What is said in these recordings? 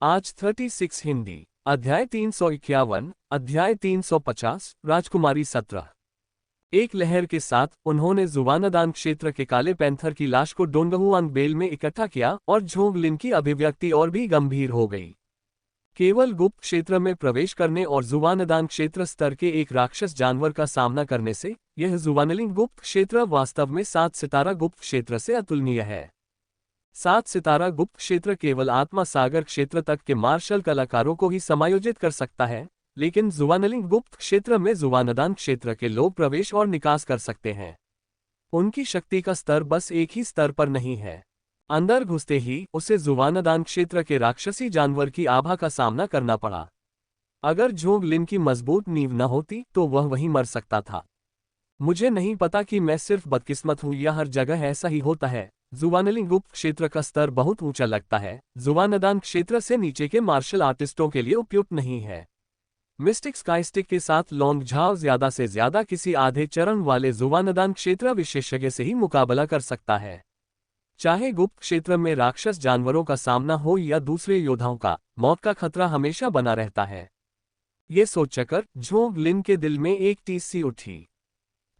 आज 36 हिंदी अध्याय 351 अध्याय 350 राजकुमारी 17। एक लहर के साथ उन्होंने जुबानदान क्षेत्र के काले पैंथर की लाश को डोंगहुआंग बेल में इकट्ठा किया और झोंग लिन की अभिव्यक्ति और भी गंभीर हो गई। केवल गुप्त क्षेत्र में प्रवेश करने और जुबानदान क्षेत्र स्तर के एक राक्षस जानवर का सामना करने से यह जुबानलिंग गुप्त क्षेत्र वास्तव में 7 सितारा गुप्त क्षेत्र से अतुलनीय है। 7 सितारा गुप्त क्षेत्र केवल आत्मा सागर क्षेत्र तक के मार्शल कलाकारों को ही समायोजित कर सकता है, लेकिन जुबानलिंग गुप्त क्षेत्र में जुबानदान क्षेत्र के लोग प्रवेश और निकास कर सकते हैं। उनकी शक्ति का स्तर बस एक ही स्तर पर नहीं है। अंदर घुसते ही उसे जुबानदान क्षेत्र के राक्षसी जानवर की आभा का सामना करना पड़ा। अगर झोंग लिन की मजबूत नींव न होती तो वह वहीं मर सकता था। मुझे नहीं पता कि मैं सिर्फ बदकिस्मत हूं या हर जगह ऐसा ही होता है। जुबानलिंग गुप्त क्षेत्र का स्तर बहुत ऊंचा लगता है, जुबानदान क्षेत्र से नीचे के मार्शल आर्टिस्टों के लिए उपयुक्त नहीं है। मिस्टिक स्काईस्टिक के साथ लॉन्ग झाव ज्यादा से ज्यादा किसी आधे चरण वाले जुबानदान क्षेत्र विशेषज्ञ से ही मुकाबला कर सकता है। चाहे गुप्त क्षेत्र में राक्षस जानवरों का सामना हो या दूसरे योद्धाओं का, मौत का खतरा हमेशा बना रहता है। ये सोचकर झोंग लिन के दिल में एक टीस सी उठी।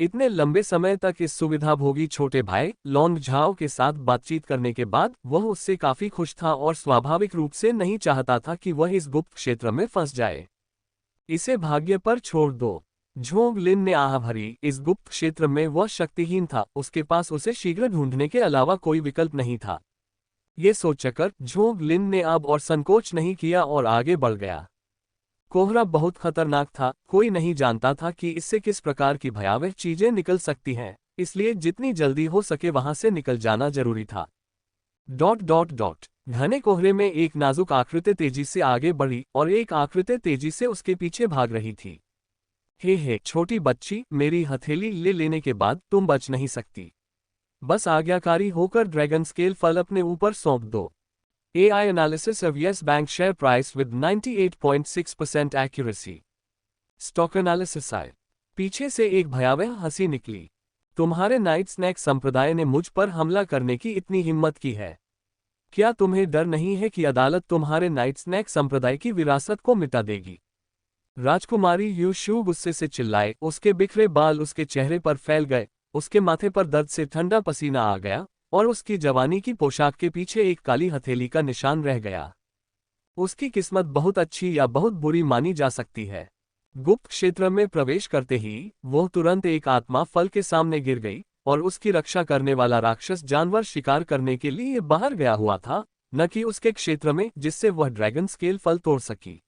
इतने लंबे समय तक इस सुविधाभोगी छोटे भाई लॉन्ग झाओ के साथ बातचीत करने के बाद वह उससे काफी खुश था और स्वाभाविक रूप से नहीं चाहता था कि वह इस गुप्त क्षेत्र में फंस जाए। इसे भाग्य पर छोड़ दो, झोंग लिन ने आह भरी। इस गुप्त क्षेत्र में वह शक्तिहीन था, उसके पास उसे शीघ्र ढूंढने के अलावा कोई विकल्प नहीं था। ये सोचकर झोंग लिन ने अब और संकोच नहीं किया और आगे बढ़ गया। कोहरा बहुत खतरनाक था, कोई नहीं जानता था कि इससे किस प्रकार की भयावह चीजें निकल सकती हैं, इसलिए जितनी जल्दी हो सके वहां से निकल जाना जरूरी था। घने कोहरे में एक नाजुक आकृति तेजी से आगे बढ़ी और एक आकृति तेजी से उसके पीछे भाग रही थी। हे छोटी बच्ची, मेरी हथेली ले लेने के बाद तुम बच नहीं सकती। बस आज्ञाकारी होकर ड्रैगन स्केल फल अपने ऊपर सौंप दो। AI analysis of Yes Bank share price with 98.6% accuracy. Stock analysis आए। पीछे से एक भयावह हंसी निकली। तुम्हारे नाइट स्नैक संप्रदाय ने मुझ पर हमला करने की इतनी हिम्मत की है। क्या तुम्हें डर नहीं है कि अदालत तुम्हारे नाइट स्नैक संप्रदाय की विरासत को मिटा देगी? राजकुमारी यू शू गुस्से से चिल्लाए, उसके बिखरे बाल उसके चेहरे पर फैल गए, उसके माथे पर दर्द से ठंडा पसीना आ गया और उसकी जवानी की पोशाक के पीछे एक काली हथेली का निशान रह गया। उसकी किस्मत बहुत अच्छी या बहुत बुरी मानी जा सकती है। गुप्त क्षेत्र में प्रवेश करते ही वह तुरंत एक आत्मा फल के सामने गिर गई और उसकी रक्षा करने वाला राक्षस जानवर शिकार करने के लिए बाहर गया हुआ था, न कि उसके क्षेत्र में जिससे वह ड्रैगन स्केल फल तोड़ सकी।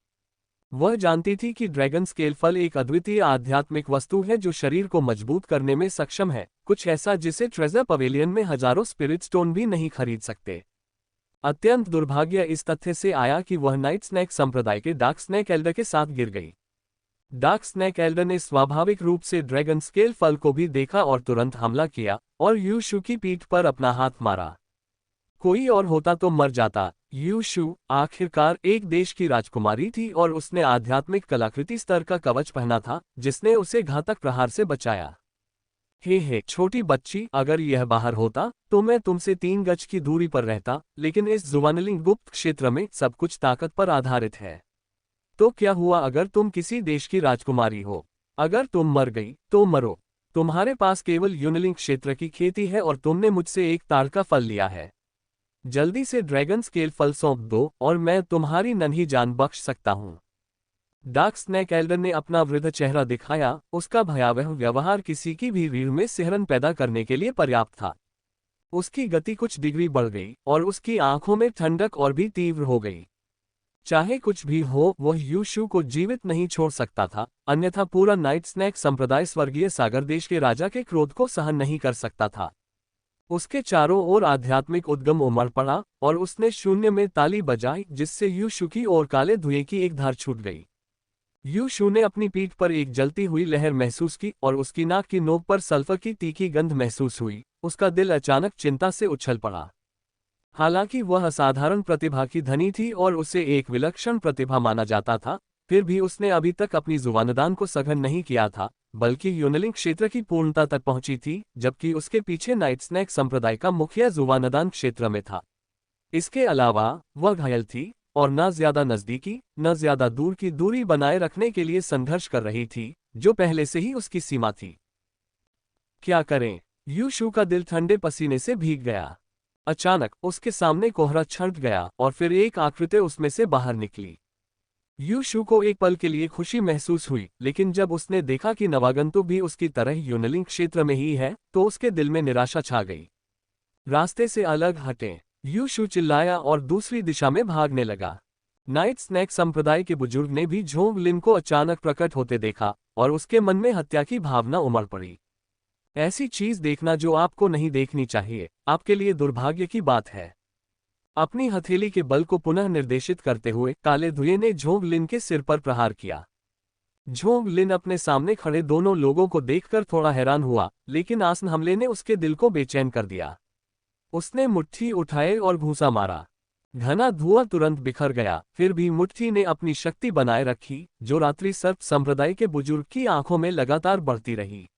वह जानती थी कि ड्रैगन स्केल फल एक अद्वितीय आध्यात्मिक वस्तु है जो शरीर को मजबूत करने में सक्षम है, कुछ ऐसा जिसे ट्रेजर पवेलियन में हजारों स्पिरिट स्टोन भी नहीं खरीद सकते। अत्यंत दुर्भाग्य इस तथ्य से आया कि वह नाइट स्नैक संप्रदाय के डार्क स्नैक एल्डर के साथ गिर गई। डार्क स्नैक एल्डर ने स्वाभाविक रूप से ड्रैगन स्केल फल को भी देखा और तुरंत हमला किया और यू शू की पीठ पर अपना हाथ मारा। कोई और होता तो मर जाता। यू शू आखिरकार एक देश की राजकुमारी थी और उसने आध्यात्मिक कलाकृति स्तर का कवच पहना था जिसने उसे घातक प्रहार से बचाया। हे छोटी बच्ची, अगर यह बाहर होता तो मैं तुमसे 3 गज की दूरी पर रहता, लेकिन इस जुबानलिंग गुप्त क्षेत्र में सब कुछ ताकत पर आधारित है। तो क्या हुआ अगर तुम किसी देश की राजकुमारी हो? अगर तुम मर गई तो मरो। तुम्हारे पास केवल यूनलिंग क्षेत्र की खेती है और तुमने मुझसे एक ताड़ का फल लिया है। जल्दी से ड्रैगन स्केल फल सौंप दो और मैं तुम्हारी नन्ही जान बख्श सकता हूं। डार्क स्नैक एल्डर ने अपना वृद्ध चेहरा दिखाया, उसका भयावह व्यवहार किसी की भी रीढ़ में सिहरन पैदा करने के लिए पर्याप्त था। उसकी गति कुछ डिग्री बढ़ गई और उसकी आंखों में ठंडक और भी तीव्र हो गई। चाहे कुछ भी हो, वह यू शू को जीवित नहीं छोड़ सकता था, अन्यथा पूरा नाइट स्नैक संप्रदाय स्वर्गीय सागर देश के राजा के क्रोध को सहन नहीं कर सकता था। उसके चारों ओर आध्यात्मिक उद्गम उमड़ पड़ा और उसने शून्य में ताली बजाई जिससे यू शू की ओर काले धुएं की एक धार छूट गई। यू शू ने अपनी पीठ पर एक जलती हुई लहर महसूस की और उसकी नाक की नोक पर सल्फर की तीखी गंध महसूस हुई। उसका दिल अचानक चिंता से उछल पड़ा। हालांकि वह असाधारण प्रतिभा की धनी थी और उसे एक विलक्षण प्रतिभा माना जाता था, फिर भी उसने अभी तक अपनी जुबानदान को सघन नहीं किया था, बल्कि यूनलिंग क्षेत्र की पूर्णता तक पहुंची थी, जबकि उसके पीछे नाइट स्नैक संप्रदाय का मुखिया जुबानदान क्षेत्र में था। इसके अलावा वह घायल थी और न ज्यादा नजदीकी न ज्यादा दूर की दूरी बनाए रखने के लिए संघर्ष कर रही थी, जो पहले से ही उसकी सीमा थी। क्या करें? यू शू का दिल ठंडे पसीने से भीग गया। अचानक उसके सामने कोहरा छंट गया और फिर एक आकृति उसमें से बाहर निकली। यू शू को एक पल के लिए खुशी महसूस हुई, लेकिन जब उसने देखा कि नवागंतुक भी उसकी तरह यूनलिंग क्षेत्र में ही है, तो उसके दिल में निराशा छा गई। रास्ते से अलग हटें! यू शू चिल्लाया और दूसरी दिशा में भागने लगा। नाइट स्नैक संप्रदाय के बुजुर्ग ने भी झोंग लिन को अचानक प्रकट होते देखा और उसके मन में हत्या की भावना उमड़ पड़ी। ऐसी चीज देखना जो आपको नहीं देखनी चाहिए, आपके लिए दुर्भाग्य की बात है। अपनी हथेली के बल को पुनः निर्देशित करते हुए काले धुएं ने झोंग लिन के सिर पर प्रहार किया। झोंग लिन अपने सामने खड़े दोनों लोगों को देखकर थोड़ा हैरान हुआ, लेकिन आसन हमले ने उसके दिल को बेचैन कर दिया। उसने मुट्ठी उठाए और घूंसा मारा। घना धुआं तुरंत बिखर गया, फिर भी मुट्ठी ने अपनी शक्ति बनाए रखी, जो रात्रि सर्प संप्रदाय के बुजुर्ग की आंखों में लगातार बढ़ती रही।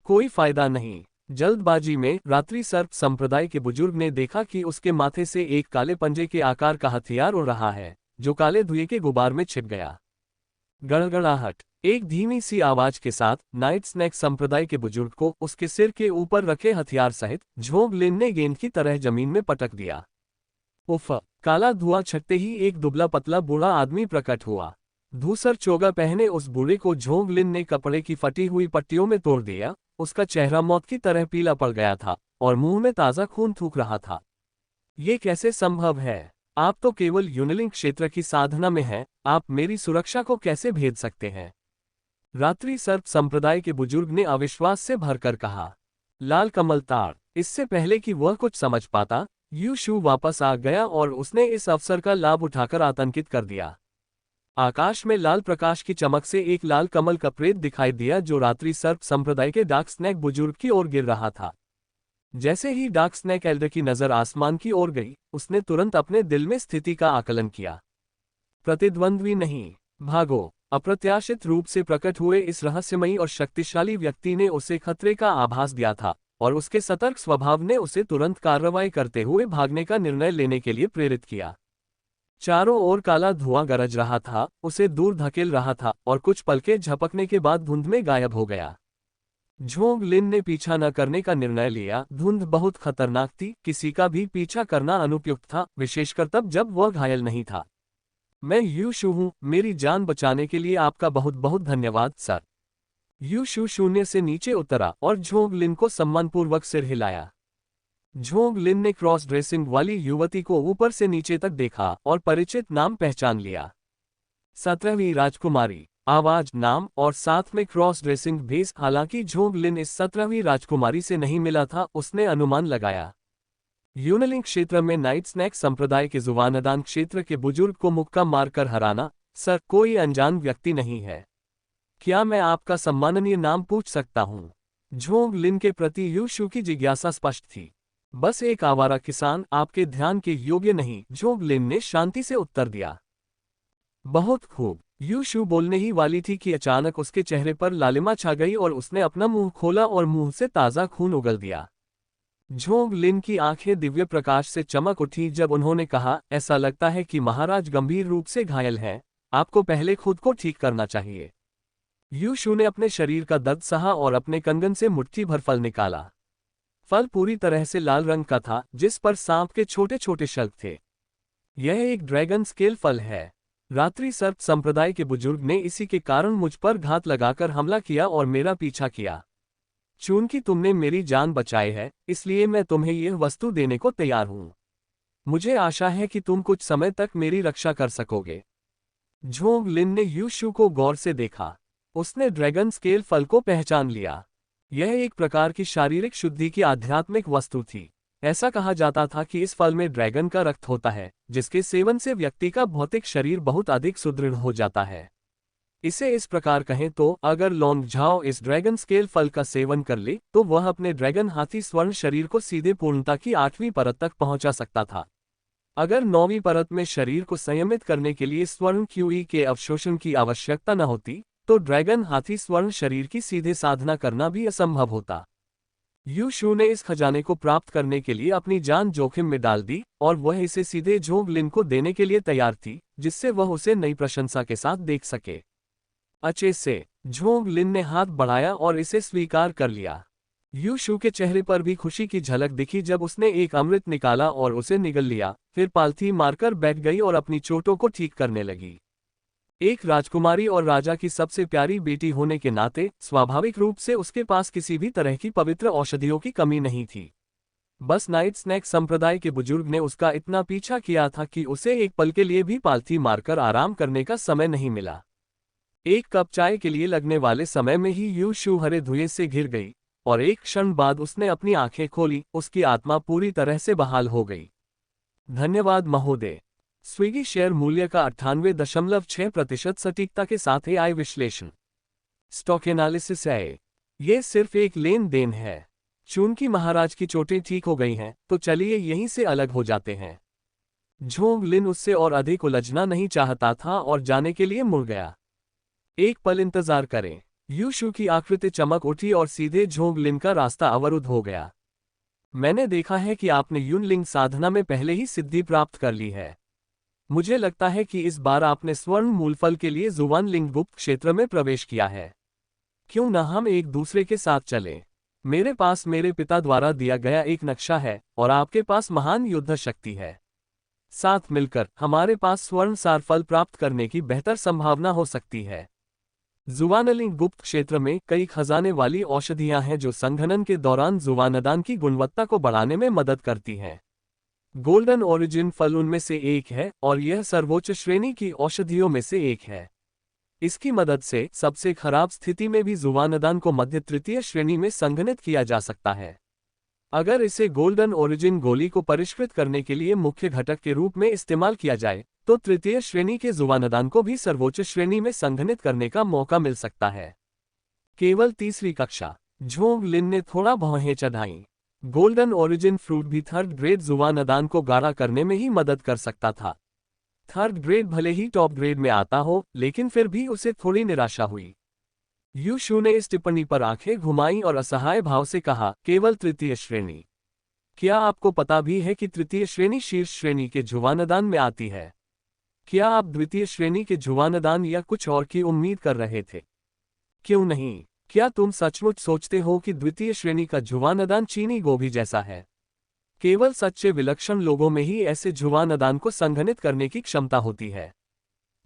कोई फायदा नहीं। जल्दबाजी में रात्रि सर्प संप्रदाय के बुजुर्ग ने देखा कि उसके माथे से एक काले पंजे के आकार का हथियार उड़ रहा है, जो काले धुएं के गुबार में छिप गया। गड़गड़ाहट! एक धीमी सी आवाज के साथ नाइट स्नैक संप्रदाय के बुजुर्ग को उसके सिर के ऊपर रखे हथियार सहित झोंग लिन ने गेंद की तरह जमीन में पटक दिया। उफ! काला धुआं छटते ही एक दुबला पतला बूढ़ा आदमी प्रकट हुआ। धूसर चोगा पहने उस बूढ़े को झोंग लिन ने कपड़े की फटी हुई पट्टियों में तोड़ दिया। उसका चेहरा मौत की तरह पीला पड़ गया था और मुंह में ताजा खून थूक रहा था। ये कैसे संभव है? आप तो केवल यूनलिंग क्षेत्र की साधना में हैं, आप मेरी सुरक्षा को कैसे भेद सकते हैं? रात्रि सर्प संप्रदाय के बुजुर्ग ने अविश्वास से भरकर कहा। लाल कमल ताड़! इससे पहले कि वह कुछ समझ पाता, यू शू वापस आ गया और उसने इस अवसर का लाभ उठाकर आतंकित कर दिया। आकाश में लाल प्रकाश की चमक से एक लाल कमल का प्रेत दिखाई दिया, जो रात्रि सर्प संप्रदाय के डार्क स्नैक बुजुर्ग की ओर गिर रहा था। जैसे ही डार्क स्नैक एल्डर की नजर आसमान की ओर गई, उसने तुरंत अपने दिल में स्थिति का आकलन किया। प्रतिद्वंद्वी नहीं, भागो! अप्रत्याशित रूप से प्रकट हुए इस रहस्यमयी और शक्तिशाली व्यक्ति ने उसे खतरे का आभास दिया था, और उसके सतर्क स्वभाव ने उसे तुरंत कार्रवाई करते हुए भागने का निर्णय लेने के लिए प्रेरित किया। चारों ओर काला धुआं गरज रहा था, उसे दूर धकेल रहा था और कुछ पल के झपकने के बाद धुंध में गायब हो गया। झोंग लिन ने पीछा न करने का निर्णय लिया। धुंध बहुत खतरनाक थी, किसी का भी पीछा करना अनुपयुक्त था, विशेषकर तब जब वह घायल नहीं था। मैं यू शू हूं, मेरी जान बचाने के लिए आपका बहुत बहुत धन्यवाद सर। यू शू शून्य से नीचे उतरा और झोंग लिन को सम्मानपूर्वक सिर हिलाया। झोंग लिन ने क्रॉस ड्रेसिंग वाली युवती को ऊपर से नीचे तक देखा और परिचित नाम पहचान लिया। 17वीं राजकुमारी। आवाज, नाम और साथ में क्रॉस ड्रेसिंग भेस। हालांकि झोंग लिन इस 17वीं राजकुमारी से नहीं मिला था, उसने अनुमान लगाया। यूनलिंग क्षेत्र में नाइट स्नैक संप्रदाय के जुबानदान क्षेत्र के बुजुर्ग को मुक्का मारकर हराना, सर, कोई अनजान व्यक्ति नहीं है। क्या मैं आपका सम्माननीय नाम पूछ सकता हूँ? झोंग लिन के प्रति यू शू की जिज्ञासा स्पष्ट थी। बस एक आवारा किसान, आपके ध्यान के योग्य नहीं, झोंग लिन ने शांति से उत्तर दिया। बहुत खूब। यू शू बोलने ही वाली थी कि अचानक उसके चेहरे पर लालिमा छा गई और उसने अपना मुंह खोला और मुंह से ताजा खून उगल दिया। झोंग लिन की आंखें दिव्य प्रकाश से चमक उठी जब उन्होंने कहा, ऐसा लगता है कि महाराज गंभीर रूप से घायल हैं, आपको पहले खुद को ठीक करना चाहिए। यू शू ने अपने शरीर का दर्द सहा और अपने कंगन से मुट्ठी भर फल निकाला। फल पूरी तरह से लाल रंग का था, जिस पर सांप के छोटे छोटे शल्क थे। यह एक ड्रैगन स्केल फल है। रात्रि सर्प संप्रदाय के बुजुर्ग ने इसी के कारण मुझ पर घात लगाकर हमला किया और मेरा पीछा किया। चूंकि तुमने मेरी जान बचाई है, इसलिए मैं तुम्हें यह वस्तु देने को तैयार हूं। मुझे आशा है कि तुम कुछ समय तक मेरी रक्षा कर सकोगे। झोंग लिन ने यू शू को गौर से देखा। उसने ड्रैगन स्केल फल को पहचान लिया। यह एक प्रकार की शारीरिक शुद्धि की आध्यात्मिक वस्तु थी। ऐसा कहा जाता था कि इस फल में ड्रैगन का रक्त होता है, जिसके सेवन से व्यक्ति का भौतिक शरीर बहुत अधिक सुदृढ़ हो जाता है। इसे इस प्रकार कहें तो, अगर लॉन्ग झाओ इस ड्रैगन स्केल फल का सेवन कर ले, तो वह अपने ड्रैगन हाथी स्वर्ण शरीर को सीधे पूर्णता की 8वीं परत तक पहुंचा सकता था। अगर 9वीं परत में शरीर को संयमित करने के लिए स्वर्ण क्यूई के अवशोषण की आवश्यकता न होती, तो ड्रैगन हाथी स्वर्ण शरीर की सीधे साधना करना भी असंभव होता। यू शू ने इस खजाने को प्राप्त करने के लिए अपनी जान जोखिम में डाल दी और वह इसे सीधे झोंग लिन को देने के लिए तैयार थी, जिससे वह उसे नई प्रशंसा के साथ देख सके। अच्छे से झोंग लिन ने हाथ बढ़ाया और इसे स्वीकार कर लिया। यू शू के चेहरे पर भी खुशी की झलक दिखी जब उसने एक अमृत निकाला और उसे निगल लिया, फिर पालथी मारकर बैठ गई और अपनी चोटों को ठीक करने लगी। एक राजकुमारी और राजा की सबसे प्यारी बेटी होने के नाते स्वाभाविक रूप से उसके पास किसी भी तरह की पवित्र औषधियों की कमी नहीं थी। बस नाइट स्नैक संप्रदाय के बुजुर्ग ने उसका इतना पीछा किया था कि उसे एक पल के लिए भी पालथी मारकर आराम करने का समय नहीं मिला। एक कप चाय के लिए लगने वाले समय में ही यू शू हरे धुएं से घिर गई और एक क्षण बाद उसने अपनी आंखें खोली। उसकी आत्मा पूरी तरह से बहाल हो गई। धन्यवाद महोदय। स्विगी शेयर मूल्य का 98.6% सटीकता के साथ AI विश्लेषण। स्टॉक एनालिसिस है। ये सिर्फ एक लेन देन है। चूंकि महाराज की चोटें ठीक हो गई हैं, तो चलिए यहीं से अलग हो जाते हैं। झोंग लिन उससे और अधिक उलझना नहीं चाहता था और जाने के लिए मुड़ गया। एक पल इंतजार करें। यू शू की आकृति चमक उठी और सीधे झोंग लिन का रास्ता अवरुद्ध हो गया। मैंने देखा है कि आपने यूनलिंग साधना में पहले ही सिद्धि प्राप्त कर ली है। मुझे लगता है कि इस बार आपने स्वर्ण मूलफल के लिए जुवानलिंग गुप्त क्षेत्र में प्रवेश किया है। क्यों न हम एक दूसरे के साथ चलें? मेरे पास मेरे पिता द्वारा दिया गया एक नक्शा है और आपके पास महान युद्ध शक्ति है। साथ मिलकर हमारे पास स्वर्ण सार फल प्राप्त करने की बेहतर संभावना हो सकती है। जुवानलिंग गुप्त क्षेत्र में कई खजाने वाली औषधियां हैं जो संघनन के दौरान जुवानदान की गुणवत्ता को बढ़ाने में मदद करती हैं। गोल्डन ओरिजिन फल उनमें से एक है और यह सर्वोच्च श्रेणी की औषधियों में से एक है। इसकी मदद से सबसे खराब स्थिति में भी जुवानदान को मध्य तृतीय श्रेणी में संघनित किया जा सकता है। अगर इसे गोल्डन ओरिजिन गोली को परिष्कृत करने के लिए मुख्य घटक के रूप में इस्तेमाल किया जाए, तो तृतीय श्रेणी के जुवानदान को भी सर्वोच्च श्रेणी में संघनित करने का मौका मिल सकता है। केवल तीसरी कक्षा। झोंग लिन ने थोड़ा भौहें चढ़ाईं। गोल्डन ओरिजिन फ्रूट भी थर्ड ग्रेड जुवानदान को गाढ़ा करने में ही मदद कर सकता था। थर्ड ग्रेड भले ही टॉप ग्रेड में आता हो, लेकिन फिर भी उसे थोड़ी निराशा हुई। यू शू ने इस टिप्पणी पर आंखें घुमाईं और असहाय भाव से कहा, केवल तृतीय श्रेणी? क्या आपको पता भी है कि तृतीय श्रेणी शीर्ष श्रेणी के जुवानदान में आती है? क्या आप द्वितीय श्रेणी के जुवानदान या कुछ और की उम्मीद कर रहे थे? क्यों नहीं? क्या तुम सचमुच सोचते हो कि द्वितीय श्रेणी का जुवानदान चीनी गोभी जैसा है? केवल सच्चे विलक्षण लोगों में ही ऐसे जुवानदान को संघनित करने की क्षमता होती है।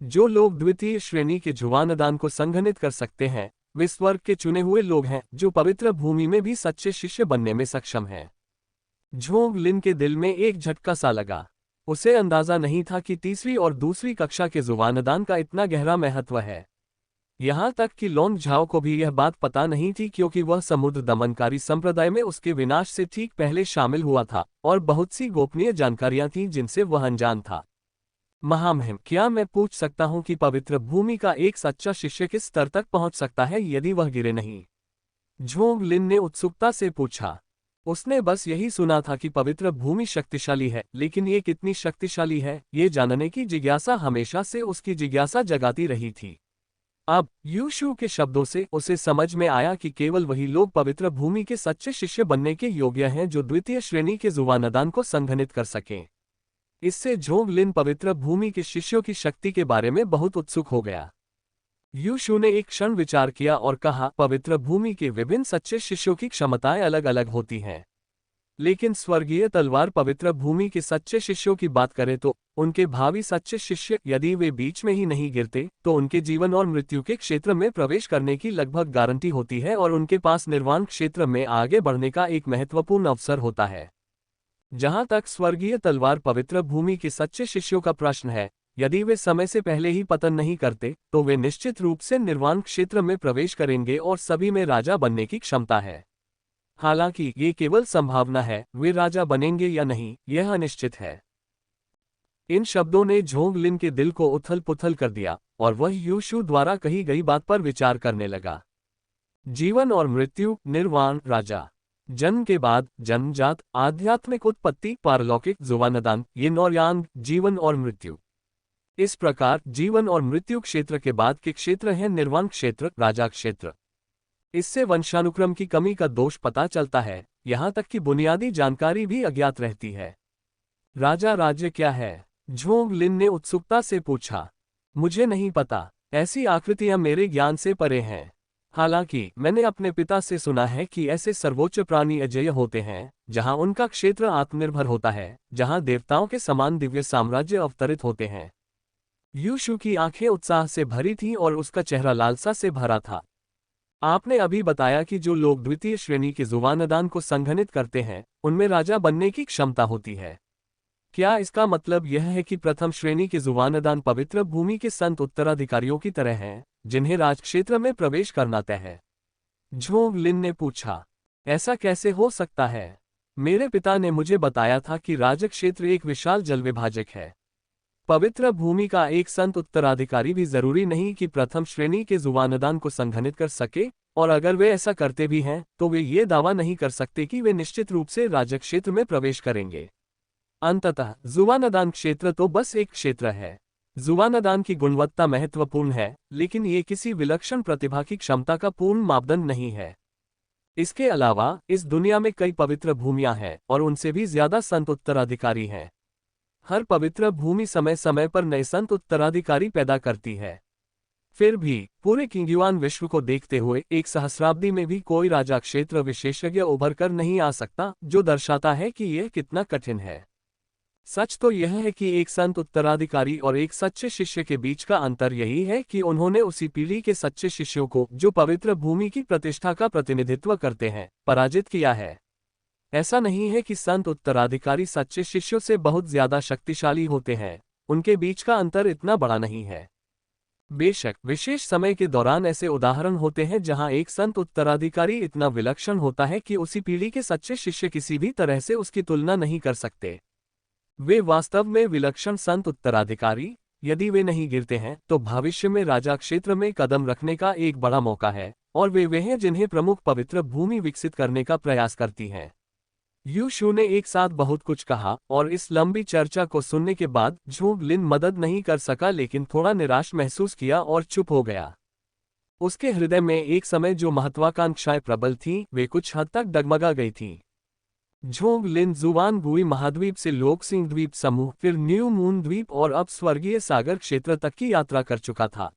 जो लोग द्वितीय श्रेणी के जुवानदान को संघनित कर सकते हैं, वे स्वर्ग के चुने हुए लोग हैं जो पवित्र भूमि में भी सच्चे शिष्य बनने में सक्षम हैं। झोंग लिन के दिल में एक झटका सा लगा। उसे अंदाजा नहीं था कि तीसरी और दूसरी कक्षा के जुवानदान का इतना गहरा महत्व है। यहाँ तक कि लोंग झाओ को भी यह बात पता नहीं थी, क्योंकि वह समुद्र दमनकारी संप्रदाय में उसके विनाश से ठीक पहले शामिल हुआ था और बहुत सी गोपनीय जानकारियां थीं जिनसे वह अनजान था। महामहिम, क्या मैं पूछ सकता हूं कि पवित्र भूमि का एक सच्चा शिष्य किस स्तर तक पहुंच सकता है यदि वह गिरे नहीं? झोंग लिन ने उत्सुकता से पूछा। उसने बस यही सुना था कि पवित्र भूमि शक्तिशाली है, लेकिन ये कितनी शक्तिशाली है, ये जानने की जिज्ञासा हमेशा से उसकी जिज्ञासा जगाती रही थी। अब यू शू के शब्दों से उसे समझ में आया कि केवल वही लोग पवित्र भूमि के सच्चे शिष्य बनने के योग्य हैं जो द्वितीय श्रेणी के जुवानदान को संघनित कर सकें। इससे झोंग लिन पवित्र भूमि के शिष्यों की शक्ति के बारे में बहुत उत्सुक हो गया। यू शू ने एक क्षण विचार किया और कहा, पवित्र भूमि के विभिन्न सच्चे शिष्यों की क्षमताएं अलग अलग होती हैं। लेकिन स्वर्गीय तलवार पवित्र भूमि के सच्चे शिष्यों की बात करें तो उनके भावी सच्चे शिष्य, यदि वे बीच में ही नहीं गिरते, तो उनके जीवन और मृत्यु के क्षेत्र में प्रवेश करने की लगभग गारंटी होती है और उनके पास निर्वाण क्षेत्र में आगे बढ़ने का एक महत्वपूर्ण अवसर होता है। जहां तक स्वर्गीय तलवार पवित्र भूमि के सच्चे शिष्यों का प्रश्न है, यदि वे समय से पहले ही पतन नहीं करते, तो वे निश्चित रूप से निर्वाण क्षेत्र में प्रवेश करेंगे और सभी में राजा बनने की क्षमता है। हालांकि ये केवल संभावना है, वे राजा बनेंगे या नहीं, यह अनिश्चित है। इन शब्दों ने झोंग लिन के दिल को उथल पुथल कर दिया और वह यू शू द्वारा कही गई बात पर विचार करने लगा। जीवन और मृत्यु, निर्वाण, राजा, जन्म के बाद, जन्मजात, आध्यात्मिक उत्पत्ति, पारलौकिक, जुवानदान, ये नौयांग, जीवन और मृत्यु। इस प्रकार जीवन और मृत्यु क्षेत्र के बाद के क्षेत्र हैं निर्वाण क्षेत्र, राजा क्षेत्र। इससे वंशानुक्रम की कमी का दोष पता चलता है, यहाँ तक कि बुनियादी जानकारी भी अज्ञात रहती है। राजा राज्य क्या है? झोंग लिन ने उत्सुकता से पूछा। मुझे नहीं पता, ऐसी आकृतियां मेरे ज्ञान से परे हैं। हालांकि मैंने अपने पिता से सुना है कि ऐसे सर्वोच्च प्राणी अजेय होते हैं, जहां उनका क्षेत्र आत्मनिर्भर होता है, जहां देवताओं के समान दिव्य साम्राज्य अवतरित होते हैं। यूशु की आंखें उत्साह से भरी थीं और उसका चेहरा लालसा से भरा था। आपने अभी बताया कि जो लोग द्वितीय श्रेणी के जुबानदान को संघनित करते हैं, उनमें राजा बनने की क्षमता होती है। क्या इसका मतलब यह है कि प्रथम श्रेणी के जुबानदान पवित्र भूमि के संत उत्तराधिकारियों की तरह हैं, जिन्हें राजक्षेत्र में प्रवेश करना तय है? झोंग लिन ने पूछा। ऐसा कैसे हो सकता है? मेरे पिता ने मुझे बताया था कि राजक्षेत्र एक विशाल जलविभाजक है। पवित्र भूमि का एक संत उत्तराधिकारी भी जरूरी नहीं कि प्रथम श्रेणी के जुबानदान को संघनित कर सके, और अगर वे ऐसा करते भी हैं, तो वे ये दावा नहीं कर सकते कि वे निश्चित रूप से राजक्षेत्र में प्रवेश करेंगे। अंततः जुबानदान क्षेत्र तो बस एक क्षेत्र है। जुबानदान की गुणवत्ता महत्वपूर्ण है, लेकिन ये किसी विलक्षण प्रतिभा की क्षमता का पूर्ण मापदंड नहीं है। इसके अलावा इस दुनिया में कई पवित्र भूमियां हैं, और उनसे भी ज्यादा संत उत्तराधिकारी हैं। हर पवित्र भूमि समय समय पर नए संत उत्तराधिकारी पैदा करती है। फिर भी पूरे किंगयुआन विश्व को देखते हुए एक सहस्राब्दी में भी कोई राजा क्षेत्र विशेषज्ञ उभर कर नहीं आ सकता, जो दर्शाता है कि यह कितना कठिन है। सच तो यह है कि एक संत उत्तराधिकारी और एक सच्चे शिष्य के बीच का अंतर यही है कि उन्होंने उसी पीढ़ी के सच्चे शिष्यों को, जो पवित्र भूमि की प्रतिष्ठा का प्रतिनिधित्व करते हैं, पराजित किया है। ऐसा नहीं है कि संत उत्तराधिकारी सच्चे शिष्यों से बहुत ज्यादा शक्तिशाली होते हैं, उनके बीच का अंतर इतना बड़ा नहीं है। बेशक विशेष समय के दौरान ऐसे उदाहरण होते हैं जहां एक संत उत्तराधिकारी इतना विलक्षण होता है कि उसी पीढ़ी के सच्चे शिष्य किसी भी तरह से उसकी तुलना नहीं कर सकते। वे वास्तव में विलक्षण संत उत्तराधिकारी, यदि वे नहीं गिरते हैं, तो भविष्य में राजा क्षेत्र में कदम रखने का एक बड़ा मौका है, और वे हैं जिन्हें प्रमुख पवित्र भूमि विकसित करने का प्रयास करती हैं। यूशु ने एक साथ बहुत कुछ कहा, और इस लंबी चर्चा को सुनने के बाद झोंग लिन मदद नहीं कर सका, लेकिन थोड़ा निराश महसूस किया और चुप हो गया। उसके हृदय में एक समय जो महत्वाकांक्षाएं प्रबल थीं, वे कुछ हद तक डगमगा गई थीं। झोंग लिन जुवान गुई महाद्वीप से लोकसिंह द्वीप समूह, फिर न्यू मून द्वीप और अब स्वर्गीय सागर क्षेत्र तक की यात्रा कर चुका था।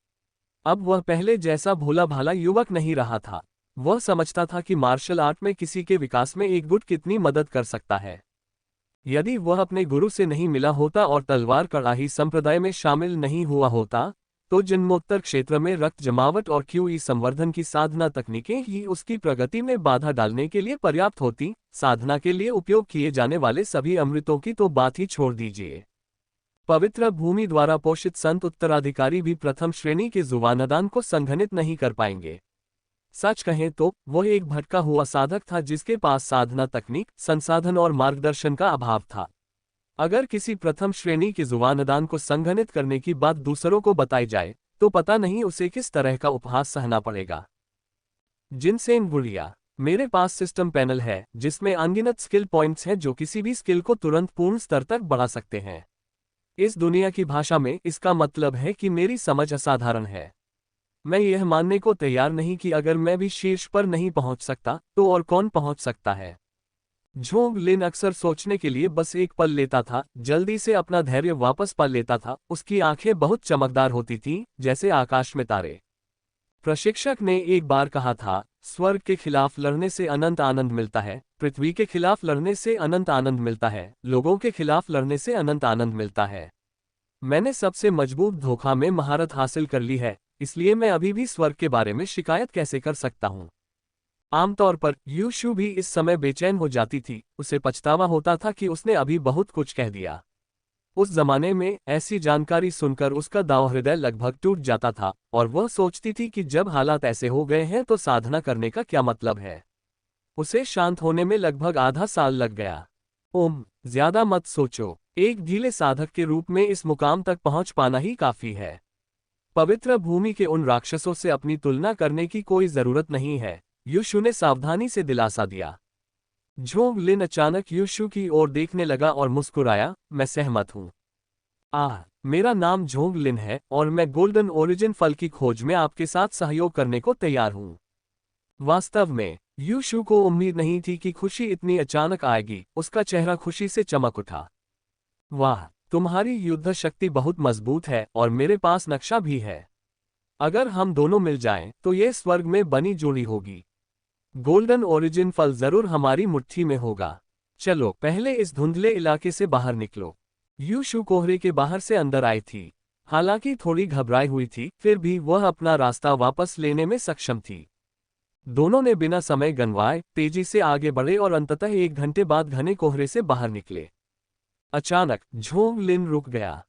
अब वह पहले जैसा भोला भाला युवक नहीं रहा था। वह समझता था कि मार्शल आर्ट में किसी के विकास में एक गुट कितनी मदद कर सकता है। यदि वह अपने गुरु से नहीं मिला होता और तलवार कड़ाही संप्रदाय में शामिल नहीं हुआ होता, तो जन्मोत्तर क्षेत्र में रक्त जमावट और क्यूई संवर्धन की साधना तकनीकें ही उसकी प्रगति में बाधा डालने के लिए पर्याप्त होती। साधना के लिए उपयोग किए जाने वाले सभी अमृतों की तो बात ही छोड़ दीजिए। पवित्र भूमि द्वारा पोषित संत उत्तराधिकारी भी प्रथम श्रेणी के जुबानदान को संघनित नहीं कर पाएंगे। सच कहें तो वह एक भटका हुआ साधक था जिसके पास साधना तकनीक, संसाधन और मार्गदर्शन का अभाव था। अगर किसी प्रथम श्रेणी के जुबानदान को संघनित करने की बात दूसरों को बताई जाए, तो पता नहीं उसे किस तरह का उपहास सहना पड़ेगा। जिनसेन गुड़िया, मेरे पास सिस्टम पैनल है जिसमें अनगिनत स्किल पॉइंट्स हैं जो किसी भी स्किल को तुरंत पूर्ण स्तर तक बढ़ा सकते हैं। इस दुनिया की भाषा में इसका मतलब है कि मेरी समझ असाधारण है। मैं यह मानने को तैयार नहीं कि अगर मैं भी शीर्ष पर नहीं पहुंच सकता, तो और कौन पहुंच सकता है। झोंग लिन अक्सर सोचने के लिए बस एक पल लेता था, जल्दी से अपना धैर्य वापस पा लेता था। उसकी आंखें बहुत चमकदार होती थीं, जैसे आकाश में तारे। प्रशिक्षक ने एक बार कहा था, स्वर्ग के खिलाफ लड़ने से अनंत आनंद मिलता है, पृथ्वी के खिलाफ लड़ने से अनंत आनंद मिलता है, लोगों के खिलाफ लड़ने से अनंत आनंद मिलता है। मैंने सबसे मजबूत धोखा में महारत हासिल कर ली है, इसलिए मैं अभी भी स्वर्ग के बारे में शिकायत कैसे कर सकता हूँ। आमतौर पर यूशु भी इस समय बेचैन हो जाती थी। उसे पछतावा होता था कि उसने अभी बहुत कुछ कह दिया। उस जमाने में ऐसी जानकारी सुनकर उसका दांव हृदय लगभग टूट जाता था, और वह सोचती थी कि जब हालात ऐसे हो गए हैं तो साधना करने का क्या मतलब है। उसे शांत होने में लगभग आधा साल लग गया। ज्यादा मत सोचो, एक ढीले साधक के रूप में इस मुकाम तक पहुंच पाना ही काफी है। पवित्र भूमि के उन राक्षसों से अपनी तुलना करने की कोई जरूरत नहीं है, यूशु ने सावधानी से दिलासा दिया। झोंग लिन अचानक यूशु की ओर देखने लगा और मुस्कुराया। मैं सहमत हूँ। मेरा नाम झोंग लिन है और मैं गोल्डन ओरिजिन फल की खोज में आपके साथ सहयोग करने को तैयार हूँ। वास्तव में यू शू को उम्मीद नहीं थी कि खुशी इतनी अचानक आएगी। उसका चेहरा खुशी से चमक उठा। वाह, तुम्हारी युद्ध शक्ति बहुत मजबूत है और मेरे पास नक्शा भी है। अगर हम दोनों मिल जाएं तो ये स्वर्ग में बनी जोड़ी होगी। गोल्डन ओरिजिन फल जरूर हमारी मुट्ठी में होगा। चलो पहले इस धुंधले इलाके से बाहर निकलो। यू शू कोहरे के बाहर से अंदर आई थी। हालांकि थोड़ी घबराई हुई थी, फिर भी वह अपना रास्ता वापस लेने में सक्षम थी। दोनों ने बिना समय गंवाए तेजी से आगे बढ़े और अंततः 1 घंटे बाद घने कोहरे से बाहर निकले। अचानक झोंग लिन रुक गया।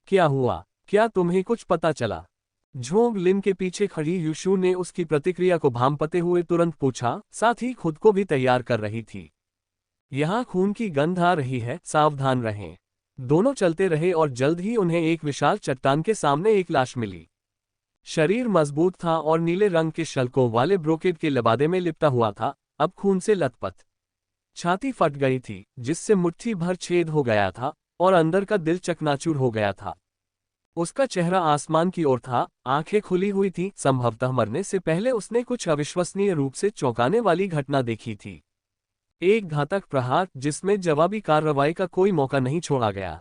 क्या हुआ? क्या तुम्हें कुछ पता चला? झोंग लिन के पीछे खड़ी यूशू ने उसकी प्रतिक्रिया को भांपते हुए तुरंत पूछा, साथ ही खुद को भी तैयार कर रही थी। यहाँ खून की गंध आ रही है, सावधान रहें। दोनों चलते रहे और जल्द ही उन्हें एक विशाल चट्टान के सामने एक लाश मिली। शरीर मजबूत था और नीले रंग के शल्कों वाले ब्रोकेड के लबादे में लिपटा हुआ था, अब खून से लथपथ। छाती फट गई थी, जिससे मुट्ठी भर छेद हो गया था और अंदर का दिल चकनाचूर हो गया था। उसका चेहरा आसमान की ओर था, आंखें खुली हुई थीं, संभवतः मरने से पहले उसने कुछ अविश्वसनीय रूप से चौंकाने वाली घटना देखी थी। एक घातक प्रहार जिसमें जवाबी कार्रवाई का कोई मौका नहीं छोड़ा गया।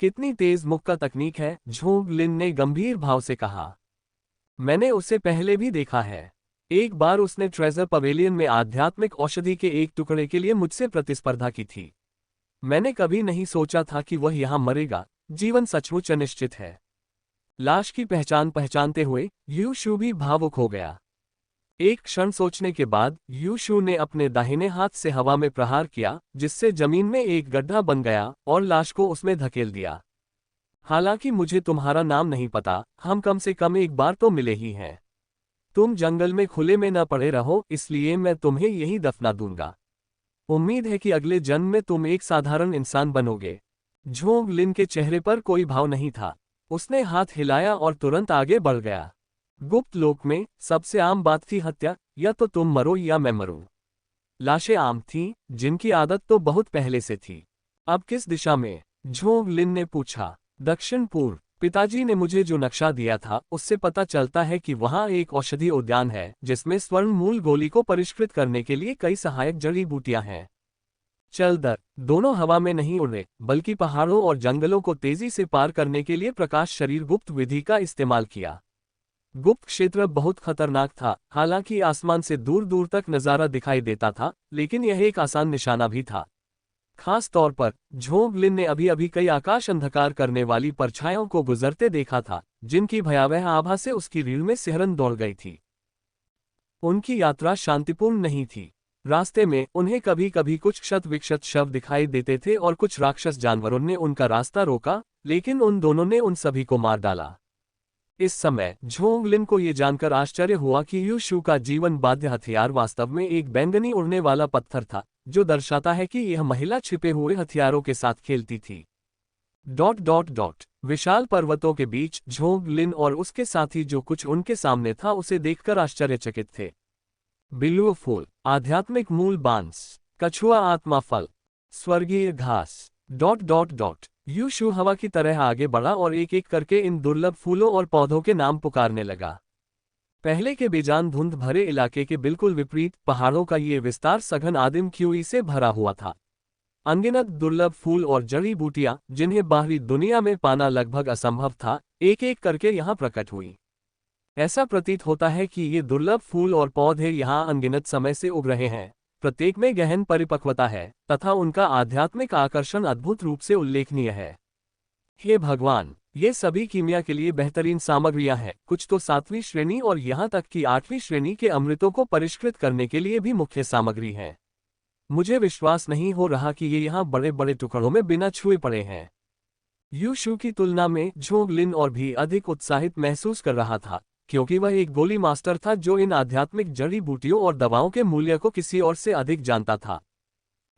कितनी तेज मुक्का तकनीक है, झोंग लिन ने गंभीर भाव से कहा। मैंने उसे पहले भी देखा है। एक बार उसने ट्रेजर पवेलियन में आध्यात्मिक औषधि के एक टुकड़े के लिए मुझसे प्रतिस्पर्धा की थी। मैंने कभी नहीं सोचा था कि वह यहां मरेगा। जीवन सचमुच अनिश्चित है। लाश की पहचान पहचानते हुए यू शू भी भावुक हो गया। एक क्षण सोचने के बाद यू शू ने अपने दाहिने हाथ से हवा में प्रहार किया, जिससे जमीन में एक गड्ढा बन गया और लाश को उसमें धकेल दिया। हालांकि मुझे तुम्हारा नाम नहीं पता, हम कम से कम एक बार तो मिले ही हैं। तुम जंगल में खुले में न पड़े रहो, इसलिए मैं तुम्हें यहीं दफना दूंगा। उम्मीद है कि अगले जन्म में तुम एक साधारण इंसान बनोगे। झोंग लिन के चेहरे पर कोई भाव नहीं था। उसने हाथ हिलाया और तुरंत आगे बढ़ गया। गुप्त लोक में सबसे आम बात थी हत्या, या तो तुम मरो या मैं मरूं। लाशें आम थीं, जिनकी आदत तो बहुत पहले से थी। अब किस दिशा में? झोंग लिन ने पूछा। दक्षिण पूर्व। पिताजी ने मुझे जो नक्शा दिया था उससे पता चलता है कि वहां एक औषधि उद्यान है जिसमें स्वर्ण मूल गोली को परिष्कृत करने के लिए कई सहायक जड़ी बूटियां हैं। चल दर। दोनों हवा में नहीं उड़े, बल्कि पहाड़ों और जंगलों को तेजी से पार करने के लिए प्रकाश शरीर गुप्त विधि का इस्तेमाल किया। गुप्त क्षेत्र बहुत खतरनाक था। हालांकि आसमान से दूर दूर तक नजारा दिखाई देता था, लेकिन यह एक आसान निशाना भी था। खास तौर पर झोंग लिन ने अभी अभी कई आकाश अंधकार करने वाली परछाइयों को गुजरते देखा था, जिनकी भयावह आभा से उसकी रीढ़ में सिहरन दौड़ गई थी। उनकी यात्रा शांतिपूर्ण नहीं थी। रास्ते में उन्हें कभी कभी कुछ क्षत विक्षत शव दिखाई देते थे और कुछ राक्षस जानवरों ने उनका रास्ता रोका, लेकिन उन दोनों ने उन सभी को मार डाला। इस समय झोंग लिन को यह जानकर आश्चर्य हुआ कि यू शू का जीवन बाध्य हथियार वास्तव में एक बैंगनी उड़ने वाला पत्थर था, जो दर्शाता है कि यह महिला छिपे हुए हथियारों के साथ खेलती थी। ... विशाल पर्वतों के बीच झोंग लिन और उसके साथी जो कुछ उनके सामने था उसे देखकर आश्चर्यचकित थे। बिल्व फूल, आध्यात्मिक मूल बांस, कछुआ आत्मा फल, स्वर्गीय घास... यू शू हवा की तरह आगे बढ़ा और एक एक करके इन दुर्लभ फूलों और पौधों के नाम पुकारने लगा। पहले के बेजान धुंध भरे इलाके के बिल्कुल विपरीत पहाड़ों का ये विस्तार सघन आदिम ख्यूई से भरा हुआ था। अनगिनत दुर्लभ फूल और जड़ी बूटियां, जिन्हें बाहरी दुनिया में पाना लगभग असंभव था, एक एक करके यहाँ प्रकट हुई। ऐसा प्रतीत होता है कि ये दुर्लभ फूल और पौधे यहाँ अनगिनत समय से उग रहे हैं। प्रत्येक में गहन परिपक्वता है तथा उनका आध्यात्मिक आकर्षण अद्भुत रूप से उल्लेखनीय है। हे भगवान, ये सभी कीमिया के लिए बेहतरीन सामग्रियां हैं, कुछ तो 7वीं श्रेणी और यहाँ तक कि 8वीं श्रेणी के अमृतों को परिष्कृत करने के लिए भी मुख्य सामग्री है। मुझे विश्वास नहीं हो रहा कि ये यहाँ बड़े बड़े टुकड़ों में बिना छुए पड़े हैं। यू शू की तुलना में झोंग लिन और भी अधिक उत्साहित महसूस कर रहा था, क्योंकि वह एक गोली मास्टर था जो इन आध्यात्मिक जड़ी बूटियों और दवाओं के मूल्य को किसी और से अधिक जानता था।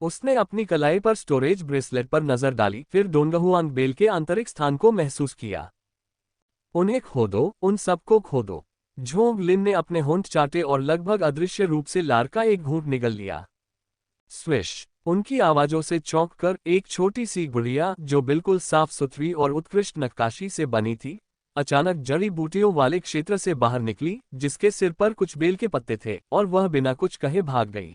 उसने अपनी कलाई पर स्टोरेज ब्रेसलेट पर नजर डाली, फिर डोंगहुआंग बेल के आंतरिक स्थान को महसूस किया। उन्हें खोदो, उन सबको खोदो। झोंग लिन ने अपने होंठ चाटे और लगभग अदृश्य रूप से लार का एक घूंट निगल लिया। स्विश! उनकी आवाजों से चौंक कर एक छोटी सी गुड़िया, जो बिल्कुल साफ सुथरी और उत्कृष्ट नक्काशी से बनी थी, अचानक जड़ी बूटियों वाले क्षेत्र से बाहर निकली, जिसके सिर पर कुछ बेल के पत्ते थे, और वह बिना कुछ कहे भाग गई।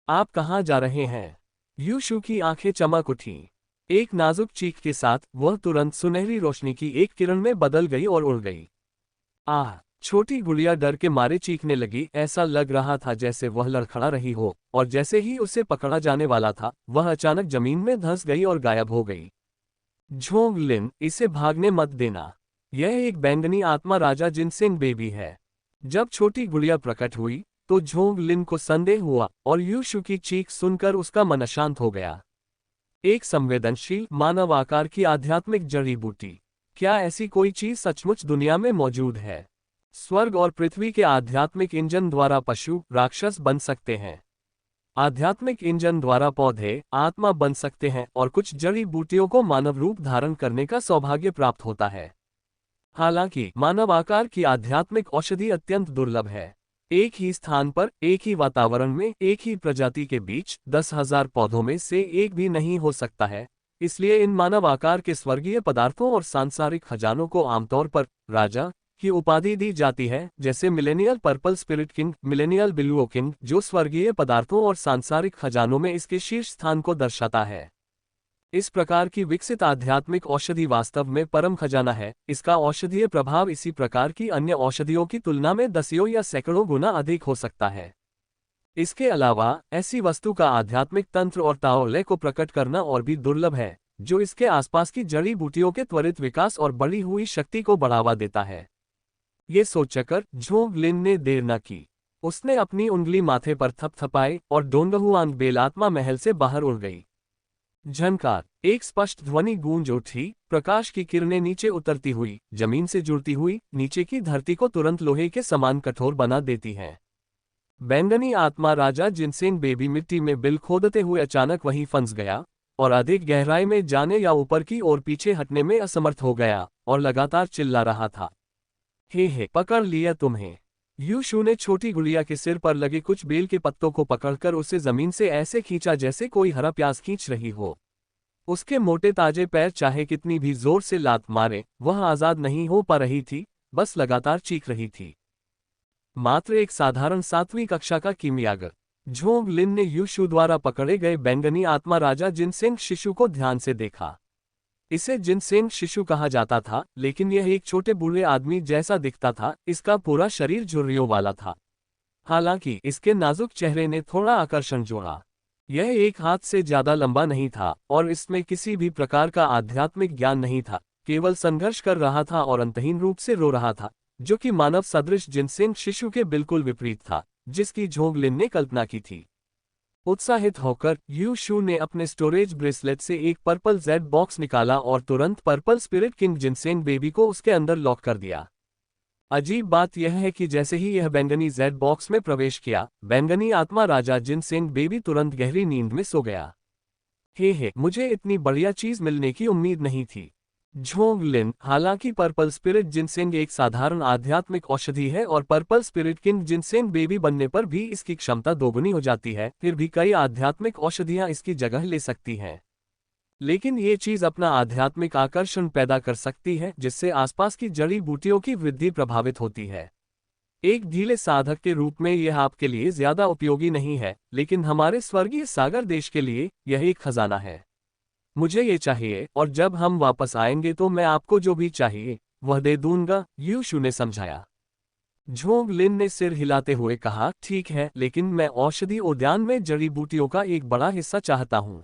आप कहाँ जा रहे हैं? यू शू की आंखें चमक उठीं। एक नाजुक चीख के साथ वह तुरंत सुनहरी रोशनी की एक किरण में बदल गई और उड़ गई। आह! छोटी गुड़िया डर के मारे चीखने लगी। ऐसा लग रहा था जैसे वह लड़खड़ा रही हो, और जैसे ही उसे पकड़ा जाने वाला था, वह अचानक जमीन में धंस गई और गायब हो गई। झोंग लिन, इसे भागने मत देना। यह एक बैंगनी आत्मा राजा जिनसेंग बेबी है। जब छोटी गुड़िया प्रकट हुई तो झोंग लिन को संदेह हुआ, और यू शू की चीख सुनकर उसका मन अशांत हो गया। एक संवेदनशील मानव आकार की आध्यात्मिक जड़ी बूटी। क्या ऐसी कोई चीज सचमुच दुनिया में मौजूद है? स्वर्ग और पृथ्वी के आध्यात्मिक इंजन द्वारा पशु राक्षस बन सकते हैं। आध्यात्मिक इंजन द्वारा पौधे आत्मा बन सकते हैं, और कुछ जड़ी बूटियों को मानव रूप धारण करने का सौभाग्य प्राप्त होता है। हालांकि मानव आकार की आध्यात्मिक औषधि अत्यंत दुर्लभ है। एक ही स्थान पर, एक ही वातावरण में, एक ही प्रजाति के बीच 10,000 पौधों में से एक भी नहीं हो सकता है। इसलिए इन मानव आकार के स्वर्गीय पदार्थों और सांसारिक खजानों को आमतौर पर राजा की उपाधि दी जाती है, जैसे millennial purple spirit king, millennial बिलुओ किंग, जो स्वर्गीय पदार्थों और सांसारिक खजानों में इसके शीर्ष स्थान को दर्शाता है। इस प्रकार की विकसित आध्यात्मिक औषधि वास्तव में परम खजाना है। इसका औषधीय प्रभाव इसी प्रकार की अन्य औषधियों की तुलना में दसियों या सैकड़ों गुना अधिक हो सकता है। इसके अलावा ऐसी वस्तु का आध्यात्मिक तंत्र और ताओले को प्रकट करना और भी दुर्लभ है, जो इसके आसपास की जड़ी बूटियों के त्वरित विकास और बढ़ी हुई शक्ति को बढ़ावा देता है। ये सोचकर झोंग लिन ने देर न की। उसने अपनी उंगली माथे पर थपथपाई और डोंगहुआंग बेलात्मा महल से बाहर उड़ गई। झनकार, एक स्पष्ट ध्वनि गूंज उठी। प्रकाश की किरणें नीचे उतरती हुई, जमीन से जुड़ती हुई, नीचे की धरती को तुरंत लोहे के समान कठोर बना देती हैं। बैंगनी आत्मा राजा जिनसेंग बेबी मिट्टी में बिल खोदते हुए अचानक वहीं फंस गया, और अधिक गहराई में जाने या ऊपर की ओर पीछे हटने में असमर्थ हो गया, और लगातार चिल्ला रहा था, हे पकड़ लिया तुम्हें। यू शू ने छोटी गुड़िया के सिर पर लगे कुछ बेल के पत्तों को पकड़कर उसे जमीन से ऐसे खींचा जैसे कोई हरा प्याज खींच रही हो। उसके मोटे ताजे पैर चाहे कितनी भी जोर से लात मारे, वह आजाद नहीं हो पा रही थी, बस लगातार चीख रही थी। मात्र एक साधारण 7वीं कक्षा का कीमियागर। झोंग लिन ने यू शू द्वारा पकड़े गए बैंगनी आत्मा राजा जिनसेंग शिशु को ध्यान से देखा। इसे जिनसेंग शिशु कहा जाता था, लेकिन यह एक छोटे बूढ़े आदमी जैसा दिखता था। इसका पूरा शरीर झुर्रियों वाला था। हालांकि इसके नाजुक चेहरे ने थोड़ा आकर्षण जोड़ा। यह एक हाथ से ज्यादा लंबा नहीं था, और इसमें किसी भी प्रकार का आध्यात्मिक ज्ञान नहीं था। केवल संघर्ष कर रहा था और अंतहीन रूप से रो रहा था, जो कि मानव सदृश जिनसेंग शिशु के बिल्कुल विपरीत था, जिसकी झोंग लिन ने कल्पना की थी। उत्साहित होकर यू शू ने अपने स्टोरेज ब्रेसलेट से एक पर्पल जेड बॉक्स निकाला और तुरंत purple spirit king ginseng baby को उसके अंदर लॉक कर दिया। अजीब बात यह है कि जैसे ही यह बैंगनी जेड बॉक्स में प्रवेश किया, बैंगनी आत्मा राजा जिनसेंग बेबी तुरंत गहरी नींद में सो गया। हे, मुझे इतनी बढ़िया चीज मिलने की उम्मीद नहीं थी। झोंग लिन, हालांकि पर्पल स्पिरिट जिनसेंग एक साधारण आध्यात्मिक औषधि है और purple spirit king ginseng baby बनने पर भी इसकी क्षमता दोगुनी हो जाती है, फिर भी कई आध्यात्मिक औषधियां इसकी जगह ले सकती हैं। लेकिन ये चीज अपना आध्यात्मिक आकर्षण पैदा कर सकती है, जिससे आसपास की जड़ी बूटियों की वृद्धि प्रभावित होती है। एक ढीले साधक के रूप में यह आपके लिए ज्यादा उपयोगी नहीं है, लेकिन हमारे स्वर्गीय सागर देश के लिए यह एक खजाना है। मुझे ये चाहिए, और जब हम वापस आएंगे तो मैं आपको जो भी चाहिए वह दे दूंगा, यू शू ने समझाया। झोंग लिन ने सिर हिलाते हुए कहा, ठीक है, लेकिन मैं औषधि उद्यान में जड़ी बूटियों का एक बड़ा हिस्सा चाहता हूँ।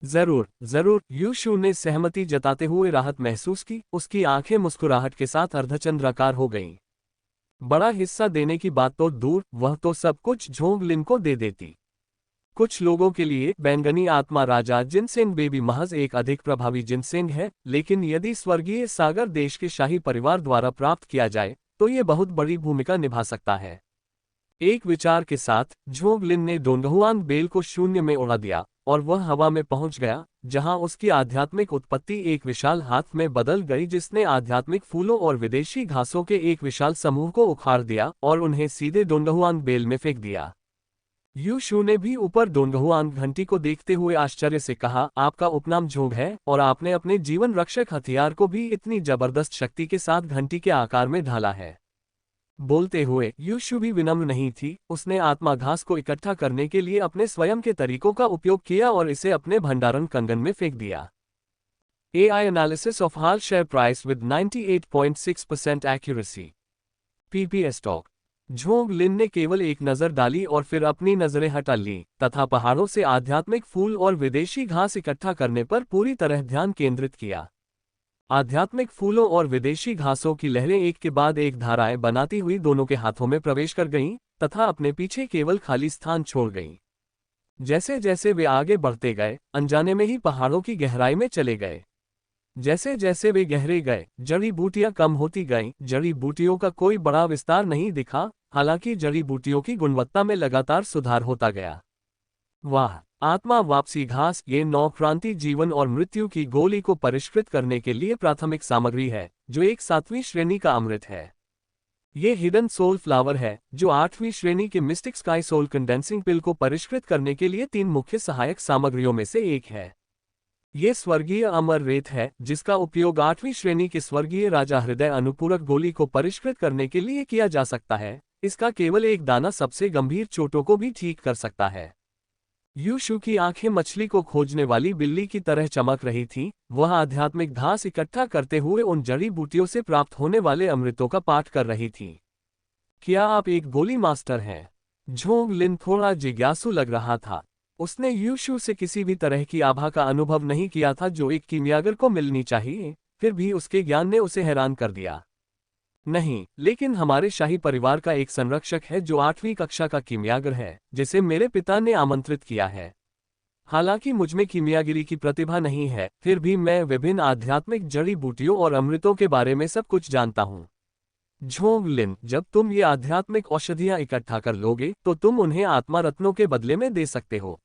जरूर जरूर, यू शू ने सहमति जताते हुए राहत महसूस की। उसकी आंखें मुस्कुराहट के साथ अर्धचंद्राकार हो गईं। बड़ा हिस्सा देने की बात तो दूर, वह तो सब कुछ झोंग लिन को दे देती। कुछ लोगों के लिए बैंगनी आत्मा राजा जिनसेंग बेबी महज एक अधिक प्रभावी जिनसेंग है, लेकिन यदि स्वर्गीय सागर देश के शाही परिवार द्वारा प्राप्त किया जाए तो ये बहुत बड़ी भूमिका निभा सकता है। एक विचार के साथ झोंग लिन ने डोंगहुआन बेल को शून्य में उड़ा दिया, और वह हवा में पहुंच गया, जहां उसकी आध्यात्मिक उत्पत्ति एक विशाल हाथ में बदल गई, जिसने आध्यात्मिक फूलों और विदेशी घासों के एक विशाल समूह को उखाड़ दिया और उन्हें सीधे डोंगहुआन बेल में फेंक दिया। यू शू ने भी ऊपर डोंगहुआन घंटी को देखते हुए आश्चर्य से कहा, आपका उपनाम झोंग है और आपने अपने जीवन रक्षक हथियार को भी इतनी जबरदस्त शक्ति के साथ घंटी के आकार में ढाला है। बोलते हुए यू शू भी विनम्र नहीं थी, उसने आत्मा घास को इकट्ठा करने के लिए अपने स्वयं के तरीकों का उपयोग किया और इसे अपने भंडारण कंगन में फेंक दिया। AI एनालिसिस ऑफ हाल share price with 98.6% accuracy. PPS stock. Zhong Lin ने केवल एक नज़र डाली और फिर अपनी नज़रें हटा ली तथा पहाड़ों से आध्यात्मिक फूल और विदेशी घास इकट्ठा करने पर पूरी तरह ध्यान केंद्रित किया। आध्यात्मिक फूलों और विदेशी घासों की लहरें एक के बाद एक धाराएं बनाती हुई दोनों के हाथों में प्रवेश कर गईं तथा अपने पीछे केवल खाली स्थान छोड़ गईं। जैसे जैसे वे आगे बढ़ते गए, अनजाने में ही पहाड़ों की गहराई में चले गए। जैसे जैसे वे गहरे गए, जड़ी बूटियां कम होती गईं, जड़ी बूटियों का कोई बड़ा विस्तार नहीं दिखा, हालांकि जड़ी बूटियों की गुणवत्ता में लगातार सुधार होता गया। वाह! आत्मा वापसी घास ये नौक्रांति जीवन और मृत्यु की गोली को परिष्कृत करने के लिए प्राथमिक सामग्री है, जो एक 7वीं श्रेणी का अमृत है। ये हिडन सोल फ्लावर है, जो 8वीं श्रेणी के मिस्टिक स्काई सोल कंडेंसिंग पिल को परिष्कृत करने के लिए 3 मुख्य सहायक सामग्रियों में से एक है। ये स्वर्गीय अमर रेत है, जिसका उपयोग 8वीं श्रेणी के स्वर्गीय राजा हृदय अनुपूरक गोली को परिष्कृत करने के लिए किया जा सकता है। इसका केवल एक दाना सबसे गंभीर चोटों को भी ठीक कर सकता है। यू शू की आंखें मछली को खोजने वाली बिल्ली की तरह चमक रही थीं, वह आध्यात्मिक घास इकट्ठा करते हुए उन जड़ी बूटियों से प्राप्त होने वाले अमृतों का पाठ कर रही थी। क्या आप एक गोली मास्टर हैं? झोंग लिन थोड़ा जिज्ञासु लग रहा था। उसने यू शू से किसी भी तरह की आभा का अनुभव नहीं किया था जो एक कीमियागर को मिलनी चाहिए, फिर भी उसके ज्ञान ने उसे हैरान कर दिया। नहीं, लेकिन हमारे शाही परिवार का एक संरक्षक है जो 8वीं कक्षा का कीमियागर है, जिसे मेरे पिता ने आमंत्रित किया है। हालांकि मुझमें कीमियागिरी की प्रतिभा नहीं है, फिर भी मैं विभिन्न आध्यात्मिक जड़ी बूटियों और अमृतों के बारे में सब कुछ जानता हूँ। झोंग लिन, जब तुम ये आध्यात्मिक औषधियाँ इकट्ठा कर लोगे तो तुम उन्हें आत्मा रत्नों के बदले में दे सकते हो।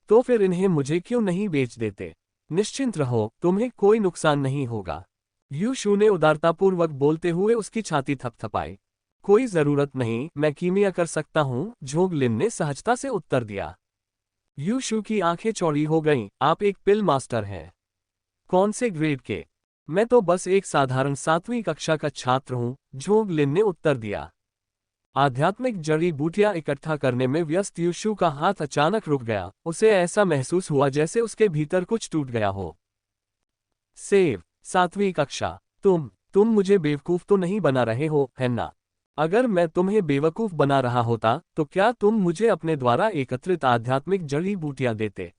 तो फिर इन्हें मुझे क्यों नहीं बेच देते? निश्चिंत रहो, तुम्हें कोई नुकसान नहीं होगा। यू शू ने उदारतापूर्वक बोलते हुए उसकी छाती थपथपाई। कोई जरूरत नहीं, मैं कीमिया कर सकता हूँ, झोंग लिन ने सहजता से उत्तर दिया। यू शू की आंखें चौड़ी हो गईं, आप एक पिल मास्टर हैं। कौन से ग्रेड के? मैं तो बस एक साधारण 7वीं कक्षा का छात्र हूँ, झोंग लिन ने उत्तर दिया। आध्यात्मिक जड़ी बूटियां इकट्ठा करने में व्यस्त यू शू का हाथ अचानक रुक गया, उसे ऐसा महसूस हुआ जैसे उसके भीतर कुछ टूट गया हो। सेव, 7वीं कक्षा, तुम मुझे बेवकूफ तो नहीं बना रहे हो, है ना? अगर मैं तुम्हें बेवकूफ बना रहा होता, तो क्या तुम मुझे अपने द्वारा एकत्रित आध्यात्मिक जड़ी बूटियां देते?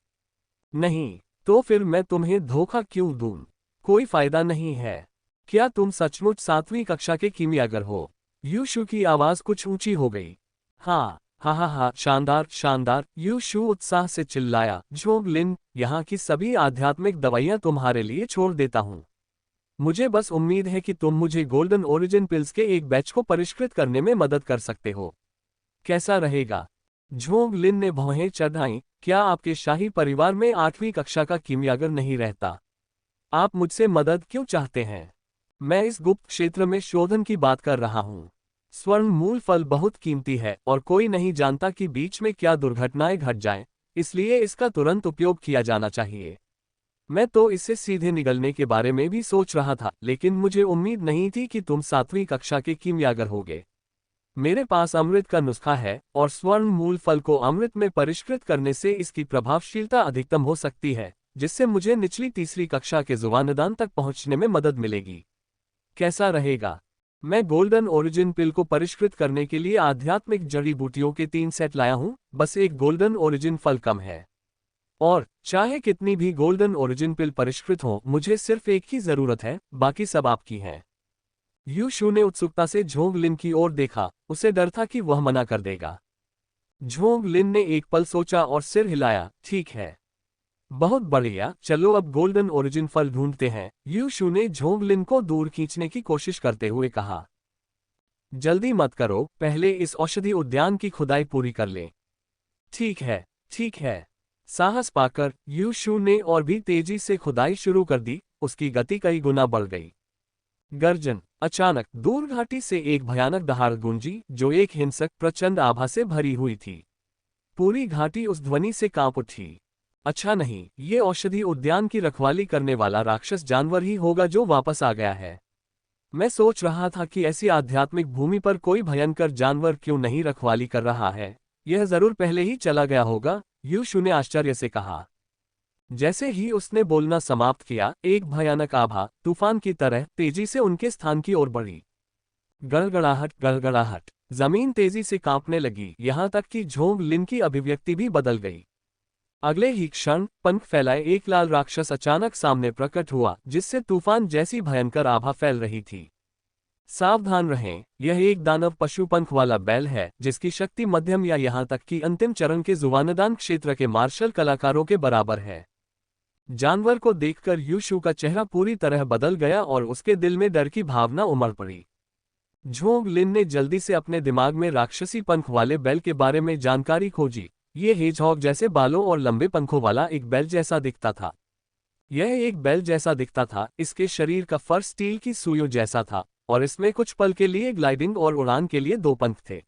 नहीं, तो फिर मैं तुम्हें धोखा क्यों दूं? कोई फायदा नहीं है। क्या तुम सचमुच 7वीं कक्षा के कीमियागर हो? यू शू की आवाज कुछ ऊंची हो गई। हाँ, हा, शानदार शानदार, यू शू उत्साह से चिल्लाया। झोंग लिन, यहाँ की सभी आध्यात्मिक दवाइयाँ तुम्हारे लिए छोड़ देता हूँ। मुझे बस उम्मीद है कि तुम मुझे गोल्डन ओरिजिन पिल्स के एक बैच को परिष्कृत करने में मदद कर सकते हो। कैसा रहेगा? झोंग लिन ने भौहें चढ़ाईं, क्या आपके शाही परिवार में 8वीं कक्षा का कीमियागर नहीं रहता? आप मुझसे मदद क्यों चाहते हैं? मैं इस गुप्त क्षेत्र में शोधन की बात कर रहा हूँ। स्वर्ण मूल फल बहुत कीमती है और कोई नहीं जानता कि बीच में क्या दुर्घटनाएं घट जाएं, इसलिए इसका तुरंत उपयोग किया जाना चाहिए। मैं तो इससे सीधे निगलने के बारे में भी सोच रहा था, लेकिन मुझे उम्मीद नहीं थी कि तुम 7वीं कक्षा के कीमियागर होगे। मेरे पास अमृत का नुस्खा है और स्वर्ण मूल फल को अमृत में परिष्कृत करने से इसकी प्रभावशीलता अधिकतम हो सकती है, जिससे मुझे निचली तीसरी कक्षा के जुबानदान तक पहुंचने में मदद मिलेगी। कैसा रहेगा? मैं गोल्डन ओरिजिन पिल को परिष्कृत करने के लिए आध्यात्मिक जड़ी बूटियों के 3 सेट लाया हूं, बस एक गोल्डन ओरिजिन फल कम है। और चाहे कितनी भी गोल्डन ओरिजिन पिल परिष्कृत हो, मुझे सिर्फ एक ही जरूरत है, बाकी सब आपकी हैं। यू शू ने उत्सुकता से झोंग लिन की ओर देखा, उसे डर था कि वह मना कर देगा। झोंग लिन ने एक पल सोचा और सिर हिलाया, ठीक है। बहुत बढ़िया, चलो अब गोल्डन ओरिजिन फल ढूंढते हैं, यू शू ने झोंग लिन को दूर खींचने की कोशिश करते हुए कहा। जल्दी मत करो, पहले इस औषधि उद्यान की खुदाई पूरी कर लें। ठीक है, ठीक है। साहस पाकर यू शू ने और भी तेजी से खुदाई शुरू कर दी, उसकी गति कई गुना बढ़ गई। गर्जन, अचानक दूर घाटी से एक भयानक दहाड़ गूंजी, जो एक हिंसक प्रचंड आभा से भरी हुई थी। पूरी घाटी उस ध्वनि से कांप उठी। अच्छा नहीं, ये औषधि उद्यान की रखवाली करने वाला राक्षस जानवर ही होगा जो वापस आ गया है। मैं सोच रहा था कि ऐसी आध्यात्मिक भूमि पर कोई भयंकर जानवर क्यों नहीं रखवाली कर रहा है। यह जरूर पहले ही चला गया होगा, यूशु ने आश्चर्य से कहा। जैसे ही उसने बोलना समाप्त किया, एक भयानक आभा तूफान की तरह तेजी से उनके स्थान की ओर बढ़ी। गड़गड़ाहट गड़गड़ाहट, जमीन तेजी से कांपने लगी, यहां तक कि झोंग लिन की अभिव्यक्ति भी बदल गई। अगले ही क्षण पंख फैलाए एक लाल राक्षस अचानक सामने प्रकट हुआ, जिससे तूफान जैसी भयंकर आभा फैल रही थी। सावधान रहें, यह एक दानव पशु पंख वाला बैल है, जिसकी शक्ति मध्यम या यहां तक कि अंतिम चरण के जुबानदान क्षेत्र के मार्शल कलाकारों के बराबर है। जानवर को देखकर यूशु का चेहरा पूरी तरह बदल गया और उसके दिल में डर की भावना उमड़ पड़ी। झोंग लिन ने जल्दी से अपने दिमाग में राक्षसी पंख वाले बैल के बारे में जानकारी खोजी। ये हेजहॉग जैसे बालों और लंबे पंखों वाला एक बैल जैसा दिखता था। यह एक बैल जैसा दिखता था, इसके शरीर का फर स्टील की सुइयों जैसा था और इसमें कुछ पल के लिए ग्लाइडिंग और उड़ान के लिए दो पंख थे।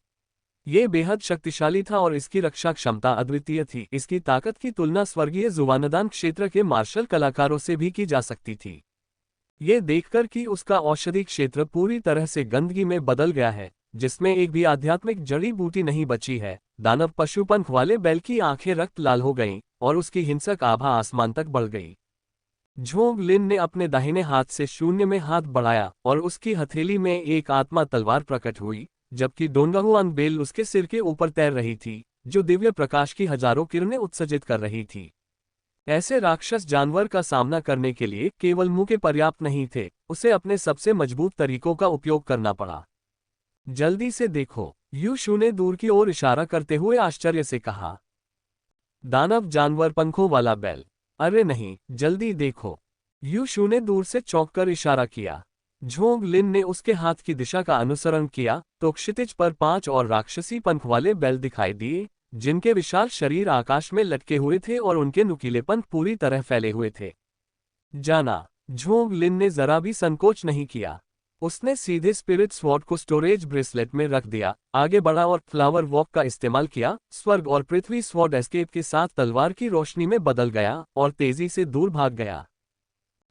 ये बेहद शक्तिशाली था और इसकी रक्षा क्षमता अद्वितीय थी। इसकी ताकत की तुलना स्वर्गीय जुबानदान क्षेत्र के मार्शल कलाकारों से भी की जा सकती थी। ये देखकर कि उसका औषधि क्षेत्र पूरी तरह से गंदगी में बदल गया है, जिसमें एक भी आध्यात्मिक जड़ी बूटी नहीं बची है, दानव पशु पंख वाले बैल की आंखें रक्त लाल हो गईं और उसकी हिंसक आभा आसमान तक बढ़ गई। झोंग लिन ने अपने दाहिने हाथ से शून्य में हाथ बढ़ाया और उसकी हथेली में एक आत्मा तलवार प्रकट हुई, जबकि डोंगाहुआंग बेल उसके सिर के ऊपर तैर रही थी, जो दिव्य प्रकाश की हजारों किरणें उत्सर्जित कर रही थी। ऐसे राक्षस जानवर का सामना करने के लिए केवल मुंह के पर्याप्त नहीं थे, उसे अपने सबसे मजबूत तरीकों का उपयोग करना पड़ा। जल्दी से देखो, यूशु ने दूर की ओर इशारा करते हुए आश्चर्य से कहा। दानव जानवर पंखों वाला बैल, अरे नहीं, जल्दी देखो। यूशु ने दूर से चौंककर इशारा किया। झोंग लिन ने उसके हाथ की दिशा का अनुसरण किया तो क्षितिज पर 5 और राक्षसी पंख वाले बैल दिखाई दिए, जिनके विशाल शरीर आकाश में लटके हुए थे और उनके नुकीले पंख पूरी तरह फैले हुए थे। जाना, झोंग लिन ने जरा भी संकोच नहीं किया। उसने सीधे स्पिरिट स्वॉर्ड को स्टोरेज ब्रेसलेट में रख दिया, आगे बढ़ा और फ्लावर वॉक का इस्तेमाल किया। स्वर्ग और पृथ्वी स्वॉर्ड एस्केप के साथ तलवार की रोशनी में बदल गया और तेजी से दूर भाग गया।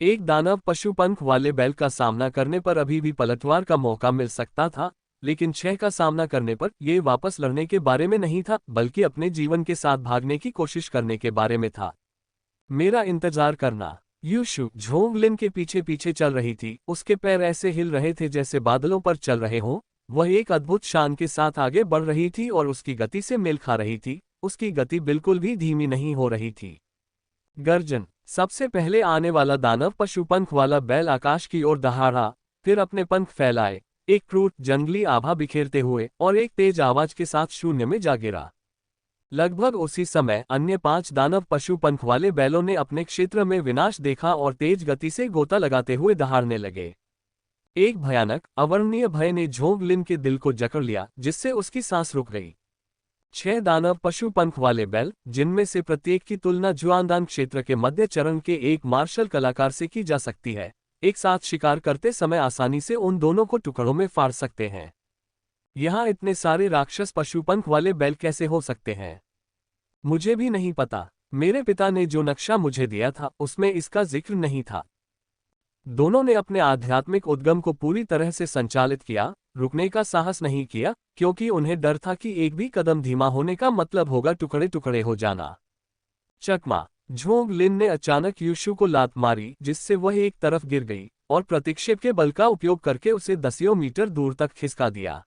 एक दानव पशु पंख वाले बैल का सामना करने पर अभी भी पलटवार का मौका मिल सकता था, लेकिन 6 का सामना करने पर यह वापस लड़ने के बारे में नहीं था, बल्कि अपने जीवन के साथ भागने की कोशिश करने के बारे में था। मेरा इंतजार करना। यूशु झोंग लिन के पीछे पीछे चल रही थी, उसके पैर ऐसे हिल रहे थे जैसे बादलों पर चल रहे हों। वह एक अद्भुत शान के साथ आगे बढ़ रही थी और उसकी गति से मेल खा रही थी। उसकी गति बिल्कुल भी धीमी नहीं हो रही थी। गर्जन, सबसे पहले आने वाला दानव पशु पंख वाला बैल आकाश की ओर दहाड़ा, फिर अपने पंख फैलाए, एक क्रूर जंगली आभा बिखेरते हुए और एक तेज आवाज के साथ शून्य में जा गिरा। लगभग उसी समय अन्य 5 दानव पशु पंख वाले बैलों ने अपने क्षेत्र में विनाश देखा और तेज गति से गोता लगाते हुए दहाड़ने लगे। एक भयानक अवर्णनीय भय ने झोंग लिन के दिल को जकड़ लिया, जिससे उसकी सांस रुक गई। 6 दानव पशु पंख वाले बैल, जिनमें से प्रत्येक की तुलना जुआनदान क्षेत्र के मध्य चरण के एक मार्शल कलाकार से की जा सकती है, एक साथ शिकार करते समय आसानी से उन दोनों को टुकड़ों में फाड़ सकते हैं। यहाँ इतने सारे राक्षस पशु पंख वाले बैल कैसे हो सकते हैं? मुझे भी नहीं पता। मेरे पिता ने जो नक्शा मुझे दिया था उसमें इसका जिक्र नहीं था। दोनों ने अपने आध्यात्मिक उद्गम को पूरी तरह से संचालित किया, रुकने का साहस नहीं किया, क्योंकि उन्हें डर था कि एक भी कदम धीमा होने का मतलब होगा टुकड़े टुकड़े हो जाना। चकमा, झोंग लिन ने अचानक यूशु को लात मारी, जिससे वह एक तरफ गिर गई और प्रतिक्षेप के बल का उपयोग करके उसे दसियों मीटर दूर तक खिसका दिया।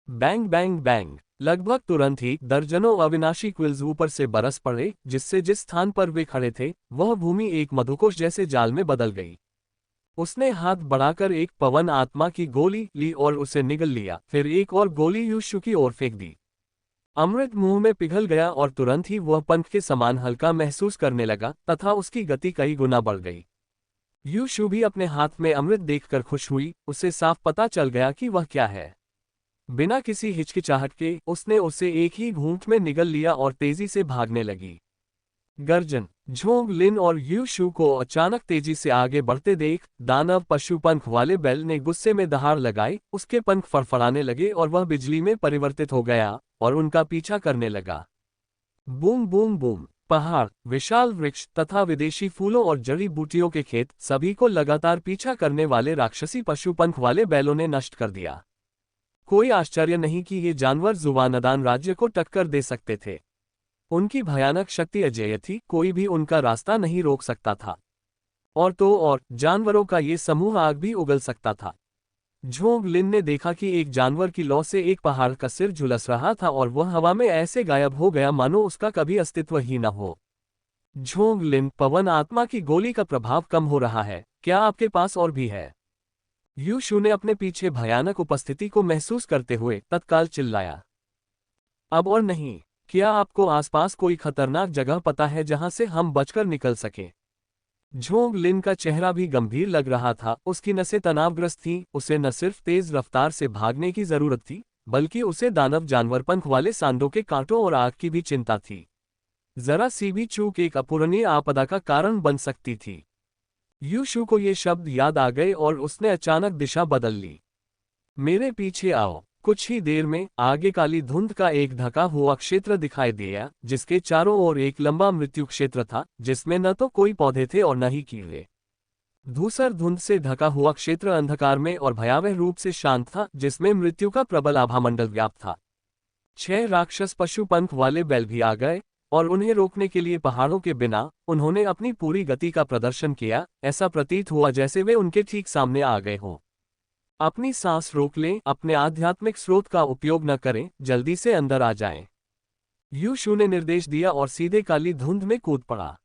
बैंग बैंग बैंग, लगभग तुरंत ही दर्जनों अविनाशी क्विल्स ऊपर से बरस पड़े, जिससे जिस स्थान पर वे खड़े थे वह भूमि एक मधुकोश जैसे जाल में बदल गई। उसने हाथ बढ़ाकर एक पवन आत्मा की गोली ली और उसे निगल लिया, फिर एक और गोली यूशु की ओर फेंक दी। अमृत मुंह में पिघल गया और तुरंत ही वह पंख के समान हल्का महसूस करने लगा तथा उसकी गति कई गुना बढ़ गई। यूशु भी अपने हाथ में अमृत देखकर खुश हुई, उसे साफ पता चल गया कि वह क्या है। बिना किसी हिचकिचाहट के उसने उसे एक ही घूंट में निगल लिया और तेजी से भागने लगी। गर्जन, झोंग लिन और यूशु को अचानक तेजी से आगे बढ़ते देख दानव पशु पंख वाले बैल ने गुस्से में दहाड़ लगाई, उसके पंख फड़फड़ाने लगे और वह बिजली में परिवर्तित हो गया और उनका पीछा करने लगा। Boom boom boom. पहाड़, विशाल वृक्ष तथा विदेशी फूलों और जड़ी बूटियों के खेत, सभी को लगातार पीछा करने वाले राक्षसी पशु पंख वाले बैलों ने नष्ट कर दिया। कोई आश्चर्य नहीं कि ये जानवर जुबानदान राज्य को टक्कर दे सकते थे। उनकी भयानक शक्ति अजेय थी, कोई भी उनका रास्ता नहीं रोक सकता था। और तो और जानवरों का ये समूह आग भी उगल सकता था। झोंग लिन ने देखा कि एक जानवर की लौ से एक पहाड़ का सिर झुलस रहा था और वह हवा में ऐसे गायब हो गया मानो उसका कभी अस्तित्व ही न हो। झोंग लिन, पवन आत्मा की गोली का प्रभाव कम हो रहा है, क्या आपके पास और भी है? यू शू ने अपने पीछे भयानक उपस्थिति को महसूस करते हुए तत्काल चिल्लाया। अब और नहीं। क्या आपको आसपास कोई खतरनाक जगह पता है जहां से हम बचकर निकल सके? झोंग लिन का चेहरा भी गंभीर लग रहा था, उसकी नसें तनावग्रस्त थीं। उसे न सिर्फ तेज रफ्तार से भागने की जरूरत थी, बल्कि उसे दानव जानवर पंख वाले सांडों के कांटों और आग की भी चिंता थी। जरा सी भी चूक एक अपूरणीय आपदा का कारण बन सकती थी। यू शू को ये शब्द याद आ गए और उसने अचानक दिशा बदल ली। मेरे पीछे आओ। कुछ ही देर में आगे काली धुंध का एक ढका हुआ क्षेत्र दिखाई दिया, जिसके चारों ओर एक लंबा मृत्यु क्षेत्र था, जिसमें न तो कोई पौधे थे और न ही कीड़े। धूसर धुंध से ढका हुआ क्षेत्र अंधकार में और भयावह रूप से शांत था, जिसमें मृत्यु का प्रबल आभामंडल व्याप्त था। 6 राक्षस पशु पंख वाले बैल भी आ गए, और उन्हें रोकने के लिए पहाड़ों के बिना उन्होंने अपनी पूरी गति का प्रदर्शन किया। ऐसा प्रतीत हुआ जैसे वे उनके ठीक सामने आ गए हों। अपनी सांस रोक लें, अपने आध्यात्मिक स्रोत का उपयोग न करें, जल्दी से अंदर आ जाएं। यू शू ने निर्देश दिया और सीधे काली धुंध में कूद पड़ा।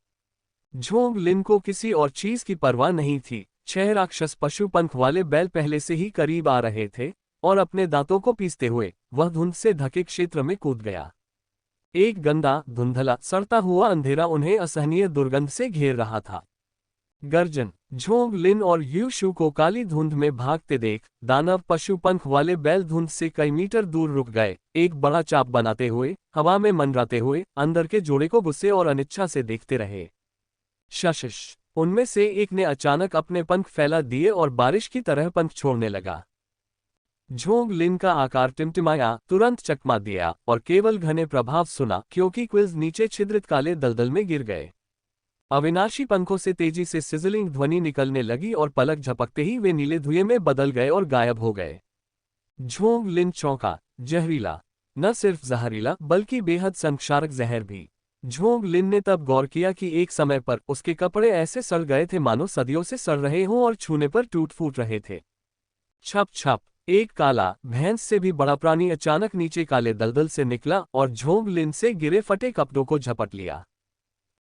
झोंग लिन को किसी और चीज की परवाह नहीं थी। 6 राक्षस पशु पंख वाले बैल पहले से ही करीब आ रहे थे, और अपने दांतों को पीसते हुए वह धुंध से ढके क्षेत्र में कूद गया। एक गंदा, धुंधला, सड़ता हुआ अंधेरा उन्हें असहनीय दुर्गंध से घेर रहा था। गर्जन। झोंग लिन और यू शू को काली धुंध में भागते देख दानव पशु पंख वाले बैल धुंध से कई मीटर दूर रुक गए, एक बड़ा चाप बनाते हुए, हवा में मंडराते हुए, अंदर के जोड़े को गुस्से और अनिच्छा से देखते रहे। शशिश। उनमें से एक ने अचानक अपने पंख फैला दिए और बारिश की तरह पंख छोड़ने लगा। झोंग लिन का आकार टिमटिमाया, तुरंत चकमा दिया और केवल घने प्रभाव सुना, क्योंकि क्विज नीचे छिद्रित काले दलदल में गिर गए। अविनाशी पंखों से तेजी से सिजलिंग ध्वनि निकलने लगी और पलक झपकते ही वे नीले धुएं में बदल गए और गायब हो गए। झोंग लिन चौंका। जहरीला। न सिर्फ जहरीला, बल्कि बेहद संक्षारक जहर भी। झोंग लिन ने तब गौर किया कि एक समय पर उसके कपड़े ऐसे सड़ गए थे मानो सदियों से सड़ रहे हों और छूने पर टूट फूट रहे थे। छप छप। एक काला, भैंस से भी बड़ा प्राणी अचानक नीचे काले दलदल से निकला और झोंग लिन से गिरे फटे कपड़ों को झपट लिया।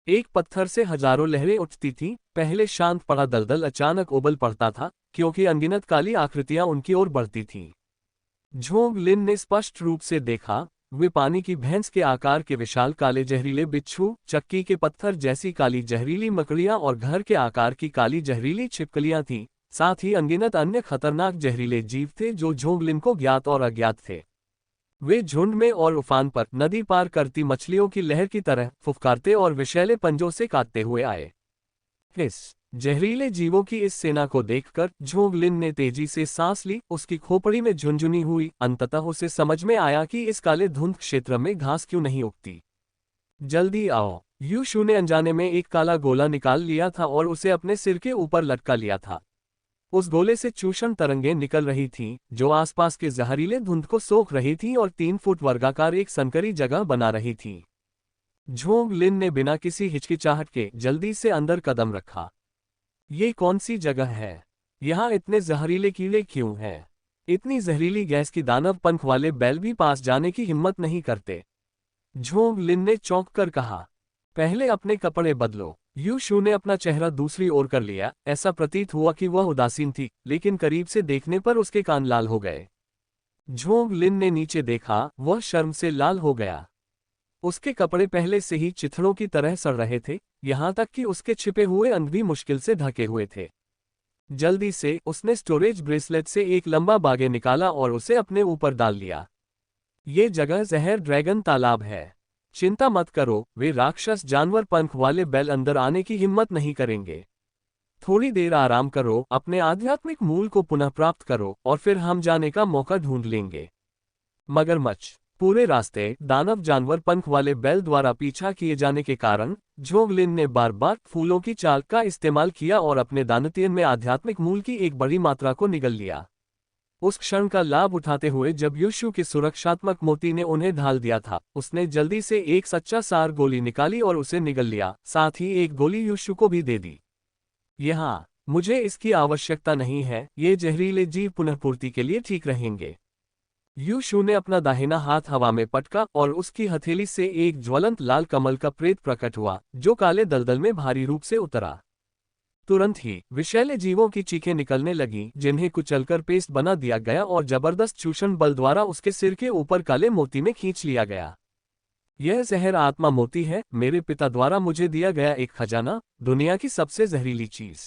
एक पत्थर से हजारों लहरें उठती थीं। पहले शांत पड़ा दलदल अचानक उबल पड़ता था, क्योंकि अनगिनत काली आकृतियां उनकी ओर बढ़ती थीं। झोंग लिन ने स्पष्ट रूप से देखा, वे पानी की भैंस के आकार के विशाल काले जहरीले बिच्छू, चक्की के पत्थर जैसी काली जहरीली मकड़ियां और घर के आकार की काली जहरीली छिपकलियां थीं। साथ ही अनगिनत अन्य खतरनाक जहरीले जीव थे जो झोंग लिन को ज्ञात और अज्ञात थे। वे झुंड में और उफान पर नदी पार करती मछलियों की लहर की तरह फुफकारते और विषैले पंजों से काटते हुए आए। इस जहरीले जीवों की इस सेना को देखकर झोंग लिन ने तेजी से सांस ली, उसकी खोपड़ी में झुनझुनी हुई। अंततः उसे समझ में आया कि इस काले धुंध क्षेत्र में घास क्यों नहीं उगती। जल्दी आओ। यू शू ने अनजाने में एक काला गोला निकाल लिया था और उसे अपने सिर के ऊपर लटका लिया था। उस गोले से चूषण तरंगें निकल रही थीं, जो आसपास के जहरीले धुंध को सोख रही थीं और 3 फुट वर्गाकार एक संकरी जगह बना रही थीं। झोंग लिन ने बिना किसी हिचकिचाहट के जल्दी से अंदर कदम रखा। ये कौन सी जगह है? यहाँ इतने जहरीले कीड़े क्यों हैं? इतनी जहरीली गैस की दानव पंख वाले बैल भी पास जाने की हिम्मत नहीं करते। झोंग लिन ने चौंक कर कहा, पहले अपने कपड़े बदलो। यू शू ने अपना चेहरा दूसरी ओर कर लिया। ऐसा प्रतीत हुआ कि वह उदासीन थी, लेकिन करीब से देखने पर उसके कान लाल हो गए। झोंग लिन ने नीचे देखा, वह शर्म से लाल हो गया। उसके कपड़े पहले से ही चिथड़ों की तरह सड़ रहे थे, यहाँ तक कि उसके छिपे हुए अंग भी मुश्किल से ढके हुए थे। जल्दी से उसने स्टोरेज ब्रेसलेट से एक लंबा बागे निकाला और उसे अपने ऊपर डाल लिया। ये जगह जहर ड्रैगन तालाब है। चिंता मत करो, वे राक्षस जानवर पंख वाले बैल अंदर आने की हिम्मत नहीं करेंगे। थोड़ी देर आराम करो, अपने आध्यात्मिक मूल को पुनः प्राप्त करो, और फिर हम जाने का मौका ढूंढ लेंगे। मगरमच्छ। पूरे रास्ते दानव जानवर पंख वाले बैल द्वारा पीछा किए जाने के कारण झोंगलिन ने बार बार फूलों की चाल का इस्तेमाल किया और अपने दानतीयन में आध्यात्मिक मूल की एक बड़ी मात्रा को निगल लिया। उस क्षण का लाभ उठाते हुए जब यीशु के सुरक्षात्मक मोती ने उन्हें ढाल दिया था, उसने जल्दी से एक सच्चा सार गोली निकाली और उसे निगल लिया, साथ ही एक गोली यीशु को भी दे दी। यहाँ मुझे इसकी आवश्यकता नहीं है, ये जहरीले जीव पुनर्पूर्ति के लिए ठीक रहेंगे। यीशु ने अपना दाहिना हाथ हवा में पटका और उसकी हथेली से एक ज्वलंत लाल कमल का प्रेत प्रकट हुआ, जो काले दलदल में भारी रूप से उतरा। तुरंत ही विषैले जीवों की चीखें निकलने लगीं, जिन्हें कुचलकर पेस्ट बना दिया गया और जबरदस्त चूषण बल द्वारा उसके सिर के ऊपर काले मोती में खींच लिया गया। यह जहर आत्मा मोती है, मेरे पिता द्वारा मुझे दिया गया एक खजाना, दुनिया की सबसे जहरीली चीज।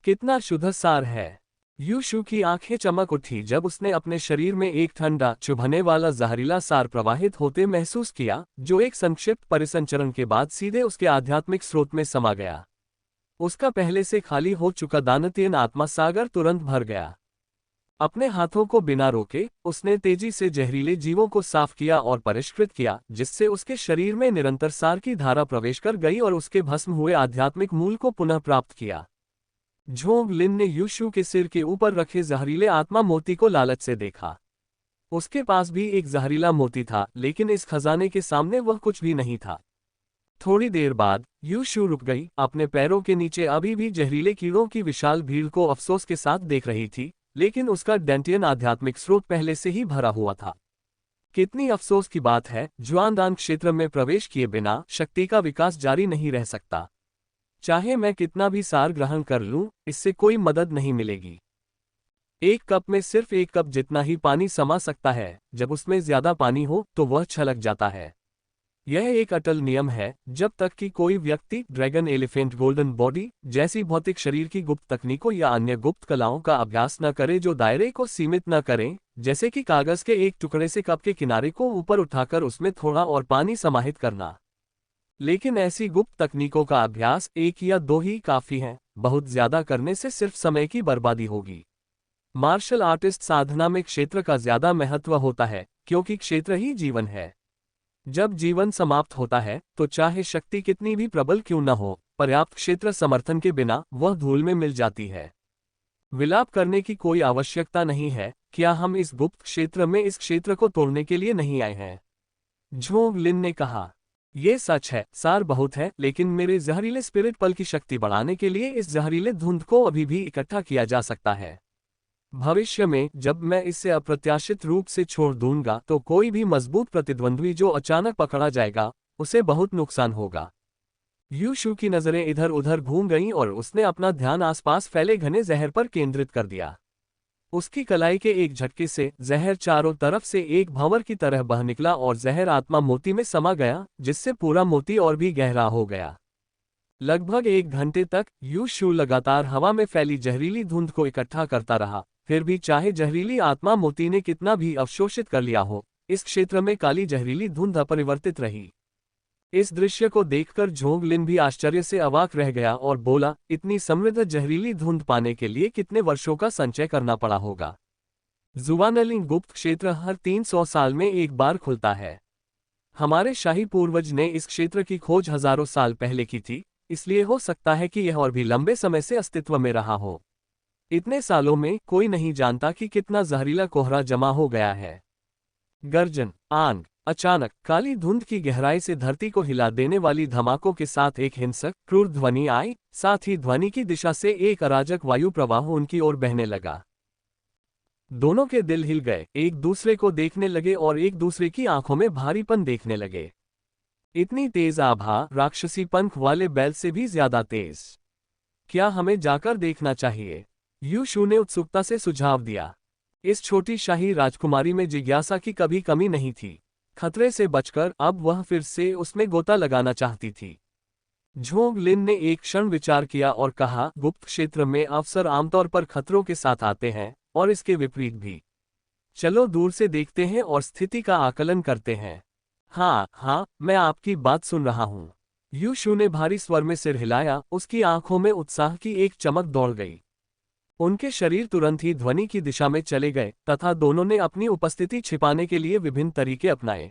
कितना शुद्ध सार है। यीशु की आंखें चमक उठी जब उसने अपने शरीर में एक ठंडा चुभने वाला जहरीला सार प्रवाहित होते महसूस किया, जो एक संक्षिप्त परिसंचरण के बाद सीधे उसके आध्यात्मिक स्रोत में समा गया। उसका पहले से खाली हो चुका दानतीयन आत्मा सागर तुरंत भर गया। अपने हाथों को बिना रोके उसने तेजी से जहरीले जीवों को साफ किया और परिष्कृत किया, जिससे उसके शरीर में निरंतर सार की धारा प्रवेश कर गई और उसके भस्म हुए आध्यात्मिक मूल को पुनः प्राप्त किया। झोंगलिन ने यीशु के सिर के ऊपर रखे जहरीले आत्मा मोती को लालच से देखा। उसके पास भी एक जहरीला मोती था, लेकिन इस खजाने के सामने वह कुछ भी नहीं था। थोड़ी देर बाद यीशु रुक गई, अपने पैरों के नीचे अभी भी जहरीले कीड़ों की विशाल भीड़ को अफसोस के साथ देख रही थी, लेकिन उसका डेंटियन आध्यात्मिक स्रोत पहले से ही भरा हुआ था। कितनी अफसोस की बात है, ज्वानदान क्षेत्र में प्रवेश किए बिना शक्ति का विकास जारी नहीं रह सकता। चाहे मैं कितना भी सार ग्रहण कर लूं, इससे कोई मदद नहीं मिलेगी। एक कप में सिर्फ एक कप जितना ही पानी समा सकता है, जब उसमें ज्यादा पानी हो तो वह छलक जाता है। यह एक अटल नियम है, जब तक कि कोई व्यक्ति ड्रैगन एलिफेंट गोल्डन बॉडी जैसी भौतिक शरीर की गुप्त तकनीकों या अन्य गुप्त कलाओं का अभ्यास न करे जो दायरे को सीमित न करें, जैसे कि कागज के एक टुकड़े से कप के किनारे को ऊपर उठाकर उसमें थोड़ा और पानी समाहित करना। लेकिन ऐसी गुप्त तकनीकों का अभ्यास एक या दो ही काफी है, बहुत ज्यादा करने से सिर्फ समय की बर्बादी होगी। मार्शल आर्टिस्ट साधना में क्षेत्र का ज्यादा महत्व होता है, क्योंकि क्षेत्र ही जीवन है। जब जीवन समाप्त होता है तो चाहे शक्ति कितनी भी प्रबल क्यों न हो, पर्याप्त क्षेत्र समर्थन के बिना वह धूल में मिल जाती है। विलाप करने की कोई आवश्यकता नहीं है, क्या हम इस गुप्त क्षेत्र में इस क्षेत्र को तोड़ने के लिए नहीं आए हैं? झोंगलिन ने कहा, यह सच है, सार बहुत है, लेकिन मेरे जहरीले स्पिरिट पल की शक्ति बढ़ाने के लिए इस जहरीले धुंध को अभी भी इकट्ठा किया जा सकता है। भविष्य में जब मैं इसे अप्रत्याशित रूप से छोड़ दूंगा तो कोई भी मजबूत प्रतिद्वंद्वी जो अचानक पकड़ा जाएगा, उसे बहुत नुकसान होगा। यीशु की नजरें इधर उधर घूम गईं और उसने अपना ध्यान आसपास फैले घने जहर पर केंद्रित कर दिया। उसकी कलाई के एक झटके से जहर चारों तरफ से एक भंवर की तरह बह निकला और जहर आत्मा मोती में समा गया, जिससे पूरा मोती और भी गहरा हो गया। लगभग 1 घंटे तक यीशु लगातार हवा में फैली जहरीली धुंध को इकट्ठा करता रहा। फिर भी चाहे जहरीली आत्मा मोती ने कितना भी अवशोषित कर लिया हो, इस क्षेत्र में काली जहरीली धुंध अपरिवर्तित रही। इस दृश्य को देखकर झोंगलिन भी आश्चर्य से अवाक रह गया और बोला, इतनी समृद्ध जहरीली धुंध पाने के लिए कितने वर्षों का संचय करना पड़ा होगा। जुवानलिंग गुप्त क्षेत्र हर 300 साल में एक बार खुलता है। हमारे शाही पूर्वज ने इस क्षेत्र की खोज हजारों साल पहले की थी, इसलिए हो सकता है कि यह और भी लंबे समय से अस्तित्व में रहा हो। इतने सालों में कोई नहीं जानता कि कितना जहरीला कोहरा जमा हो गया है। गर्जन, आग, अचानक काली धुंध की गहराई से धरती को हिला देने वाली धमाकों के साथ एक हिंसक क्रूर ध्वनि आई, साथ ही ध्वनि की दिशा से एक अराजक वायु प्रवाह उनकी ओर बहने लगा। दोनों के दिल हिल गए, एक दूसरे को देखने लगे और एक दूसरे की आंखों में भारीपन देखने लगे। इतनी तेज आभा राक्षसी पंख वाले बैल से भी ज्यादा तेज। क्या हमें जाकर देखना चाहिए? यीशु ने उत्सुकता से सुझाव दिया। इस छोटी शाही राजकुमारी में जिज्ञासा की कभी कमी नहीं थी। खतरे से बचकर अब वह फिर से उसमें गोता लगाना चाहती थी। झोंगलिन ने एक क्षण विचार किया और कहा, गुप्त क्षेत्र में अवसर आमतौर पर खतरों के साथ आते हैं और इसके विपरीत भी। चलो दूर से देखते हैं और स्थिति का आकलन करते हैं। हाँ, मैं आपकी बात सुन रहा हूँ। यीशु ने भारी स्वर में सिर हिलाया, उसकी आंखों में उत्साह की एक चमक दौड़ गई। उनके शरीर तुरंत ही ध्वनि की दिशा में चले गए तथा दोनों ने अपनी उपस्थिति छिपाने के लिए विभिन्न तरीके अपनाए।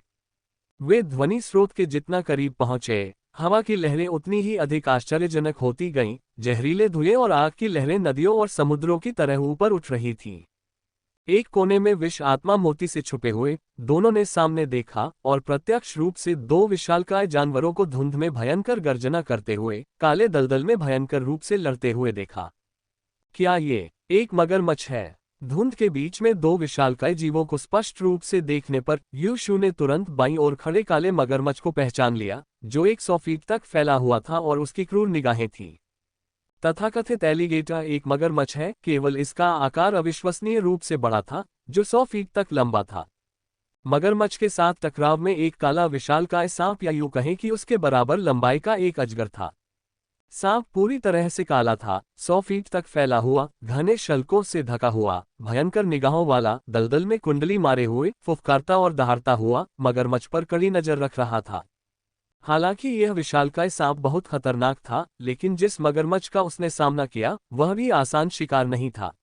वे ध्वनि स्रोत के जितना करीब पहुंचे, हवा की लहरें उतनी ही अधिक आश्चर्यजनक होती गईं, जहरीले धुएं और आग की लहरें नदियों और समुद्रों की तरह ऊपर उठ रही थीं। एक कोने में विष आत्मा मोती से छुपे हुए दोनों ने सामने देखा और प्रत्यक्ष रूप से दो विशालकाय जानवरों को धुंध में भयंकर गर्जना करते हुए काले दलदल में भयंकर रूप से लड़ते हुए देखा। क्या ये एक मगरमच्छ है? धुंध के बीच में दो विशालकाय जीवों को स्पष्ट रूप से देखने पर यूशु ने तुरंत बाईं ओर खड़े काले मगरमच्छ को पहचान लिया, जो 100 फीट तक फैला हुआ था और उसकी क्रूर निगाहें थीं। तथाकथित एलिगेटर एक मगरमच्छ है, केवल इसका आकार अविश्वसनीय रूप से बड़ा था, जो 100 फीट तक लंबा था। मगरमच्छ के साथ टकराव में एक काला विशालकाय सांप या यूं कहें कि उसके बराबर लंबाई का एक अजगर था। सांप पूरी तरह से काला था, 100 फीट तक फैला हुआ, घने शल्कों से ढका हुआ, भयंकर निगाहों वाला, दलदल में कुंडली मारे हुए, फुफकारता और दहाड़ता हुआ मगरमच्छ पर कड़ी नजर रख रहा था। हालांकि यह विशालकाय सांप बहुत खतरनाक था, लेकिन जिस मगरमच्छ का उसने सामना किया वह भी आसान शिकार नहीं था।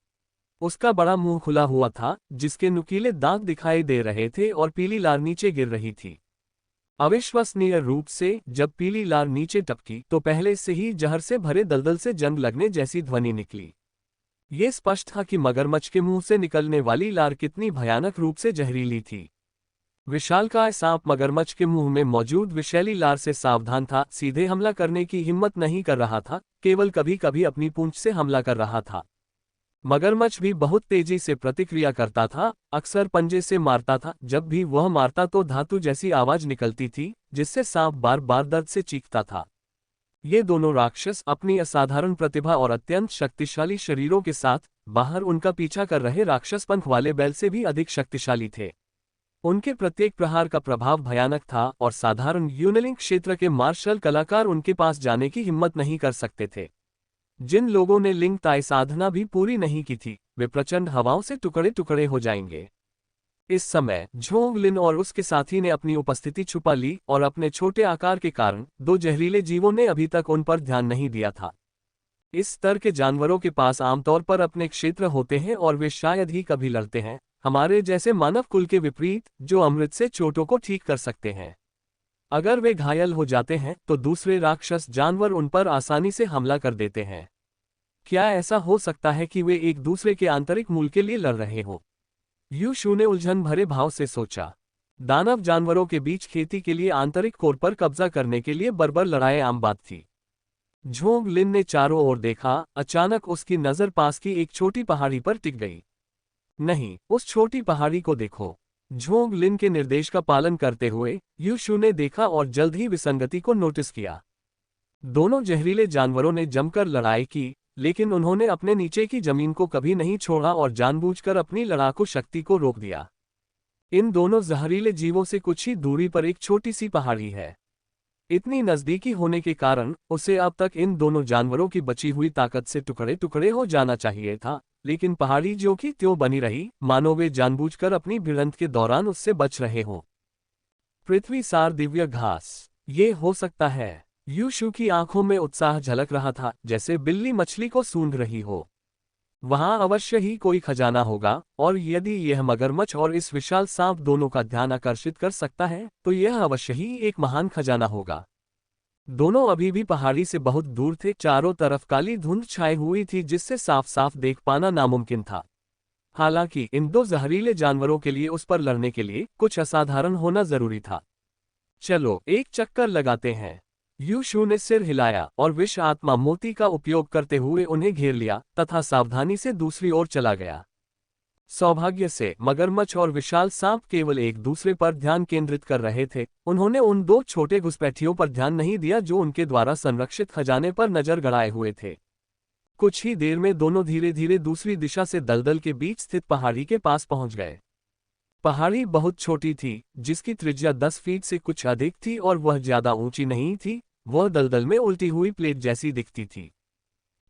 उसका बड़ा मुंह खुला हुआ था, जिसके नुकीले दांत दिखाई दे रहे थे और पीली लार नीचे गिर रही थी। अविश्वसनीय रूप से जब पीली लार नीचे टपकी तो पहले से ही जहर से भरे दलदल से जंग लगने जैसी ध्वनि निकली। ये स्पष्ट था कि मगरमच्छ के मुंह से निकलने वाली लार कितनी भयानक रूप से जहरीली थी। विशालकाय सांप मगरमच्छ के मुंह में मौजूद विषैली लार से सावधान था, सीधे हमला करने की हिम्मत नहीं कर रहा था, केवल कभी कभी अपनी पूंछ से हमला कर रहा था। मगरमच्छ भी बहुत तेजी से प्रतिक्रिया करता था, अक्सर पंजे से मारता था, जब भी वह मारता तो धातु जैसी आवाज निकलती थी, जिससे सांप बार बार दर्द से चीखता था। ये दोनों राक्षस अपनी असाधारण प्रतिभा और अत्यंत शक्तिशाली शरीरों के साथ बाहर उनका पीछा कर रहे राक्षस पंख वाले बैल से भी अधिक शक्तिशाली थे। उनके प्रत्येक प्रहार का प्रभाव भयानक था और साधारण यूनेलिंग क्षेत्र के मार्शल कलाकार उनके पास जाने की हिम्मत नहीं कर सकते थे। जिन लोगों ने लिंग ताई साधना भी पूरी नहीं की थी, वे प्रचंड हवाओं से टुकड़े टुकड़े हो जाएंगे। इस समय झोंग लिन और उसके साथी ने अपनी उपस्थिति छुपा ली और अपने छोटे आकार के कारण दो जहरीले जीवों ने अभी तक उन पर ध्यान नहीं दिया था। इस स्तर के जानवरों के पास आमतौर पर अपने क्षेत्र होते हैं और वे शायद ही कभी लड़ते हैं, हमारे जैसे मानव कुल के विपरीत, जो अमृत से चोटों को ठीक कर सकते हैं। अगर वे घायल हो जाते हैं तो दूसरे राक्षस जानवर उन पर आसानी से हमला कर देते हैं। क्या ऐसा हो सकता है कि वे एक दूसरे के आंतरिक मूल के लिए लड़ रहे हों? यूशु ने उलझन भरे भाव से सोचा। दानव जानवरों के बीच खेती के लिए आंतरिक कोर पर कब्जा करने के लिए बर्बर लड़ाई आम बात थी। झोंग लिन ने चारों ओर देखा, अचानक उसकी नजर पास की एक छोटी पहाड़ी पर टिक गई। नहीं, उस छोटी पहाड़ी को देखो। झोंग लिन के निर्देश का पालन करते हुए यूशु ने देखा और जल्द ही विसंगति को नोटिस किया। दोनों जहरीले जानवरों ने जमकर लड़ाई की, लेकिन उन्होंने अपने नीचे की जमीन को कभी नहीं छोड़ा और जानबूझकर अपनी लड़ाकू शक्ति को रोक दिया। इन दोनों जहरीले जीवों से कुछ ही दूरी पर एक छोटी सी पहाड़ी है। इतनी नजदीकी होने के कारण उसे अब तक इन दोनों जानवरों की बची हुई ताकत से टुकड़े टुकड़े हो जाना चाहिए था, लेकिन पहाड़ी जो कि त्यों बनी रही, मानो वे जानबूझकर अपनी भिड़ंत के दौरान उससे बच रहे हों। पृथ्वी सार दिव्य घास, ये हो सकता है। यूशु की आंखों में उत्साह झलक रहा था, जैसे बिल्ली मछली को सूंघ रही हो। वहां अवश्य ही कोई खजाना होगा, और यदि यह मगरमच्छ और इस विशाल सांप दोनों का ध्यान आकर्षित कर सकता है, तो यह अवश्य ही एक महान खजाना होगा। दोनों अभी भी पहाड़ी से बहुत दूर थे, चारों तरफ काली धुंध छाई हुई थी जिससे साफ साफ देख पाना नामुमकिन था। हालांकि इन दो जहरीले जानवरों के लिए उस पर लड़ने के लिए कुछ असाधारण होना जरूरी था। चलो एक चक्कर लगाते हैं। यूशु ने सिर हिलाया और विष आत्मा मोती का उपयोग करते हुए उन्हें घेर लिया तथा सावधानी से दूसरी ओर चला गया। सौभाग्य से मगरमच्छ और विशाल सांप केवल एक दूसरे पर ध्यान केंद्रित कर रहे थे, उन्होंने उन दो छोटे घुसपैठियों पर ध्यान नहीं दिया जो उनके द्वारा संरक्षित खजाने पर नजर गड़ाए हुए थे। कुछ ही देर में दोनों धीरे धीरे दूसरी दिशा से दलदल के बीच स्थित पहाड़ी के पास पहुंच गए। पहाड़ी बहुत छोटी थी, जिसकी त्रिज्या 10 फीट से कुछ अधिक थी और वह ज्यादा ऊंची नहीं थी, वह दलदल में उल्टी हुई प्लेट जैसी दिखती थी।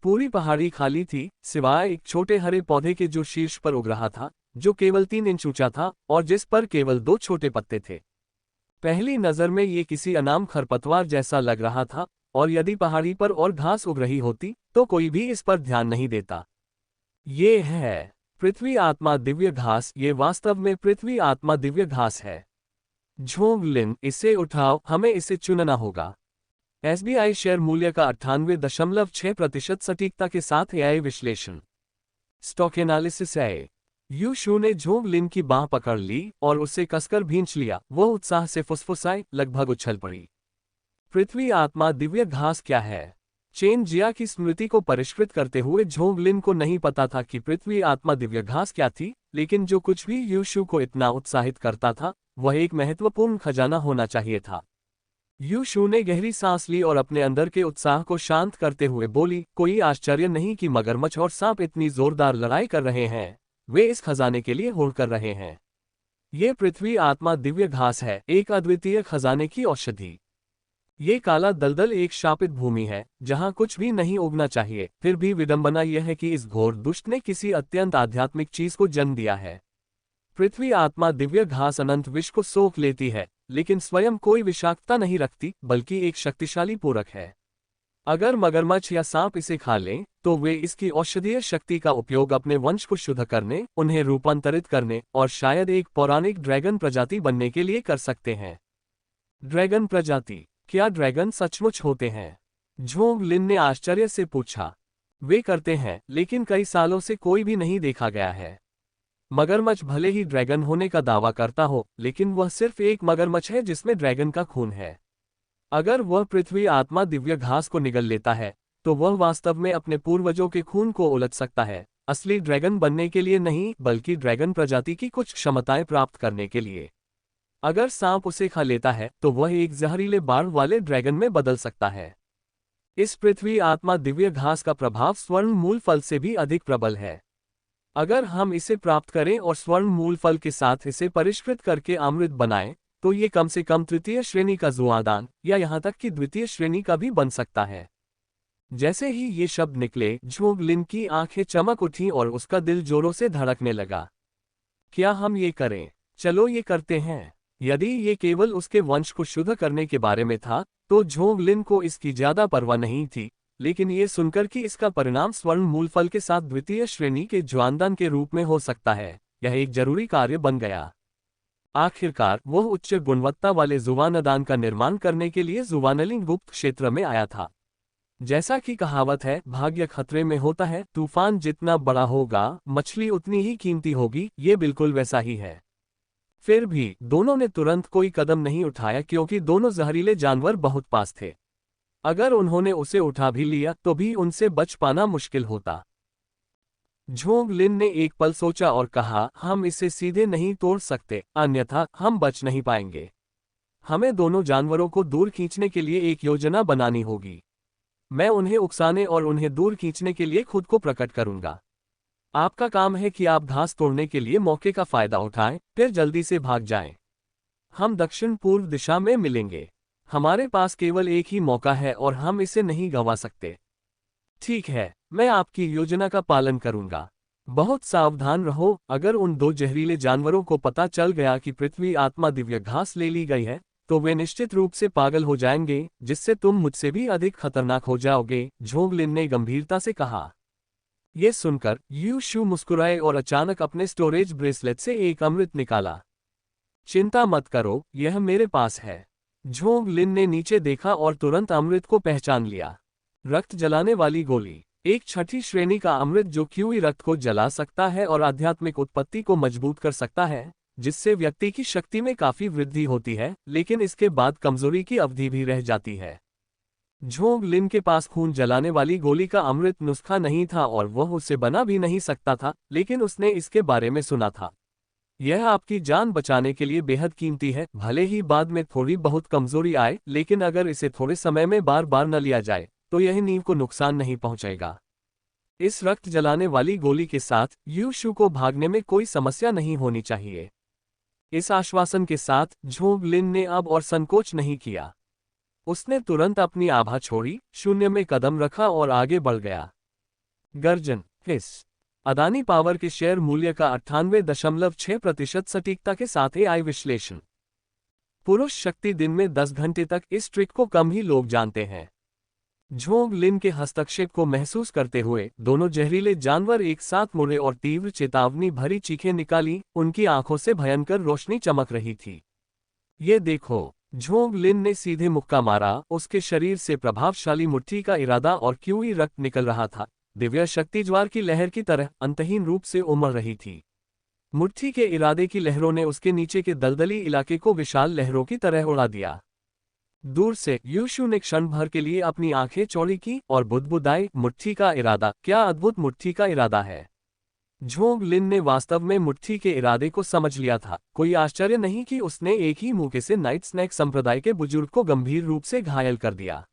पूरी पहाड़ी खाली थी, सिवाय एक छोटे हरे पौधे के जो शीर्ष पर उग रहा था, जो केवल 3 इंच ऊंचा था और जिस पर केवल 2 छोटे पत्ते थे। पहली नजर में ये किसी अनाम खरपतवार जैसा लग रहा था, और यदि पहाड़ी पर और घास उग रही होती तो कोई भी इस पर ध्यान नहीं देता। ये है पृथ्वी आत्मा दिव्य घास। ये वास्तव में पृथ्वी आत्मा दिव्य घास है। झोंग लिन, इसे उठाओ, हमें इसे चुनना होगा। एसबीआई शेयर मूल्य का 98.6% सटीकता के साथ एआई विश्लेषण। स्टॉक एनालिसिस है। यू शू ने झोंग लिन की बांह पकड़ ली और उसे कसकर भींच लिया। वह उत्साह से फुसफुसाई, लगभग उछल पड़ी। पृथ्वी आत्मा दिव्य घास क्या है? चेन जिया की स्मृति को परिष्कृत करते हुए झोंग लिन को नहीं पता था कि पृथ्वी आत्मा दिव्य घास क्या थी, लेकिन जो कुछ भी यू शू को इतना उत्साहित करता था वह एक महत्वपूर्ण खजाना होना चाहिए था। यू शू ने गहरी सांस ली और अपने अंदर के उत्साह को शांत करते हुए बोली, कोई आश्चर्य नहीं कि मगरमच्छ और सांप इतनी जोरदार लड़ाई कर रहे हैं। वे इस खजाने के लिए होड़ कर रहे हैं। ये पृथ्वी आत्मा दिव्य घास है, एक अद्वितीय खजाने की औषधि। ये काला दलदल एक शापित भूमि है जहां कुछ भी नहीं उगना चाहिए। फिर भी विडंबना यह है कि इस घोर दुष्ट ने किसी अत्यंत आध्यात्मिक चीज को जन्म दिया है। पृथ्वी आत्मा दिव्य घास अनंत विष को सोख लेती है, लेकिन स्वयं कोई विषाक्तता नहीं रखती, बल्कि एक शक्तिशाली पूरक है। अगर मगरमच्छ या सांप इसे खा लें, तो वे इसकी औषधीय शक्ति का उपयोग अपने वंश को शुद्ध करने, उन्हें रूपांतरित करने और शायद एक पौराणिक ड्रैगन प्रजाति बनने के लिए कर सकते हैं। ड्रैगन प्रजाति? क्या ड्रैगन सचमुच होते हैं? झोंग लिन ने आश्चर्य से पूछा। वे करते हैं, लेकिन कई सालों से कोई भी नहीं देखा गया है। मगरमच्छ भले ही ड्रैगन होने का दावा करता हो, लेकिन वह सिर्फ एक मगरमच्छ है जिसमें ड्रैगन का खून है। अगर वह पृथ्वी आत्मा दिव्य घास को निगल लेता है, तो वह वास्तव में अपने पूर्वजों के खून को उलट सकता है, असली ड्रैगन बनने के लिए नहीं, बल्कि ड्रैगन प्रजाति की कुछ क्षमताएं प्राप्त करने के लिए। अगर सांप उसे खा लेता है, तो वह एक जहरीले बाढ़ वाले ड्रैगन में बदल सकता है। इस पृथ्वी आत्मा दिव्य घास का प्रभाव स्वर्ण मूल फल से भी अधिक प्रबल है। अगर हम इसे प्राप्त करें और स्वर्ण मूल फल के साथ इसे परिष्कृत करके अमृत बनाएं, तो ये कम से कम तृतीय श्रेणी का जुआदान या यहाँ तक कि द्वितीय श्रेणी का भी बन सकता है। जैसे ही ये शब्द निकले, झोंग लिन की आंखें चमक उठीं और उसका दिल जोरों से धड़कने लगा। क्या हम ये करें? चलो ये करते हैं। यदि ये केवल उसके वंश को शुद्ध करने के बारे में था, तो झोंग लिन को इसकी ज्यादा परवाह नहीं थी, लेकिन ये सुनकर कि इसका परिणाम स्वर्ण मूल फल के साथ द्वितीय श्रेणी के जुआनदान के रूप में हो सकता है, यह एक जरूरी कार्य बन गया। आखिरकार वह उच्च गुणवत्ता वाले जुबानदान का निर्माण करने के लिए जुबानलिंग गुप्त क्षेत्र में आया था। जैसा कि कहावत है, भाग्य खतरे में होता है, तूफान जितना बड़ा होगा मछली उतनी ही कीमती होगी, ये बिल्कुल वैसा ही है। फिर भी दोनों ने तुरंत कोई कदम नहीं उठाया, क्योंकि दोनों जहरीले जानवर बहुत पास थे। अगर उन्होंने उसे उठा भी लिया तो भी उनसे बच पाना मुश्किल होता। झोंग लिन ने एक पल सोचा और कहा, हम इसे सीधे नहीं तोड़ सकते, अन्यथा हम बच नहीं पाएंगे। हमें दोनों जानवरों को दूर खींचने के लिए एक योजना बनानी होगी। मैं उन्हें उकसाने और उन्हें दूर खींचने के लिए खुद को प्रकट करूंगा। आपका काम है कि आप घास तोड़ने के लिए मौके का फायदा उठाएं, फिर जल्दी से भाग जाएं। हम दक्षिण पूर्व दिशा में मिलेंगे। हमारे पास केवल एक ही मौका है और हम इसे नहीं गंवा सकते। ठीक है, मैं आपकी योजना का पालन करूंगा। बहुत सावधान रहो, अगर उन दो जहरीले जानवरों को पता चल गया कि पृथ्वी आत्मा दिव्य घास ले ली गई है, तो वे निश्चित रूप से पागल हो जाएंगे, जिससे तुम मुझसे भी अधिक खतरनाक हो जाओगे, झोंग लिन ने गंभीरता से कहा। यह सुनकर यू शू मुस्कुराए और अचानक अपने स्टोरेज ब्रेसलेट से एक अमृत निकाला। चिंता मत करो, यह मेरे पास है। झोंग लिन ने नीचे देखा और तुरंत अमृत को पहचान लिया। रक्त जलाने वाली गोली, एक छठी श्रेणी का अमृत जो क्यूई रक्त को जला सकता है और आध्यात्मिक उत्पत्ति को मजबूत कर सकता है, जिससे व्यक्ति की शक्ति में काफी वृद्धि होती है, लेकिन इसके बाद कमजोरी की अवधि भी रह जाती है। झोंग लिन के पास खून जलाने वाली गोली का अमृत नुस्खा नहीं था और वह उससे बना भी नहीं सकता था, लेकिन उसने इसके बारे में सुना था। यह आपकी जान बचाने के लिए बेहद कीमती है, भले ही बाद में थोड़ी बहुत कमजोरी आए, लेकिन अगर इसे थोड़े समय में बार बार न लिया जाए तो यह नींव को नुकसान नहीं पहुंचाएगा। इस रक्त जलाने वाली गोली के साथ यू शू को भागने में कोई समस्या नहीं होनी चाहिए। इस आश्वासन के साथ झोंग लिन ने अब और संकोच नहीं किया। उसने तुरंत अपनी आभा छोड़ी, शून्य में कदम रखा और आगे बढ़ गया। गर्जन हिस अदानी पावर के शेयर मूल्य का 98.6% सटीकता के साथ एआई विश्लेषण। पुरुष शक्ति दिन में 10 घंटे तक, इस ट्रिक को कम ही लोग जानते हैं। झोंग लिन के हस्तक्षेप को महसूस करते हुए दोनों जहरीले जानवर एक साथ मुड़े और तीव्र चेतावनी भरी चीखें निकाली। उनकी आंखों से भयंकर रोशनी चमक रही थी। ये देखो, झोंग लिन ने सीधे मुक्का मारा। उसके शरीर से प्रभावशाली मुट्ठी का इरादा और क्यूई रक्त निकल रहा था। दिव्य शक्ति ज्वार की लहर की तरह अंतहीन रूप से उमड़ रही थी। मुट्ठी के इरादे की लहरों ने उसके नीचे के दलदली इलाके को विशाल लहरों की तरह उड़ा दिया। दूर से यूशु ने क्षण भर के लिए अपनी आंखें चौड़ी की और बुदबुदाई, मुट्ठी का इरादा, क्या अद्भुत मुट्ठी का इरादा है। झोंग लिन ने वास्तव में मुट्ठी के इरादे को समझ लिया था। कोई आश्चर्य नहीं कि उसने एक ही मौके से नाइट स्नैक संप्रदाय के बुजुर्ग को गंभीर रूप से घायल कर दिया।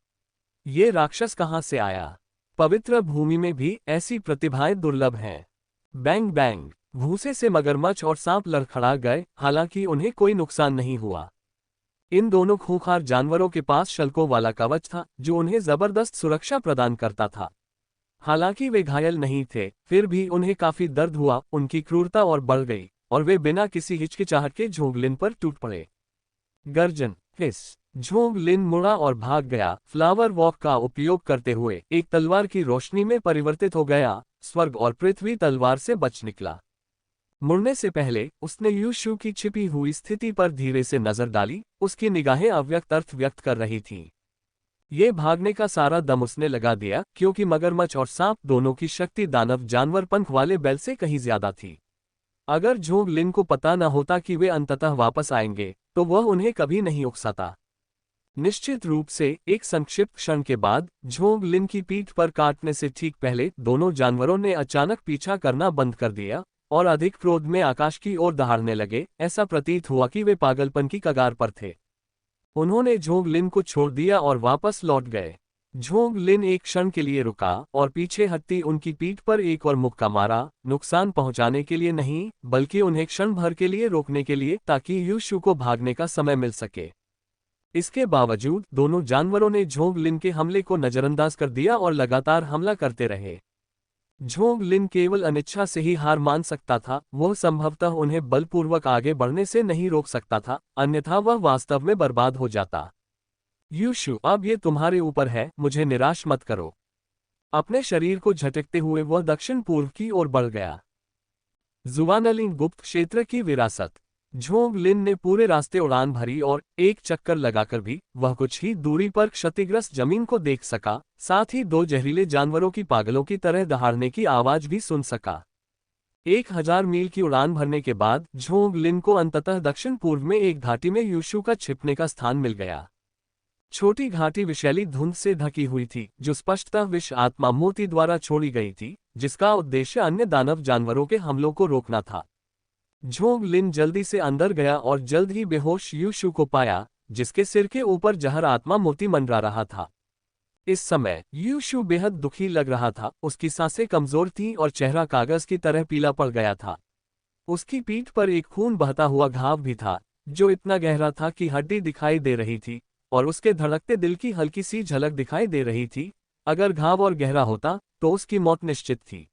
ये राक्षस कहाँ से आया? पवित्र भूमि में भी ऐसी प्रतिभाएं दुर्लभ हैं। बैंग बैंग, भूसे से मगरमच्छ और सांप लड़खड़ा गए, हालांकि उन्हें कोई नुकसान नहीं हुआ। इन दोनों खूंखार जानवरों के पास शल्कों वाला कवच था जो उन्हें जबरदस्त सुरक्षा प्रदान करता था। हालांकि वे घायल नहीं थे, फिर भी उन्हें काफी दर्द हुआ। उनकी क्रूरता और बढ़ गई और वे बिना किसी हिचकिचाहट के झोंग लिन पर टूट पड़े। गर्जन, हिस, झोंग लिन मुड़ा और भाग गया, फ्लावर वॉक का उपयोग करते हुए एक तलवार की रोशनी में परिवर्तित हो गया। स्वर्ग और पृथ्वी तलवार से बच निकला। मुड़ने से पहले उसने यूशु की छिपी हुई स्थिति पर धीरे से नजर डाली। उसकी निगाहें अव्यक्त अर्थ व्यक्त कर रही थीं। ये भागने का सारा दम उसने लगा दिया, क्योंकि मगरमच्छ और सांप दोनों की शक्ति दानव जानवर पंख वाले बैल से कहीं ज्यादा थी। अगर झोंग लिन को पता न होता कि वे अंततः वापस आएंगे, तो वह उन्हें कभी नहीं उकसाता। निश्चित रूप से एक संक्षिप्त क्षण के बाद झोंग लिन की पीठ पर काटने से ठीक पहले दोनों जानवरों ने अचानक पीछा करना बंद कर दिया और अधिक क्रोध में आकाश की ओर दहाड़ने लगे। ऐसा प्रतीत हुआ कि वे पागलपन की कगार पर थे। उन्होंने झोंग लिन को छोड़ दिया और वापस लौट गए। झोंग लिन एक क्षण के लिए रुका और पीछे हटती उनकी पीठ पर एक और मुक्का मारा, नुकसान पहुंचाने के लिए नहीं, बल्कि उन्हें क्षण भर के लिए रोकने के लिए, ताकि यूशु को भागने का समय मिल सके। इसके बावजूद दोनों जानवरों ने झोंग लिन के हमले को नजरअंदाज कर दिया और लगातार हमला करते रहे। झोंग लिन केवल अनिच्छा से ही हार मान सकता था। वह संभवतः उन्हें बलपूर्वक आगे बढ़ने से नहीं रोक सकता था, अन्यथा वह वास्तव में बर्बाद हो जाता। यूशु, अब ये तुम्हारे ऊपर है, मुझे निराश मत करो। अपने शरीर को झटकते हुए वह दक्षिण पूर्व की ओर बढ़ गया। जुवानलिंग गुप्त क्षेत्र की विरासत। झोंग लिन ने पूरे रास्ते उड़ान भरी और एक चक्कर लगाकर भी वह कुछ ही दूरी पर क्षतिग्रस्त जमीन को देख सका। साथ ही दो जहरीले जानवरों की पागलों की तरह दहाड़ने की आवाज भी सुन सका। 1000 मील की उड़ान भरने के बाद झोंग लिन को अंततः दक्षिण पूर्व में एक घाटी में यूशु का छिपने का स्थान मिल गया। छोटी घाटी विषैली धुंध से ढकी हुई थी, जो स्पष्टतः विष आत्मा मोती द्वारा छोड़ी गई थी, जिसका उद्देश्य अन्य दानव जानवरों के हमलों को रोकना था। झोंग लिन जल्दी से अंदर गया और जल्द ही बेहोश यूशु को पाया, जिसके सिर के ऊपर जहर आत्मा मोती मंडरा रहा था। इस समय यूशु बेहद दुखी लग रहा था। उसकी सांसें कमजोर थीं और चेहरा कागज की तरह पीला पड़ गया था। उसकी पीठ पर एक खून बहता हुआ घाव भी था, जो इतना गहरा था कि हड्डी दिखाई दे रही थी और उसके धड़कते दिल की हल्की सी झलक दिखाई दे रही थी। अगर घाव और गहरा होता तो उसकी मौत निश्चित थी।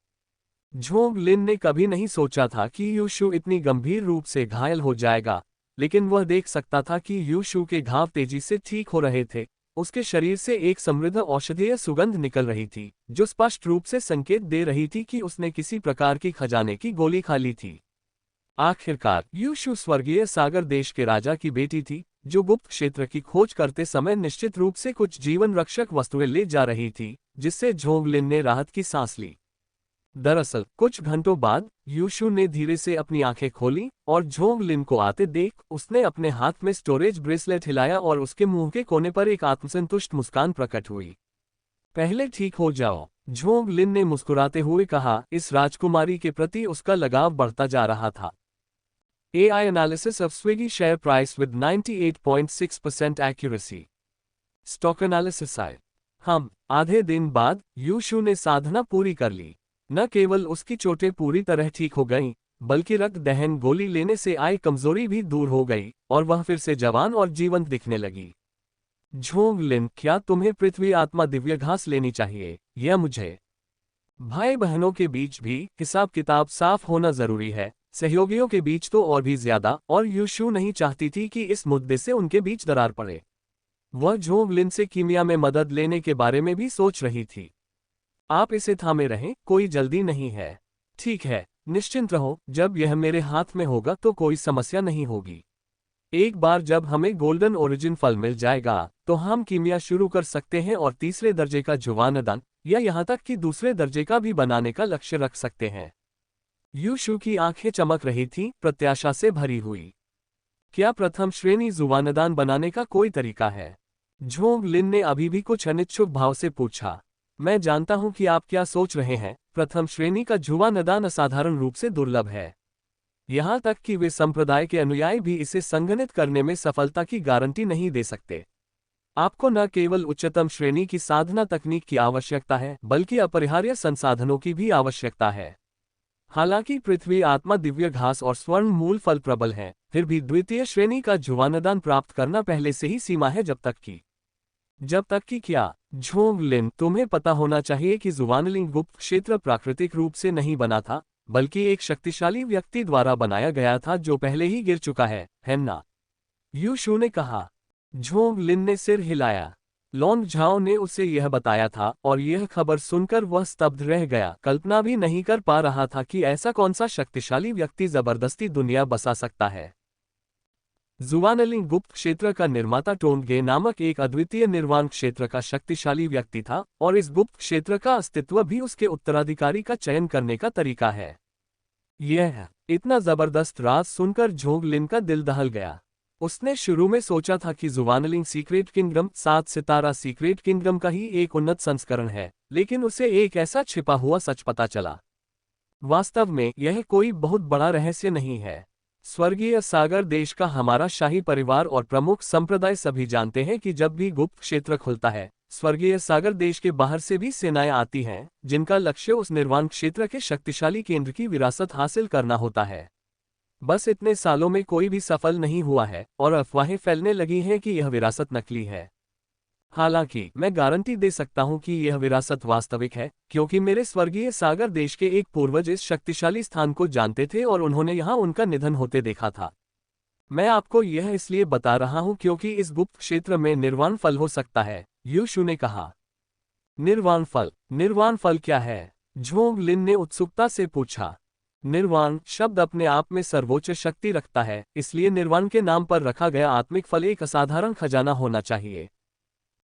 झोंग लिन ने कभी नहीं सोचा था कि यूशु इतनी गंभीर रूप से घायल हो जाएगा, लेकिन वह देख सकता था कि यूशु के घाव तेजी से ठीक हो रहे थे। उसके शरीर से एक समृद्ध औषधीय सुगंध निकल रही थी, जो स्पष्ट रूप से संकेत दे रही थी कि उसने किसी प्रकार की खजाने की गोली खा ली थी। आखिरकार यूशु स्वर्गीय सागर देश के राजा की बेटी थी, जो गुप्त क्षेत्र की खोज करते समय निश्चित रूप से कुछ जीवन रक्षक वस्तुएं ले जा रही थी, जिससे झोंग लिन ने राहत की सांस ली। दरअसल कुछ घंटों बाद यूशु ने धीरे से अपनी आंखें खोली और झोंग लिन को आते देख उसने अपने हाथ में स्टोरेज ब्रेसलेट हिलाया और उसके मुंह के कोने पर एक आत्मसंतुष्ट मुस्कान प्रकट हुई। पहले ठीक हो जाओ, झोंग लिन ने मुस्कुराते हुए कहा। इस राजकुमारी के प्रति उसका लगाव बढ़ता जा रहा था। AI analysis of Swiggy share price with 98.6% accuracy. Stock analysis आए। आधे दिन बाद यूशु ने साधना पूरी कर ली। न केवल उसकी चोटें पूरी तरह ठीक हो गईं, बल्कि रक्त दहन गोली लेने से आई कमजोरी भी दूर हो गई और वह फिर से जवान और जीवंत दिखने लगी। झोंग लिन, क्या तुम्हें पृथ्वी आत्मा दिव्य घास लेनी चाहिए या मुझे? भाई बहनों के बीच भी हिसाब किताब साफ होना जरूरी है, सहयोगियों के बीच तो और भी ज्यादा, और यूशु नहीं चाहती थी कि इस मुद्दे से उनके बीच दरार पड़े। वह झोंग लिन से कीमिया में मदद लेने के बारे में भी सोच रही थी। आप इसे थामे रहें, कोई जल्दी नहीं है। ठीक है, निश्चिंत रहो, जब यह मेरे हाथ में होगा तो कोई समस्या नहीं होगी। एक बार जब हमें गोल्डन ओरिजिन फल मिल जाएगा तो हम कीमिया शुरू कर सकते हैं और तीसरे दर्जे का जुवानदान या यहाँ तक कि दूसरे दर्जे का भी बनाने का लक्ष्य रख सकते हैं। यू शू की आंखें चमक रही थीं, प्रत्याशा से भरी हुई। क्या प्रथम श्रेणी जुवानदान बनाने का कोई तरीका है? झोंग लिन ने अभी भी कुछ अनिच्छुक भाव से पूछा। मैं जानता हूं कि आप क्या सोच रहे हैं, प्रथम श्रेणी का जुवानदान असाधारण रूप से दुर्लभ है। यहाँ तक कि वे संप्रदाय के अनुयायी भी इसे संगठित करने में सफलता की गारंटी नहीं दे सकते। आपको न केवल उच्चतम श्रेणी की साधना तकनीक की आवश्यकता है, बल्कि अपरिहार्य संसाधनों की भी आवश्यकता है। हालांकि पृथ्वी आत्मा दिव्य घास और स्वर्ण मूल फल प्रबल हैं, फिर भी द्वितीय श्रेणी का जुवानदान प्राप्त करना पहले से ही सीमा है। जब तक कि क्या? झोंग लिन, तुम्हें पता होना चाहिए कि जुवानलिंग गुप्त क्षेत्र प्राकृतिक रूप से नहीं बना था, बल्कि एक शक्तिशाली व्यक्ति द्वारा बनाया गया था जो पहले ही गिर चुका है ना? यू शू ने कहा। झोंग लिन ने सिर हिलाया। लॉन्ग झाओ ने उसे यह बताया था और यह खबर सुनकर वह स्तब्ध रह गया, कल्पना भी नहीं कर पा रहा था कि ऐसा कौन सा शक्तिशाली व्यक्ति जबरदस्ती दुनिया बसा सकता है। जुवानलिंग गुप्त क्षेत्र का निर्माता टोंगे नामक एक अद्वितीय निर्वाण क्षेत्र का शक्तिशाली व्यक्ति था और इस गुप्त क्षेत्र का अस्तित्व भी उसके उत्तराधिकारी का चयन करने का तरीका है। यह इतना जबरदस्त राज सुनकर झोंग लिन का दिल दहल गया। उसने शुरू में सोचा था कि जुवानलिंग सीक्रेट किंगडम 7 सितारा सीक्रेट किंगडम का ही एक उन्नत संस्करण है, लेकिन उसे एक ऐसा छिपा हुआ सच पता चला। वास्तव में यह कोई बहुत बड़ा रहस्य नहीं है। स्वर्गीय सागर देश का हमारा शाही परिवार और प्रमुख संप्रदाय सभी जानते हैं कि जब भी गुप्त क्षेत्र खुलता है, स्वर्गीय सागर देश के बाहर से भी सेनाएं आती हैं, जिनका लक्ष्य उस निर्वाण क्षेत्र के शक्तिशाली केंद्र की विरासत हासिल करना होता है। बस इतने सालों में कोई भी सफल नहीं हुआ है और अफवाहें फैलने लगी हैं कि यह विरासत नकली है। हालांकि मैं गारंटी दे सकता हूं कि यह विरासत वास्तविक है, क्योंकि मेरे स्वर्गीय सागर देश के एक पूर्वज इस शक्तिशाली स्थान को जानते थे और उन्होंने यहां उनका निधन होते देखा था। मैं आपको यह इसलिए बता रहा हूं क्योंकि इस गुप्त क्षेत्र में निर्वाण फल हो सकता है, यू शू ने कहा। निर्वाण फल? निर्वाण फल क्या है? झोंग लिन ने उत्सुकता से पूछा। निर्वाण शब्द अपने आप में सर्वोच्च शक्ति रखता है, इसलिए निर्वाण के नाम पर रखा गया आत्मिक फल एक असाधारण खजाना होना चाहिए।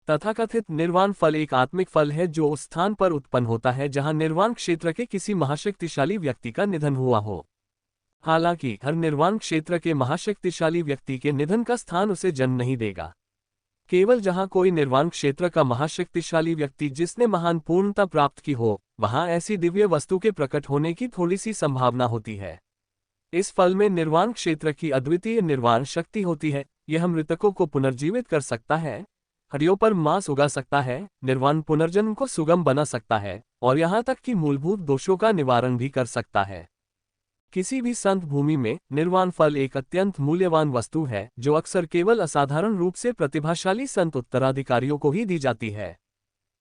तथाकथित निर्वाण फल एक आत्मिक फल है जो उस स्थान पर उत्पन्न होता है जहां निर्वाण क्षेत्र के किसी महाशक्तिशाली व्यक्ति का निधन हुआ हो। हालांकि हर निर्वाण क्षेत्र के महाशक्तिशाली व्यक्ति के निधन का स्थान उसे जन्म नहीं देगा। केवल जहां कोई निर्वाण क्षेत्र का महाशक्तिशाली व्यक्ति जिसने महान पूर्णता प्राप्त की हो, वहां ऐसी दिव्य वस्तु के प्रकट होने की थोड़ी सी संभावना होती है। इस फल में निर्वाण क्षेत्र की अद्वितीय निर्वाण शक्ति होती है। यह मृतकों को पुनर्जीवित कर सकता है, हड्डियों पर मांस उगा सकता है, निर्वाण पुनर्जन्म को सुगम बना सकता है और यहाँ तक कि मूलभूत दोषों का निवारण भी कर सकता है। किसी भी संत भूमि में निर्वाण फल एक अत्यंत मूल्यवान वस्तु है जो अक्सर केवल असाधारण रूप से प्रतिभाशाली संत उत्तराधिकारियों को ही दी जाती है।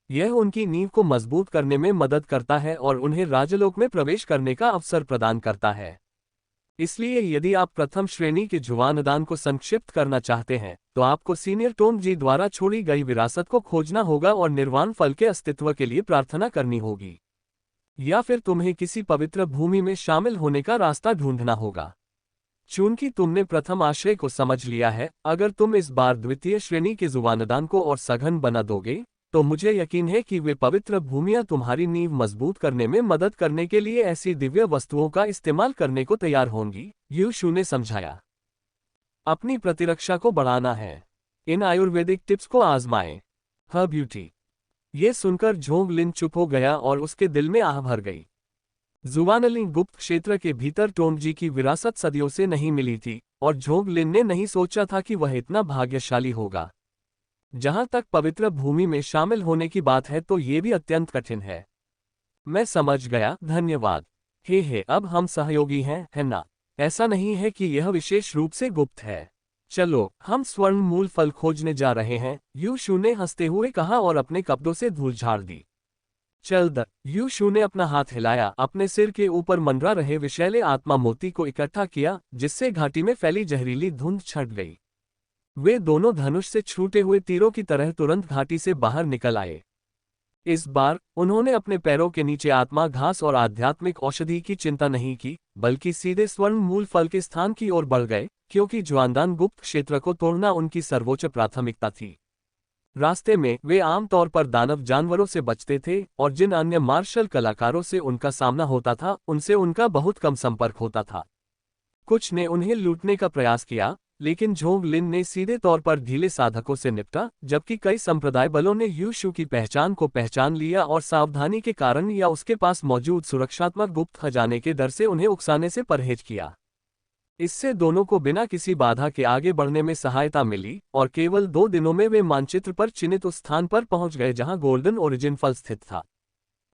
यह उनकी नींव को मजबूत करने में मदद करता है और उन्हें राजलोक में प्रवेश करने का अवसर प्रदान करता है। इसलिए यदि आप प्रथम श्रेणी के जुवानदान को संक्षिप्त करना चाहते हैं, तो आपको सीनियर टोंग जी द्वारा छोड़ी गई विरासत को खोजना होगा और निर्वाण फल के अस्तित्व के लिए प्रार्थना करनी होगी, या फिर तुम्हें किसी पवित्र भूमि में शामिल होने का रास्ता ढूंढना होगा। चूंकि तुमने प्रथम आशय को समझ लिया है, अगर तुम इस बार द्वितीय श्रेणी के जुवानदान को और सघन बना दोगे, तो मुझे यकीन है कि वे पवित्र भूमियां तुम्हारी नींव मजबूत करने में मदद करने के लिए ऐसी दिव्य वस्तुओं का इस्तेमाल करने को तैयार होंगी, यू शू ने समझाया। अपनी प्रतिरक्षा को बढ़ाना है। इन आयुर्वेदिक टिप्स को आजमाएं। हर ब्यूटी। ये सुनकर झोंग लिन चुप हो गया और उसके दिल में आह भर गई। जुवानलिंग गुप्त क्षेत्र के भीतर टोंगजी की विरासत सदियों से नहीं मिली थी और झोंग लिन ने नहीं सोचा था कि वह इतना भाग्यशाली होगा। जहां तक पवित्र भूमि में शामिल होने की बात है तो ये भी अत्यंत कठिन है। मैं समझ गया, धन्यवाद। हे अब हम सहयोगी हैं, है ना? ऐसा नहीं है कि यह विशेष रूप से गुप्त है। चलो हम स्वर्ण मूल फल खोजने जा रहे हैं, यू शू ने हंसते हुए कहा और अपने कपड़ों से धूल झाड़ दी। चल यू शू ने अपना हाथ हिलाया, अपने सिर के ऊपर मंडरा रहे विषैले आत्मा मोती को इकट्ठा किया, जिससे घाटी में फैली जहरीली धुंध छट गई। वे दोनों धनुष से छूटे हुए तीरों की तरह तुरंत घाटी से बाहर निकल आए। इस बार उन्होंने अपने पैरों के नीचे आत्मा घास और आध्यात्मिक औषधि की चिंता नहीं की, बल्कि सीधे स्वर्ण मूल फल के स्थान की ओर बढ़ गए, क्योंकि ज्वानदान गुप्त क्षेत्र को तोड़ना उनकी सर्वोच्च प्राथमिकता थी। रास्ते में वे आमतौर पर दानव जानवरों से बचते थे और जिन अन्य मार्शल कलाकारों से उनका सामना होता था उनसे उनका बहुत कम संपर्क होता था। कुछ ने उन्हें लूटने का प्रयास किया, लेकिन झोंग लिन ने सीधे तौर पर ढीले साधकों से निपटा, जबकि कई संप्रदाय बलों ने यू शू की पहचान को पहचान लिया और सावधानी के कारण या उसके पास मौजूद सुरक्षात्मक गुप्त खजाने के डर से उन्हें उकसाने से परहेज किया। इससे दोनों को बिना किसी बाधा के आगे बढ़ने में सहायता मिली और केवल 2 दिनों में वे मानचित्र पर चिन्हित उस स्थान पर पहुंच गए जहां गोल्डन ओरिजिन फल स्थित था।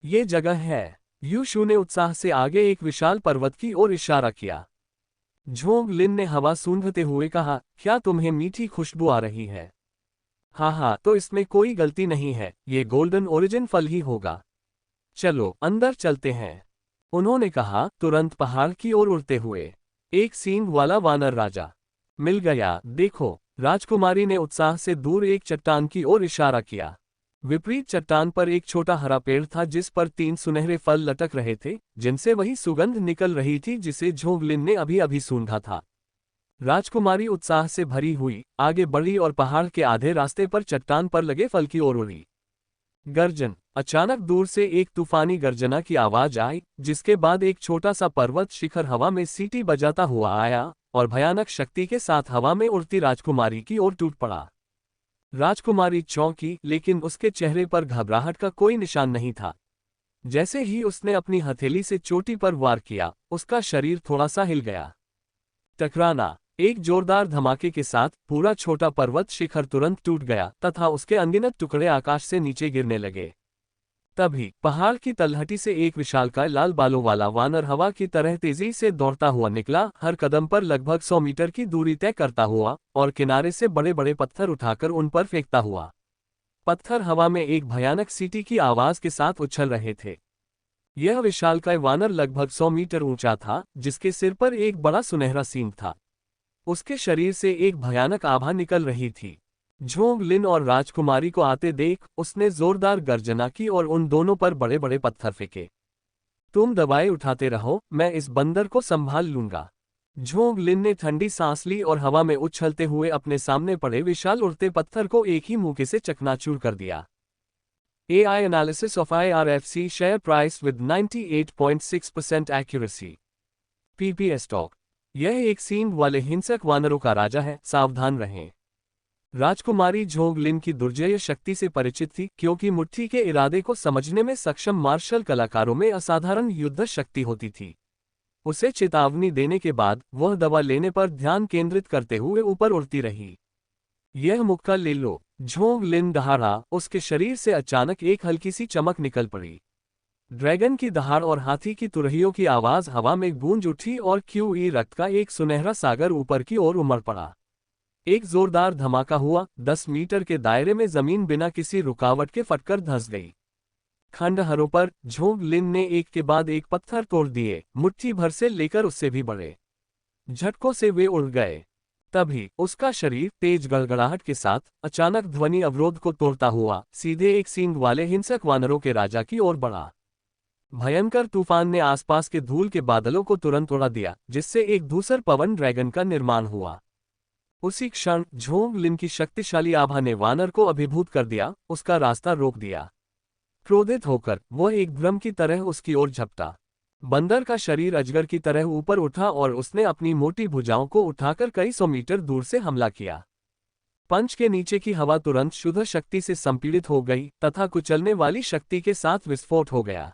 ये जगह है। यू शू ने उत्साह से आगे एक विशाल पर्वत की ओर इशारा किया। झोंग लिन ने हवा सूंघते हुए कहा, क्या तुम्हें मीठी खुशबू आ रही है? हाँ, तो इसमें कोई गलती नहीं है, ये गोल्डन ओरिजिन फल ही होगा। चलो अंदर चलते हैं, उन्होंने कहा, तुरंत पहाड़ की ओर उड़ते हुए। एक सींग वाला वानर राजा मिल गया, देखो, राजकुमारी ने उत्साह से दूर एक चट्टान की ओर इशारा किया। विपरीत चट्टान पर एक छोटा हरा पेड़ था जिस पर 3 सुनहरे फल लटक रहे थे, जिनसे वही सुगंध निकल रही थी जिसे झोंग लिन ने अभी अभी सूंघा था। राजकुमारी उत्साह से भरी हुई आगे बढ़ी और पहाड़ के आधे रास्ते पर चट्टान पर लगे फल की ओर उड़ी। गर्जन। अचानक दूर से एक तूफानी गर्जना की आवाज आई, जिसके बाद एक छोटा सा पर्वत शिखर हवा में सीटी बजाता हुआ आया और भयानक शक्ति के साथ हवा में उड़ती राजकुमारी की ओर टूट पड़ा। राजकुमारी चौंकी, लेकिन उसके चेहरे पर घबराहट का कोई निशान नहीं था। जैसे ही उसने अपनी हथेली से चोटी पर वार किया, उसका शरीर थोड़ा सा हिल गया। टकराना। एक जोरदार धमाके के साथ पूरा छोटा पर्वत शिखर तुरंत टूट गया तथा उसके अनगिनत टुकड़े आकाश से नीचे गिरने लगे। तभी पहाड़ की तलहटी से एक विशालकाय लाल बालों वाला वानर हवा की तरह तेजी से दौड़ता हुआ निकला, हर कदम पर लगभग 100 मीटर की दूरी तय करता हुआ और किनारे से बड़े बड़े पत्थर उठाकर उन पर फेंकता हुआ। पत्थर हवा में एक भयानक सीटी की आवाज के साथ उछल रहे थे। यह विशालकाय वानर लगभग 100 मीटर ऊंचा था, जिसके सिर पर एक बड़ा सुनहरा सींग था। उसके शरीर से एक भयानक आभा निकल रही थी। झोंग लिन और राजकुमारी को आते देख उसने जोरदार गर्जना की और उन दोनों पर बड़े बड़े पत्थर फेंके। तुम दबाए उठाते रहो, मैं इस बंदर को संभाल लूंगा। झोंग लिन ने ठंडी सांस ली और हवा में उछलते हुए अपने सामने पड़े विशाल उड़ते पत्थर को एक ही मुक्के से चकनाचूर कर दिया। AI analysis of IRFC share price with 98.6% accuracy. PPS Talk. यह एक सींग वाले हिंसक वानरों का राजा है, सावधान रहें। राजकुमारी झोंग लिन की दुर्जय शक्ति से परिचित थी, क्योंकि मुट्ठी के इरादे को समझने में सक्षम मार्शल कलाकारों में असाधारण युद्ध शक्ति होती थी। उसे चेतावनी देने के बाद वह दवा लेने पर ध्यान केंद्रित करते हुए ऊपर उड़ती रही। यह मुक्का ले लो। झोंग लिन दहाड़ा, उसके शरीर से अचानक एक हल्की सी चमक निकल पड़ी। ड्रैगन की दहाड़ और हाथी की तुरहियों की आवाज हवा में गूंज उठी और QE रक्त का एक सुनहरा सागर ऊपर की ओर उमड़ पड़ा। एक जोरदार धमाका हुआ, 10 मीटर के दायरे में जमीन बिना किसी रुकावट के फटकर धंस गई। खंडहरों पर झोंग लिन ने एक के बाद एक पत्थर तोड़ दिए, मुट्ठी भर से लेकर उससे भी बड़े। झटकों से वे उड़ गए। तभी उसका शरीर तेज गड़गड़ाहट के साथ अचानक ध्वनि अवरोध को तोड़ता हुआ सीधे एक सींग वाले हिंसक वानरों के राजा की ओर बढ़ा। भयंकर तूफान ने आसपास के धूल के बादलों को तुरंत उड़ा दिया, जिससे एक धूसर पवन ड्रैगन का निर्माण हुआ। उसी क्षण झोंग लिन की शक्तिशाली आभा ने वानर को अभिभूत कर दिया, उसका रास्ता रोक दिया। क्रोधित होकर वह एक भ्रम की तरह उसकी ओर झपटा। बंदर का शरीर अजगर की तरह ऊपर उठा और उसने अपनी मोटी भुजाओं को उठाकर कई 100 मीटर दूर से हमला किया। पंच के नीचे की हवा तुरंत शुद्ध शक्ति से संपीड़ित हो गई तथा कुचलने वाली शक्ति के साथ विस्फोट हो गया।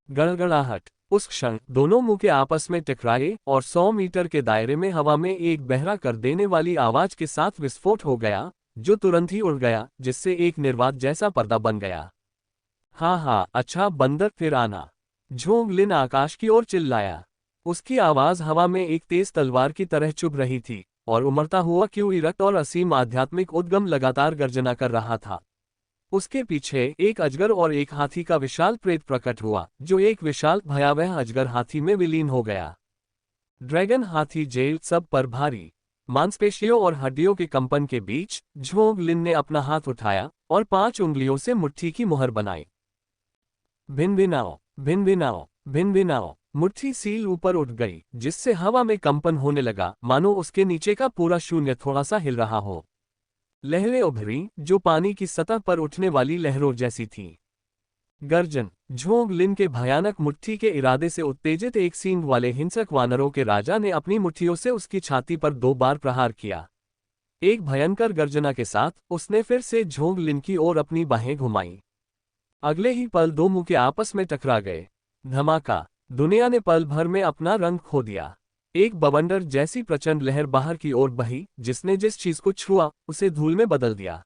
गड़गड़ाहट। उस क्षण दोनों मुक्के आपस में टकराए और 100 मीटर के दायरे में हवा में एक बहरा कर देने वाली आवाज के साथ विस्फोट हो गया, जो तुरंत ही उड़ गया, जिससे एक निर्वात जैसा पर्दा बन गया। हाँ, अच्छा बंदर, फिर आना। झोंग लिन आकाश की ओर चिल्लाया। उसकी आवाज हवा में एक तेज तलवार की तरह चुभ रही थी और उमड़ता हुआ QE रक्त और असीम आध्यात्मिक उद्गम लगातार गर्जना कर रहा था। उसके पीछे एक अजगर और एक हाथी का विशाल प्रेत प्रकट हुआ, जो एक विशाल भयावह अजगर हाथी में विलीन हो गया। ड्रैगन हाथी जेल सब पर भारी। मांसपेशियों और हड्डियों के कंपन के बीच झोंग लिन ने अपना हाथ उठाया और 5 उंगलियों से मुट्ठी की मुहर बनाई। भिनभिनाओ, भिनभिनाओ, भिनभिनाओ। मुट्ठी सील ऊपर उठ गई, जिससे हवा में कंपन होने लगा, मानो उसके नीचे का पूरा शून्य थोड़ा सा हिल रहा हो। लहरें उभरी, जो पानी की सतह पर उठने वाली लहरों जैसी थीं। गर्जन। झोंग लिन के भयानक मुट्ठी के इरादे से उत्तेजित एक सींग वाले हिंसक वानरों के राजा ने अपनी मुट्ठियों से उसकी छाती पर 2 बार प्रहार किया। एक भयंकर गर्जना के साथ उसने फिर से झोंग लिन की ओर अपनी बाहें घुमाई। अगले ही पल 2 मुक्के आपस में टकरा गए। धमाका। दुनिया ने पल भर में अपना रंग खो दिया। एक बवंडर जैसी प्रचंड लहर बाहर की ओर बही, जिसने जिस चीज को छुआ उसे धूल में बदल दिया।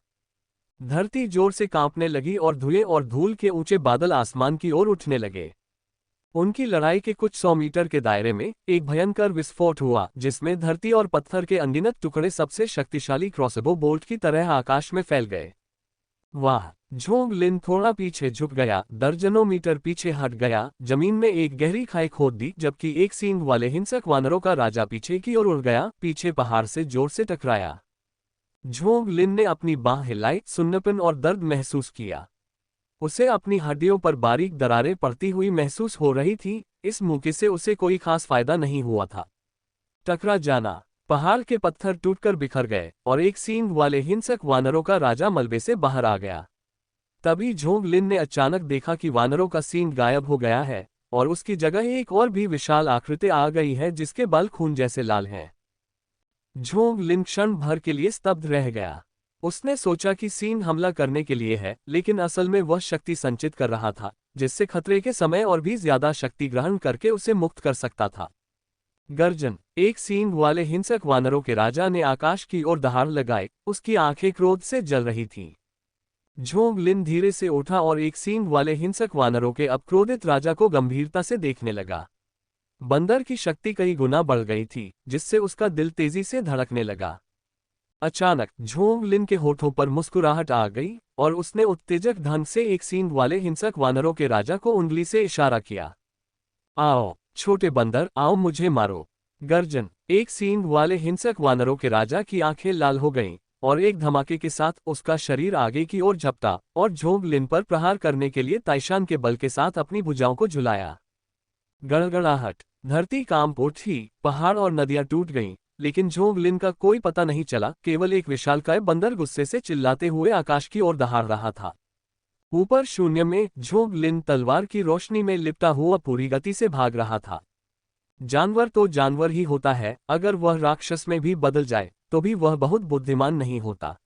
धरती जोर से कांपने लगी और धुएं और धूल के ऊंचे बादल आसमान की ओर उठने लगे। उनकी लड़ाई के कुछ 100 मीटर के दायरे में एक भयंकर विस्फोट हुआ, जिसमें धरती और पत्थर के अनगिनत टुकड़े सबसे शक्तिशाली क्रॉसबो बोल्ट की तरह आकाश में फैल गए। वाह! झोंग लिन थोड़ा पीछे झुक गया, दर्जनों मीटर पीछे हट गया, जमीन में एक गहरी खाई खोद दी, जबकि एक सींग वाले हिंसक वानरों का राजा पीछे की ओर उड़ गया, पीछे पहाड़ से जोर से टकराया। झोंग लिन ने अपनी बांह हिलाई, सुन्नपन और दर्द महसूस किया। उसे अपनी हड्डियों पर बारीक दरारें पड़ती हुई महसूस हो रही थी। इस मौके से उसे कोई खास फायदा नहीं हुआ था। टकरा जाना। पहाड़ के पत्थर टूटकर बिखर गए और एक सींग वाले हिंसक वानरों का राजा मलबे से बाहर आ गया। तभी झोंग लिन ने अचानक देखा कि वानरों का सींग गायब हो गया है और उसकी जगह एक और भी विशाल आकृति आ गई है, जिसके बाल खून जैसे लाल हैं। झोंग लिन क्षण भर के लिए स्तब्ध रह गया। उसने सोचा कि सींग हमला करने के लिए है, लेकिन असल में वह शक्ति संचित कर रहा था, जिससे खतरे के समय और भी ज्यादा शक्ति ग्रहण करके उसे मुक्त कर सकता था। गर्जन। एक सींग वाले हिंसक वानरों के राजा ने आकाश की ओर दहाड़ लगाई, उसकी आंखें क्रोध से जल रही थीं। झोंग लिन धीरे से उठा और एक सींग वाले हिंसक वानरों के अब क्रोधित राजा को गंभीरता से देखने लगा। बंदर की शक्ति कई गुना बढ़ गई थी, जिससे उसका दिल तेजी से धड़कने लगा। अचानक झोंग लिन के होठों पर मुस्कुराहट आ गई और उसने उत्तेजक ढंग से एक सींग वाले हिंसक वानरों के राजा को उंगली से इशारा किया। आओ छोटे बंदर, आओ मुझे मारो। गर्जन। एक सींग वाले हिंसक वानरों के राजा की आंखें लाल हो गईं और एक धमाके के साथ उसका शरीर आगे की ओर झपटा और झोंग लिन पर प्रहार करने के लिए ताइशान के बल के साथ अपनी भुजाओं को झुलाया। गड़गड़ाहट। धरती कांप उठी, पहाड़ और नदियां टूट गईं, लेकिन झोंग लिन का कोई पता नहीं चला। केवल एक विशालकाय बंदर गुस्से से चिल्लाते हुए आकाश की ओर दहाड़ रहा था। ऊपर शून्य में झोंग लिन तलवार की रोशनी में लिपटा हुआ पूरी गति से भाग रहा था। जानवर तो जानवर ही होता है, अगर वह राक्षस में भी बदल जाए तो भी वह बहुत बुद्धिमान नहीं होता।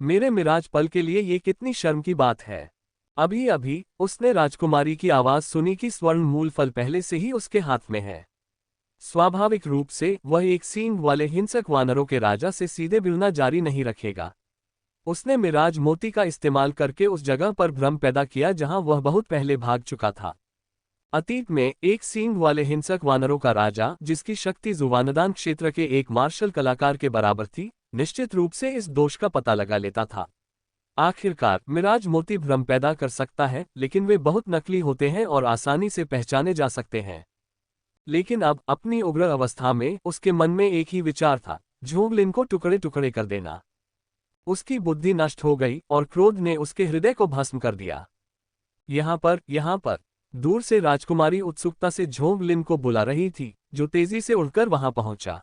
मेरे मिराज पल के लिए ये कितनी शर्म की बात है। अभी अभी उसने राजकुमारी की आवाज सुनी कि स्वर्ण मूल फल पहले से ही उसके हाथ में है। स्वाभाविक रूप से वह एक सींग वाले हिंसक वानरों के राजा से सीधे भिड़ना जारी नहीं रखेगा। उसने मिराज मोती का इस्तेमाल करके उस जगह पर भ्रम पैदा किया जहां वह बहुत पहले भाग चुका था। अतीत में एक सींग वाले हिंसक वानरों का राजा, जिसकी शक्ति जुवानदान क्षेत्र के एक मार्शल कलाकार के बराबर थी, निश्चित रूप से इस दोष का पता लगा लेता था। आखिरकार मिराज मोती भ्रम पैदा कर सकता है, लेकिन वे बहुत नकली होते हैं और आसानी से पहचाने जा सकते हैं। लेकिन अब अपनी उग्र अवस्था में उसके मन में एक ही विचार था, झोंग लिन को टुकड़े टुकड़े कर देना। उसकी बुद्धि नष्ट हो गई और क्रोध ने उसके हृदय को भस्म कर दिया। यहाँ पर दूर से राजकुमारी उत्सुकता से झोंग लिन को बुला रही थी, जो तेजी से उड़कर वहां पहुंचा।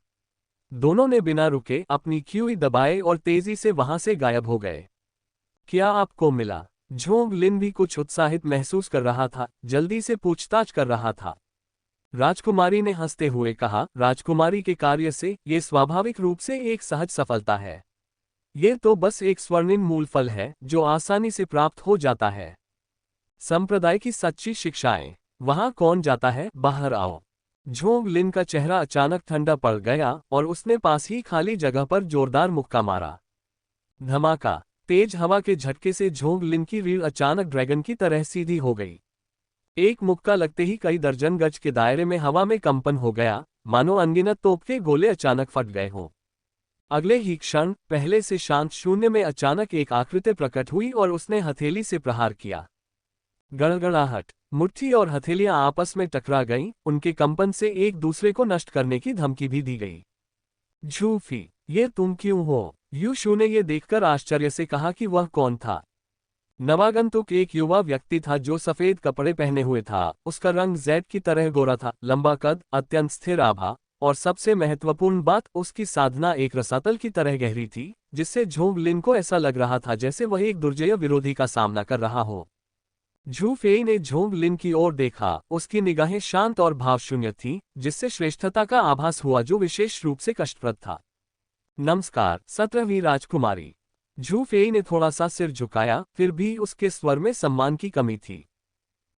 दोनों ने बिना रुके अपनी कीवी दबाए और तेजी से वहां से गायब हो गए। क्या आपको मिला? झोंग लिन भी कुछ उत्साहित महसूस कर रहा था, जल्दी से पूछताछ कर रहा था। राजकुमारी ने हंसते हुए कहा, राजकुमारी के कार्य से ये स्वाभाविक रूप से एक सहज सफलता है। ये तो बस एक स्वर्णिम मूल फल है जो आसानी से प्राप्त हो जाता है। संप्रदाय की सच्ची शिक्षाएं। वहां कौन जाता है, बाहर आओ। झोंग लिन का चेहरा अचानक ठंडा पड़ गया और उसने पास ही खाली जगह पर जोरदार मुक्का मारा। धमाका। तेज हवा के झटके से झोंग लिन की रीढ़ अचानक ड्रैगन की तरह सीधी हो गई। एक मुक्का लगते ही कई दर्जन गज के दायरे में हवा में कंपन हो गया, मानो अनगिनत तोप के गोले अचानक फट गए हों। अगले ही क्षण पहले से शांत शून्य में अचानक एक आकृति प्रकट हुई और उसने हथेली से प्रहार किया। गड़गड़ाहट। मुट्ठी और हथेलियां आपस में टकरा गईं, उनके कंपन से एक दूसरे को नष्ट करने की धमकी भी दी गई। झूफी। ये तुम क्यों हो? यू शू ने ये देखकर आश्चर्य से कहा कि वह कौन था। नवागंतुक एक युवा व्यक्ति था जो सफेद कपड़े पहने हुए था। उसका रंग जैड की तरह गोरा था, लंबा कद, अत्यंत स्थिर आभा, और सबसे महत्वपूर्ण बात, उसकी साधना एक रसातल की तरह गहरी थी, जिससे झोंग लिन को ऐसा लग रहा था जैसे वह एक दुर्जय विरोधी का सामना कर रहा हो। झू फेई ने झोंग लिन की ओर देखा। उसकी निगाहें शांत और भावशून्य थीं, जिससे श्रेष्ठता का आभास हुआ जो विशेष रूप से कष्टप्रद था। नमस्कार, 17वीं राजकुमारी। झू फेई ने थोड़ा सा सिर झुकाया, फिर भी उसके स्वर में सम्मान की कमी थी।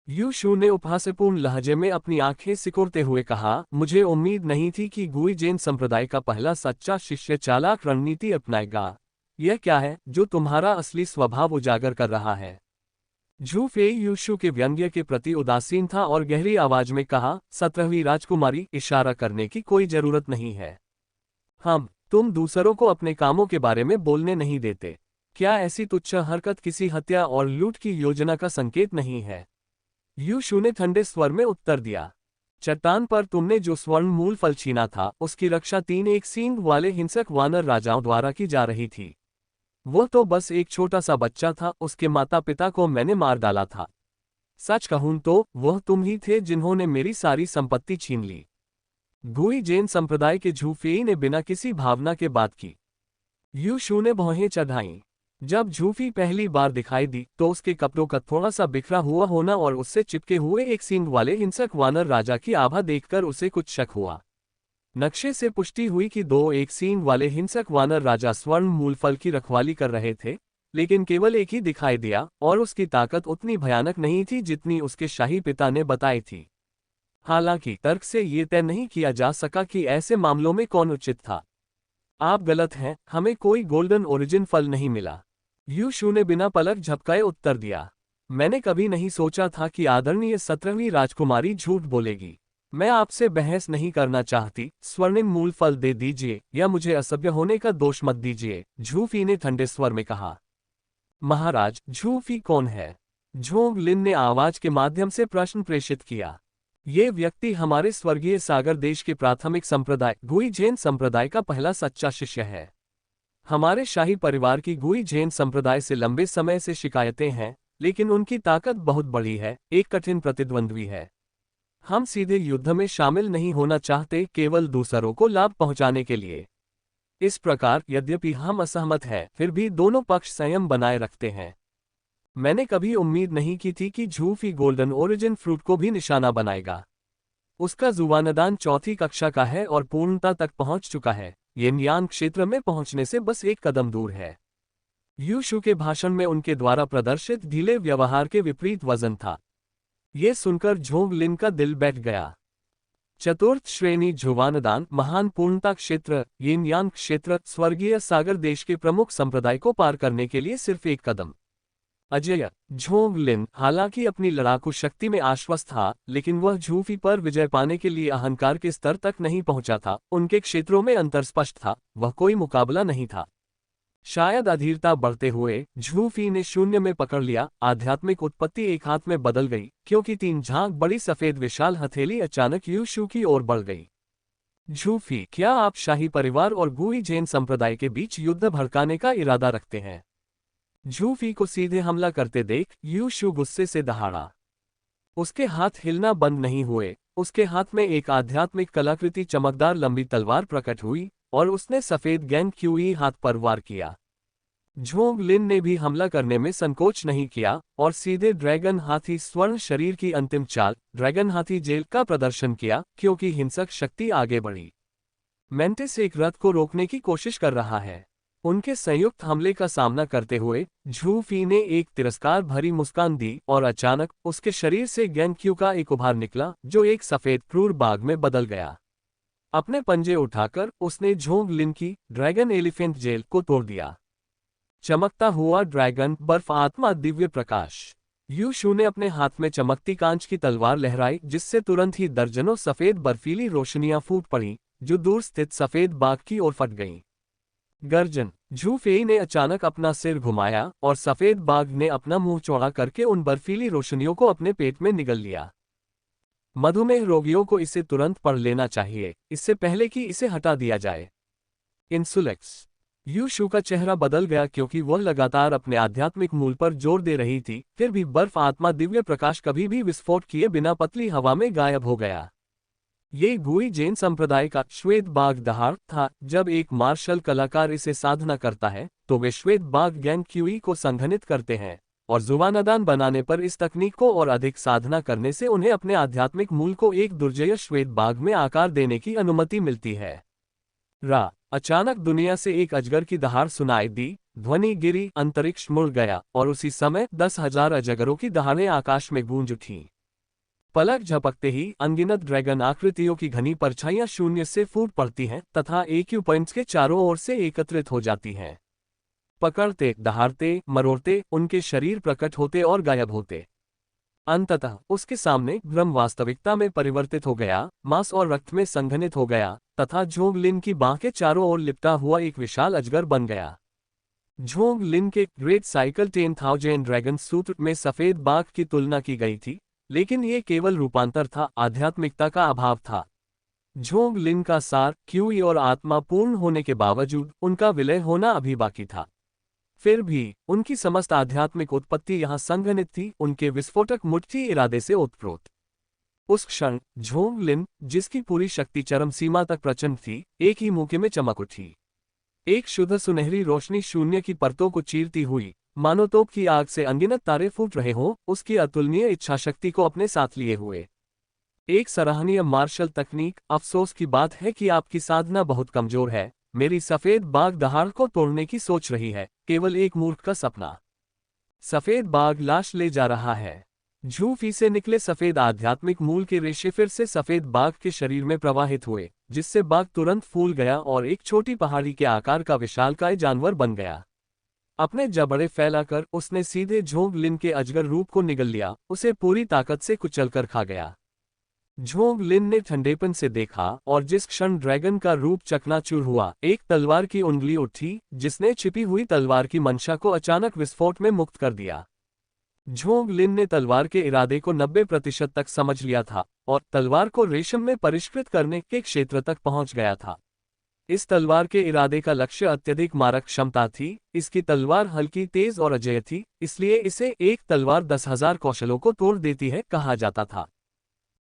यू शू ने उपहासपूर्ण लहजे में अपनी आंखें सिकुड़ते हुए कहा, मुझे उम्मीद नहीं थी कि गुई जैन संप्रदाय का पहला सच्चा शिष्य चालाक रणनीति अपनाएगा। यह क्या है जो तुम्हारा असली स्वभाव उजागर कर रहा है? झू फेई यू शू के व्यंग्य के प्रति उदासीन था और गहरी आवाज में कहा, 17वीं राजकुमारी, इशारा करने की कोई जरूरत नहीं है। तुम दूसरों को अपने कामों के बारे में बोलने नहीं देते। क्या ऐसी तुच्छ हरकत किसी हत्या और लूट की योजना का संकेत नहीं है? यू शू ने ठंडे स्वर में उत्तर दिया, चट्टान पर तुमने जो स्वर्ण मूल फल छीना था, उसकी रक्षा 3 एक सींग वाले हिंसक वानर राजाओं द्वारा की जा रही थी। वह तो बस एक छोटा सा बच्चा था, उसके माता पिता को मैंने मार डाला था। सच कहूं तो वह तुम ही थे जिन्होंने मेरी सारी संपत्ति छीन ली। गुई जैन संप्रदाय के झू फेई ने बिना किसी भावना के बात की। यू शू ने भौहें चढ़ाईं। जब झूफी पहली बार दिखाई दी तो उसके कपड़ों का थोड़ा सा बिखरा हुआ होना और उससे चिपके हुए एक सींग वाले हिंसक वानर राजा की आभा देखकर उसे कुछ शक हुआ। नक्शे से पुष्टि हुई कि 2 एक सींग वाले हिंसक वानर राजा स्वर्ण मूलफल की रखवाली कर रहे थे, लेकिन केवल एक ही दिखाई दिया और उसकी ताकत उतनी भयानक नहीं थी जितनी उसके शाही पिता ने बताई थी। हालांकि तर्क से ये तय नहीं किया जा सका कि ऐसे मामलों में कौन उचित था। आप गलत हैं, हमें कोई गोल्डन ओरिजिन फल नहीं मिला। यू शू ने बिना पलक झपकाए उत्तर दिया, मैंने कभी नहीं सोचा था कि आदरणीय 17वीं राजकुमारी झूठ बोलेगी। मैं आपसे बहस नहीं करना चाहती, स्वर्णिम मूल फल दे दीजिए या मुझे असभ्य होने का दोष मत दीजिए, झूफी ने ठंडे स्वर में कहा। महाराज, झूफी कौन है? झोंग लिन ने आवाज के माध्यम से प्रश्न प्रेषित किया। ये व्यक्ति हमारे स्वर्गीय सागर देश के प्राथमिक संप्रदाय गुई जैन संप्रदाय का पहला सच्चा शिष्य है। हमारे शाही परिवार की गुई जैन संप्रदाय से लंबे समय से शिकायतें हैं, लेकिन उनकी ताकत बहुत बड़ी है, एक कठिन प्रतिद्वंद्वी है। हम सीधे युद्ध में शामिल नहीं होना चाहते, केवल दूसरों को लाभ पहुंचाने के लिए। इस प्रकार यद्यपि हम असहमत हैं, फिर भी दोनों पक्ष संयम बनाए रखते हैं। मैंने कभी उम्मीद नहीं की थी कि झूफी गोल्डन ओरिजिन फ्रूट को भी निशाना बनाएगा। उसका जुबानदान 4वीं कक्षा का है और पूर्णता तक पहुंच चुका है, येनयान क्षेत्र में पहुंचने से बस एक कदम दूर है। यू शू के भाषण में उनके द्वारा प्रदर्शित ढीले व्यवहार के विपरीत वजन था। ये सुनकर झोंग लिन का दिल बैठ गया। चतुर्थ श्रेणी जुबानदान, महान पूर्णता क्षेत्र, येनयान क्षेत्र, स्वर्गीय सागर देश के प्रमुख संप्रदाय को पार करने के लिए सिर्फ एक कदम। अजय झोंग लिन हालांकि अपनी लड़ाकू शक्ति में आश्वस्त था, लेकिन वह झूफी पर विजय पाने के लिए अहंकार के स्तर तक नहीं पहुंचा था। उनके क्षेत्रों में अंतर स्पष्ट था, वह कोई मुकाबला नहीं था। शायद अधीरता बढ़ते हुए झूफी ने शून्य में पकड़ लिया। आध्यात्मिक उत्पत्ति एक हाथ में बदल गई, क्योंकि 3 झांक बड़ी सफेद विशाल हथेली अचानक यू शू की ओर बढ़ गई। झूफी, क्या आप शाही परिवार और गुई जैन संप्रदाय के बीच युद्ध भड़काने का इरादा रखते हैं? झूफी को सीधे हमला करते देख यू शू गुस्से से दहाड़ा। उसके हाथ हिलना बंद नहीं हुए। उसके हाथ में एक आध्यात्मिक कलाकृति चमकदार लंबी तलवार प्रकट हुई और उसने सफेद गैंग क्यूई हाथ पर वार किया। झोंग लिन ने भी हमला करने में संकोच नहीं किया और सीधे ड्रैगन हाथी स्वर्ण शरीर की अंतिम चाल, ड्रैगन हाथी जेल का प्रदर्शन किया, क्योंकि हिंसक शक्ति आगे बढ़ी। मेंटिस एक रथ को रोकने की कोशिश कर रहा है। उनके संयुक्त हमले का सामना करते हुए झूफी ने एक तिरस्कार भरी मुस्कान दी और अचानक उसके शरीर से गैंक्यू का एक उभार निकला जो एक सफेद क्रूर बाघ में बदल गया। अपने पंजे उठाकर उसने झोंग लिन की ड्रैगन एलिफेंट जेल को तोड़ दिया। चमकता हुआ ड्रैगन बर्फ आत्मा दिव्य प्रकाश। यू शू ने अपने हाथ में चमकती कांच की तलवार लहराई, जिससे तुरंत ही दर्जनों सफेद बर्फीली रोशनियां फूट पड़ी जो दूर स्थित सफेद बाघ की ओर फट गईं। गर्जन। झू फेई ने अचानक अपना सिर घुमाया और सफेद बाघ ने अपना मुंह चौड़ा करके उन बर्फीली रोशनियों को अपने पेट में निगल लिया। मधुमेह रोगियों को इसे तुरंत पढ़ लेना चाहिए, इससे पहले कि इसे हटा दिया जाए। इंसुलेक्स। यू शू का चेहरा बदल गया क्योंकि वह लगातार अपने आध्यात्मिक मूल पर जोर दे रही थी, फिर भी बर्फ आत्मा दिव्य प्रकाश कभी भी विस्फोट किए बिना पतली हवा में गायब हो गया। ये गुई जैन संप्रदाय का श्वेत बाघ दहाड़ था। जब एक मार्शल कलाकार इसे साधना करता है तो वे श्वेत बाघ गैंग क्यूई को संघनित करते हैं, और जुबानदान बनाने पर इस तकनीक को और अधिक साधना करने से उन्हें अपने आध्यात्मिक मूल को एक दुर्जय श्वेत बाघ में आकार देने की अनुमति मिलती है। अचानक दुनिया से एक अजगर की दहाड़ सुनाई दी, ध्वनि गिरी, अंतरिक्ष मुड़ गया और उसी समय 10,000 अजगरों की दहाड़ें आकाश में गूंज उठीं। पलक झपकते ही अनगिनत ड्रैगन आकृतियों की घनी परछाइयां शून्य से फूट पड़ती हैं तथा एक्यू पॉइंट्स के चारों ओर से एकत्रित हो जाती हैं। पकड़ते, दहाड़ते, मरोड़ते उनके शरीर प्रकट होते और गायब होते। अंततः उसके सामने ब्रह्म वास्तविकता में परिवर्तित हो गया, मांस और रक्त में संघनित हो गया तथा झोंग लिन की बाह के चारों ओर लिपटा हुआ एक विशाल अजगर बन गया। झोंग लिन के ग्रेट साइकिल 10,000 ड्रैगन सूत्र में सफेद बाघ की तुलना की गई थी, लेकिन ये केवल रूपांतर था, आध्यात्मिकता का अभाव था। झोंग लिन का सार, क्यूई और आत्मा पूर्ण होने के बावजूद उनका विलय होना अभी बाकी था। फिर भी उनकी समस्त आध्यात्मिक उत्पत्ति यहाँ संघनित थी, उनके विस्फोटक मुट्ठी इरादे से ओतप्रोत। उस क्षण झोंग लिन, जिसकी पूरी शक्ति चरम सीमा तक प्रचंड थी, एक ही मौके में चमक उठी। एक शुद्ध सुनहरी रोशनी शून्य की परतों को चीरती हुई, मानो तोप की आग से अनगिनत तारे फूट रहे हों, उसकी अतुलनीय इच्छाशक्ति को अपने साथ लिए हुए। एक सराहनीय मार्शल तकनीक। अफसोस की बात है कि आपकी साधना बहुत कमजोर है। मेरी सफेद बाघ दहाड़ को तोड़ने की सोच रही है, केवल एक मूर्ख का सपना। सफेद बाघ लाश ले जा रहा है। झूफी से निकले सफेद आध्यात्मिक मूल के रेशे फिर से सफेद बाघ के शरीर में प्रवाहित हुए, जिससे बाघ तुरंत फूल गया और एक छोटी पहाड़ी के आकार का विशालकाय जानवर बन गया। अपने जबड़े फैलाकर उसने सीधे झोंग लिन के अजगर रूप को निगल लिया, उसे पूरी ताकत से कुचलकर खा गया। झोंग लिन ने ठंडेपन से देखा और जिस क्षण ड्रैगन का रूप चकनाचूर हुआ, एक तलवार की उंगली उठी जिसने छिपी हुई तलवार की मंशा को अचानक विस्फोट में मुक्त कर दिया। झोंग लिन ने तलवार के इरादे को 90% तक समझ लिया था और तलवार को रेशम में परिष्कृत करने के क्षेत्र तक पहुंच गया था। इस तलवार के इरादे का लक्ष्य अत्यधिक मारक क्षमता थी। इसकी तलवार हल्की, तेज और अजेय थी, इसलिए इसे एक तलवार 10,000 कौशलों को तोड़ देती है कहा जाता था।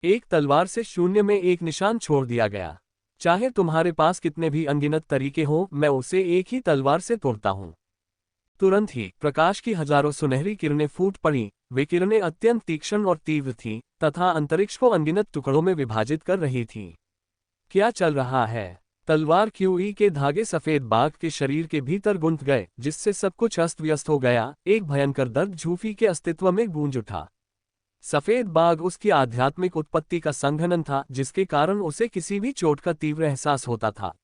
एक तलवार से शून्य में एक निशान छोड़ दिया गया। चाहे तुम्हारे पास कितने भी अनगिनत तरीके हों, मैं उसे एक ही तलवार से तोड़ता हूं। तुरंत ही प्रकाश की हजारों सुनहरी किरणें फूट पड़ीं। वे किरणें अत्यंत तीक्ष्ण और तीव्र थीं तथा अंतरिक्ष को अनगिनत टुकड़ों में विभाजित कर रही थीं। क्या चल रहा है? तलवार क्यूई के धागे सफेद बाघ के शरीर के भीतर गुंथ गए, जिससे सब कुछ अस्त व्यस्त हो गया। एक भयंकर दर्द झूफी के अस्तित्व में गूंज उठा। सफेद बाघ उसकी आध्यात्मिक उत्पत्ति का संघनन था, जिसके कारण उसे किसी भी चोट का तीव्र एहसास होता था।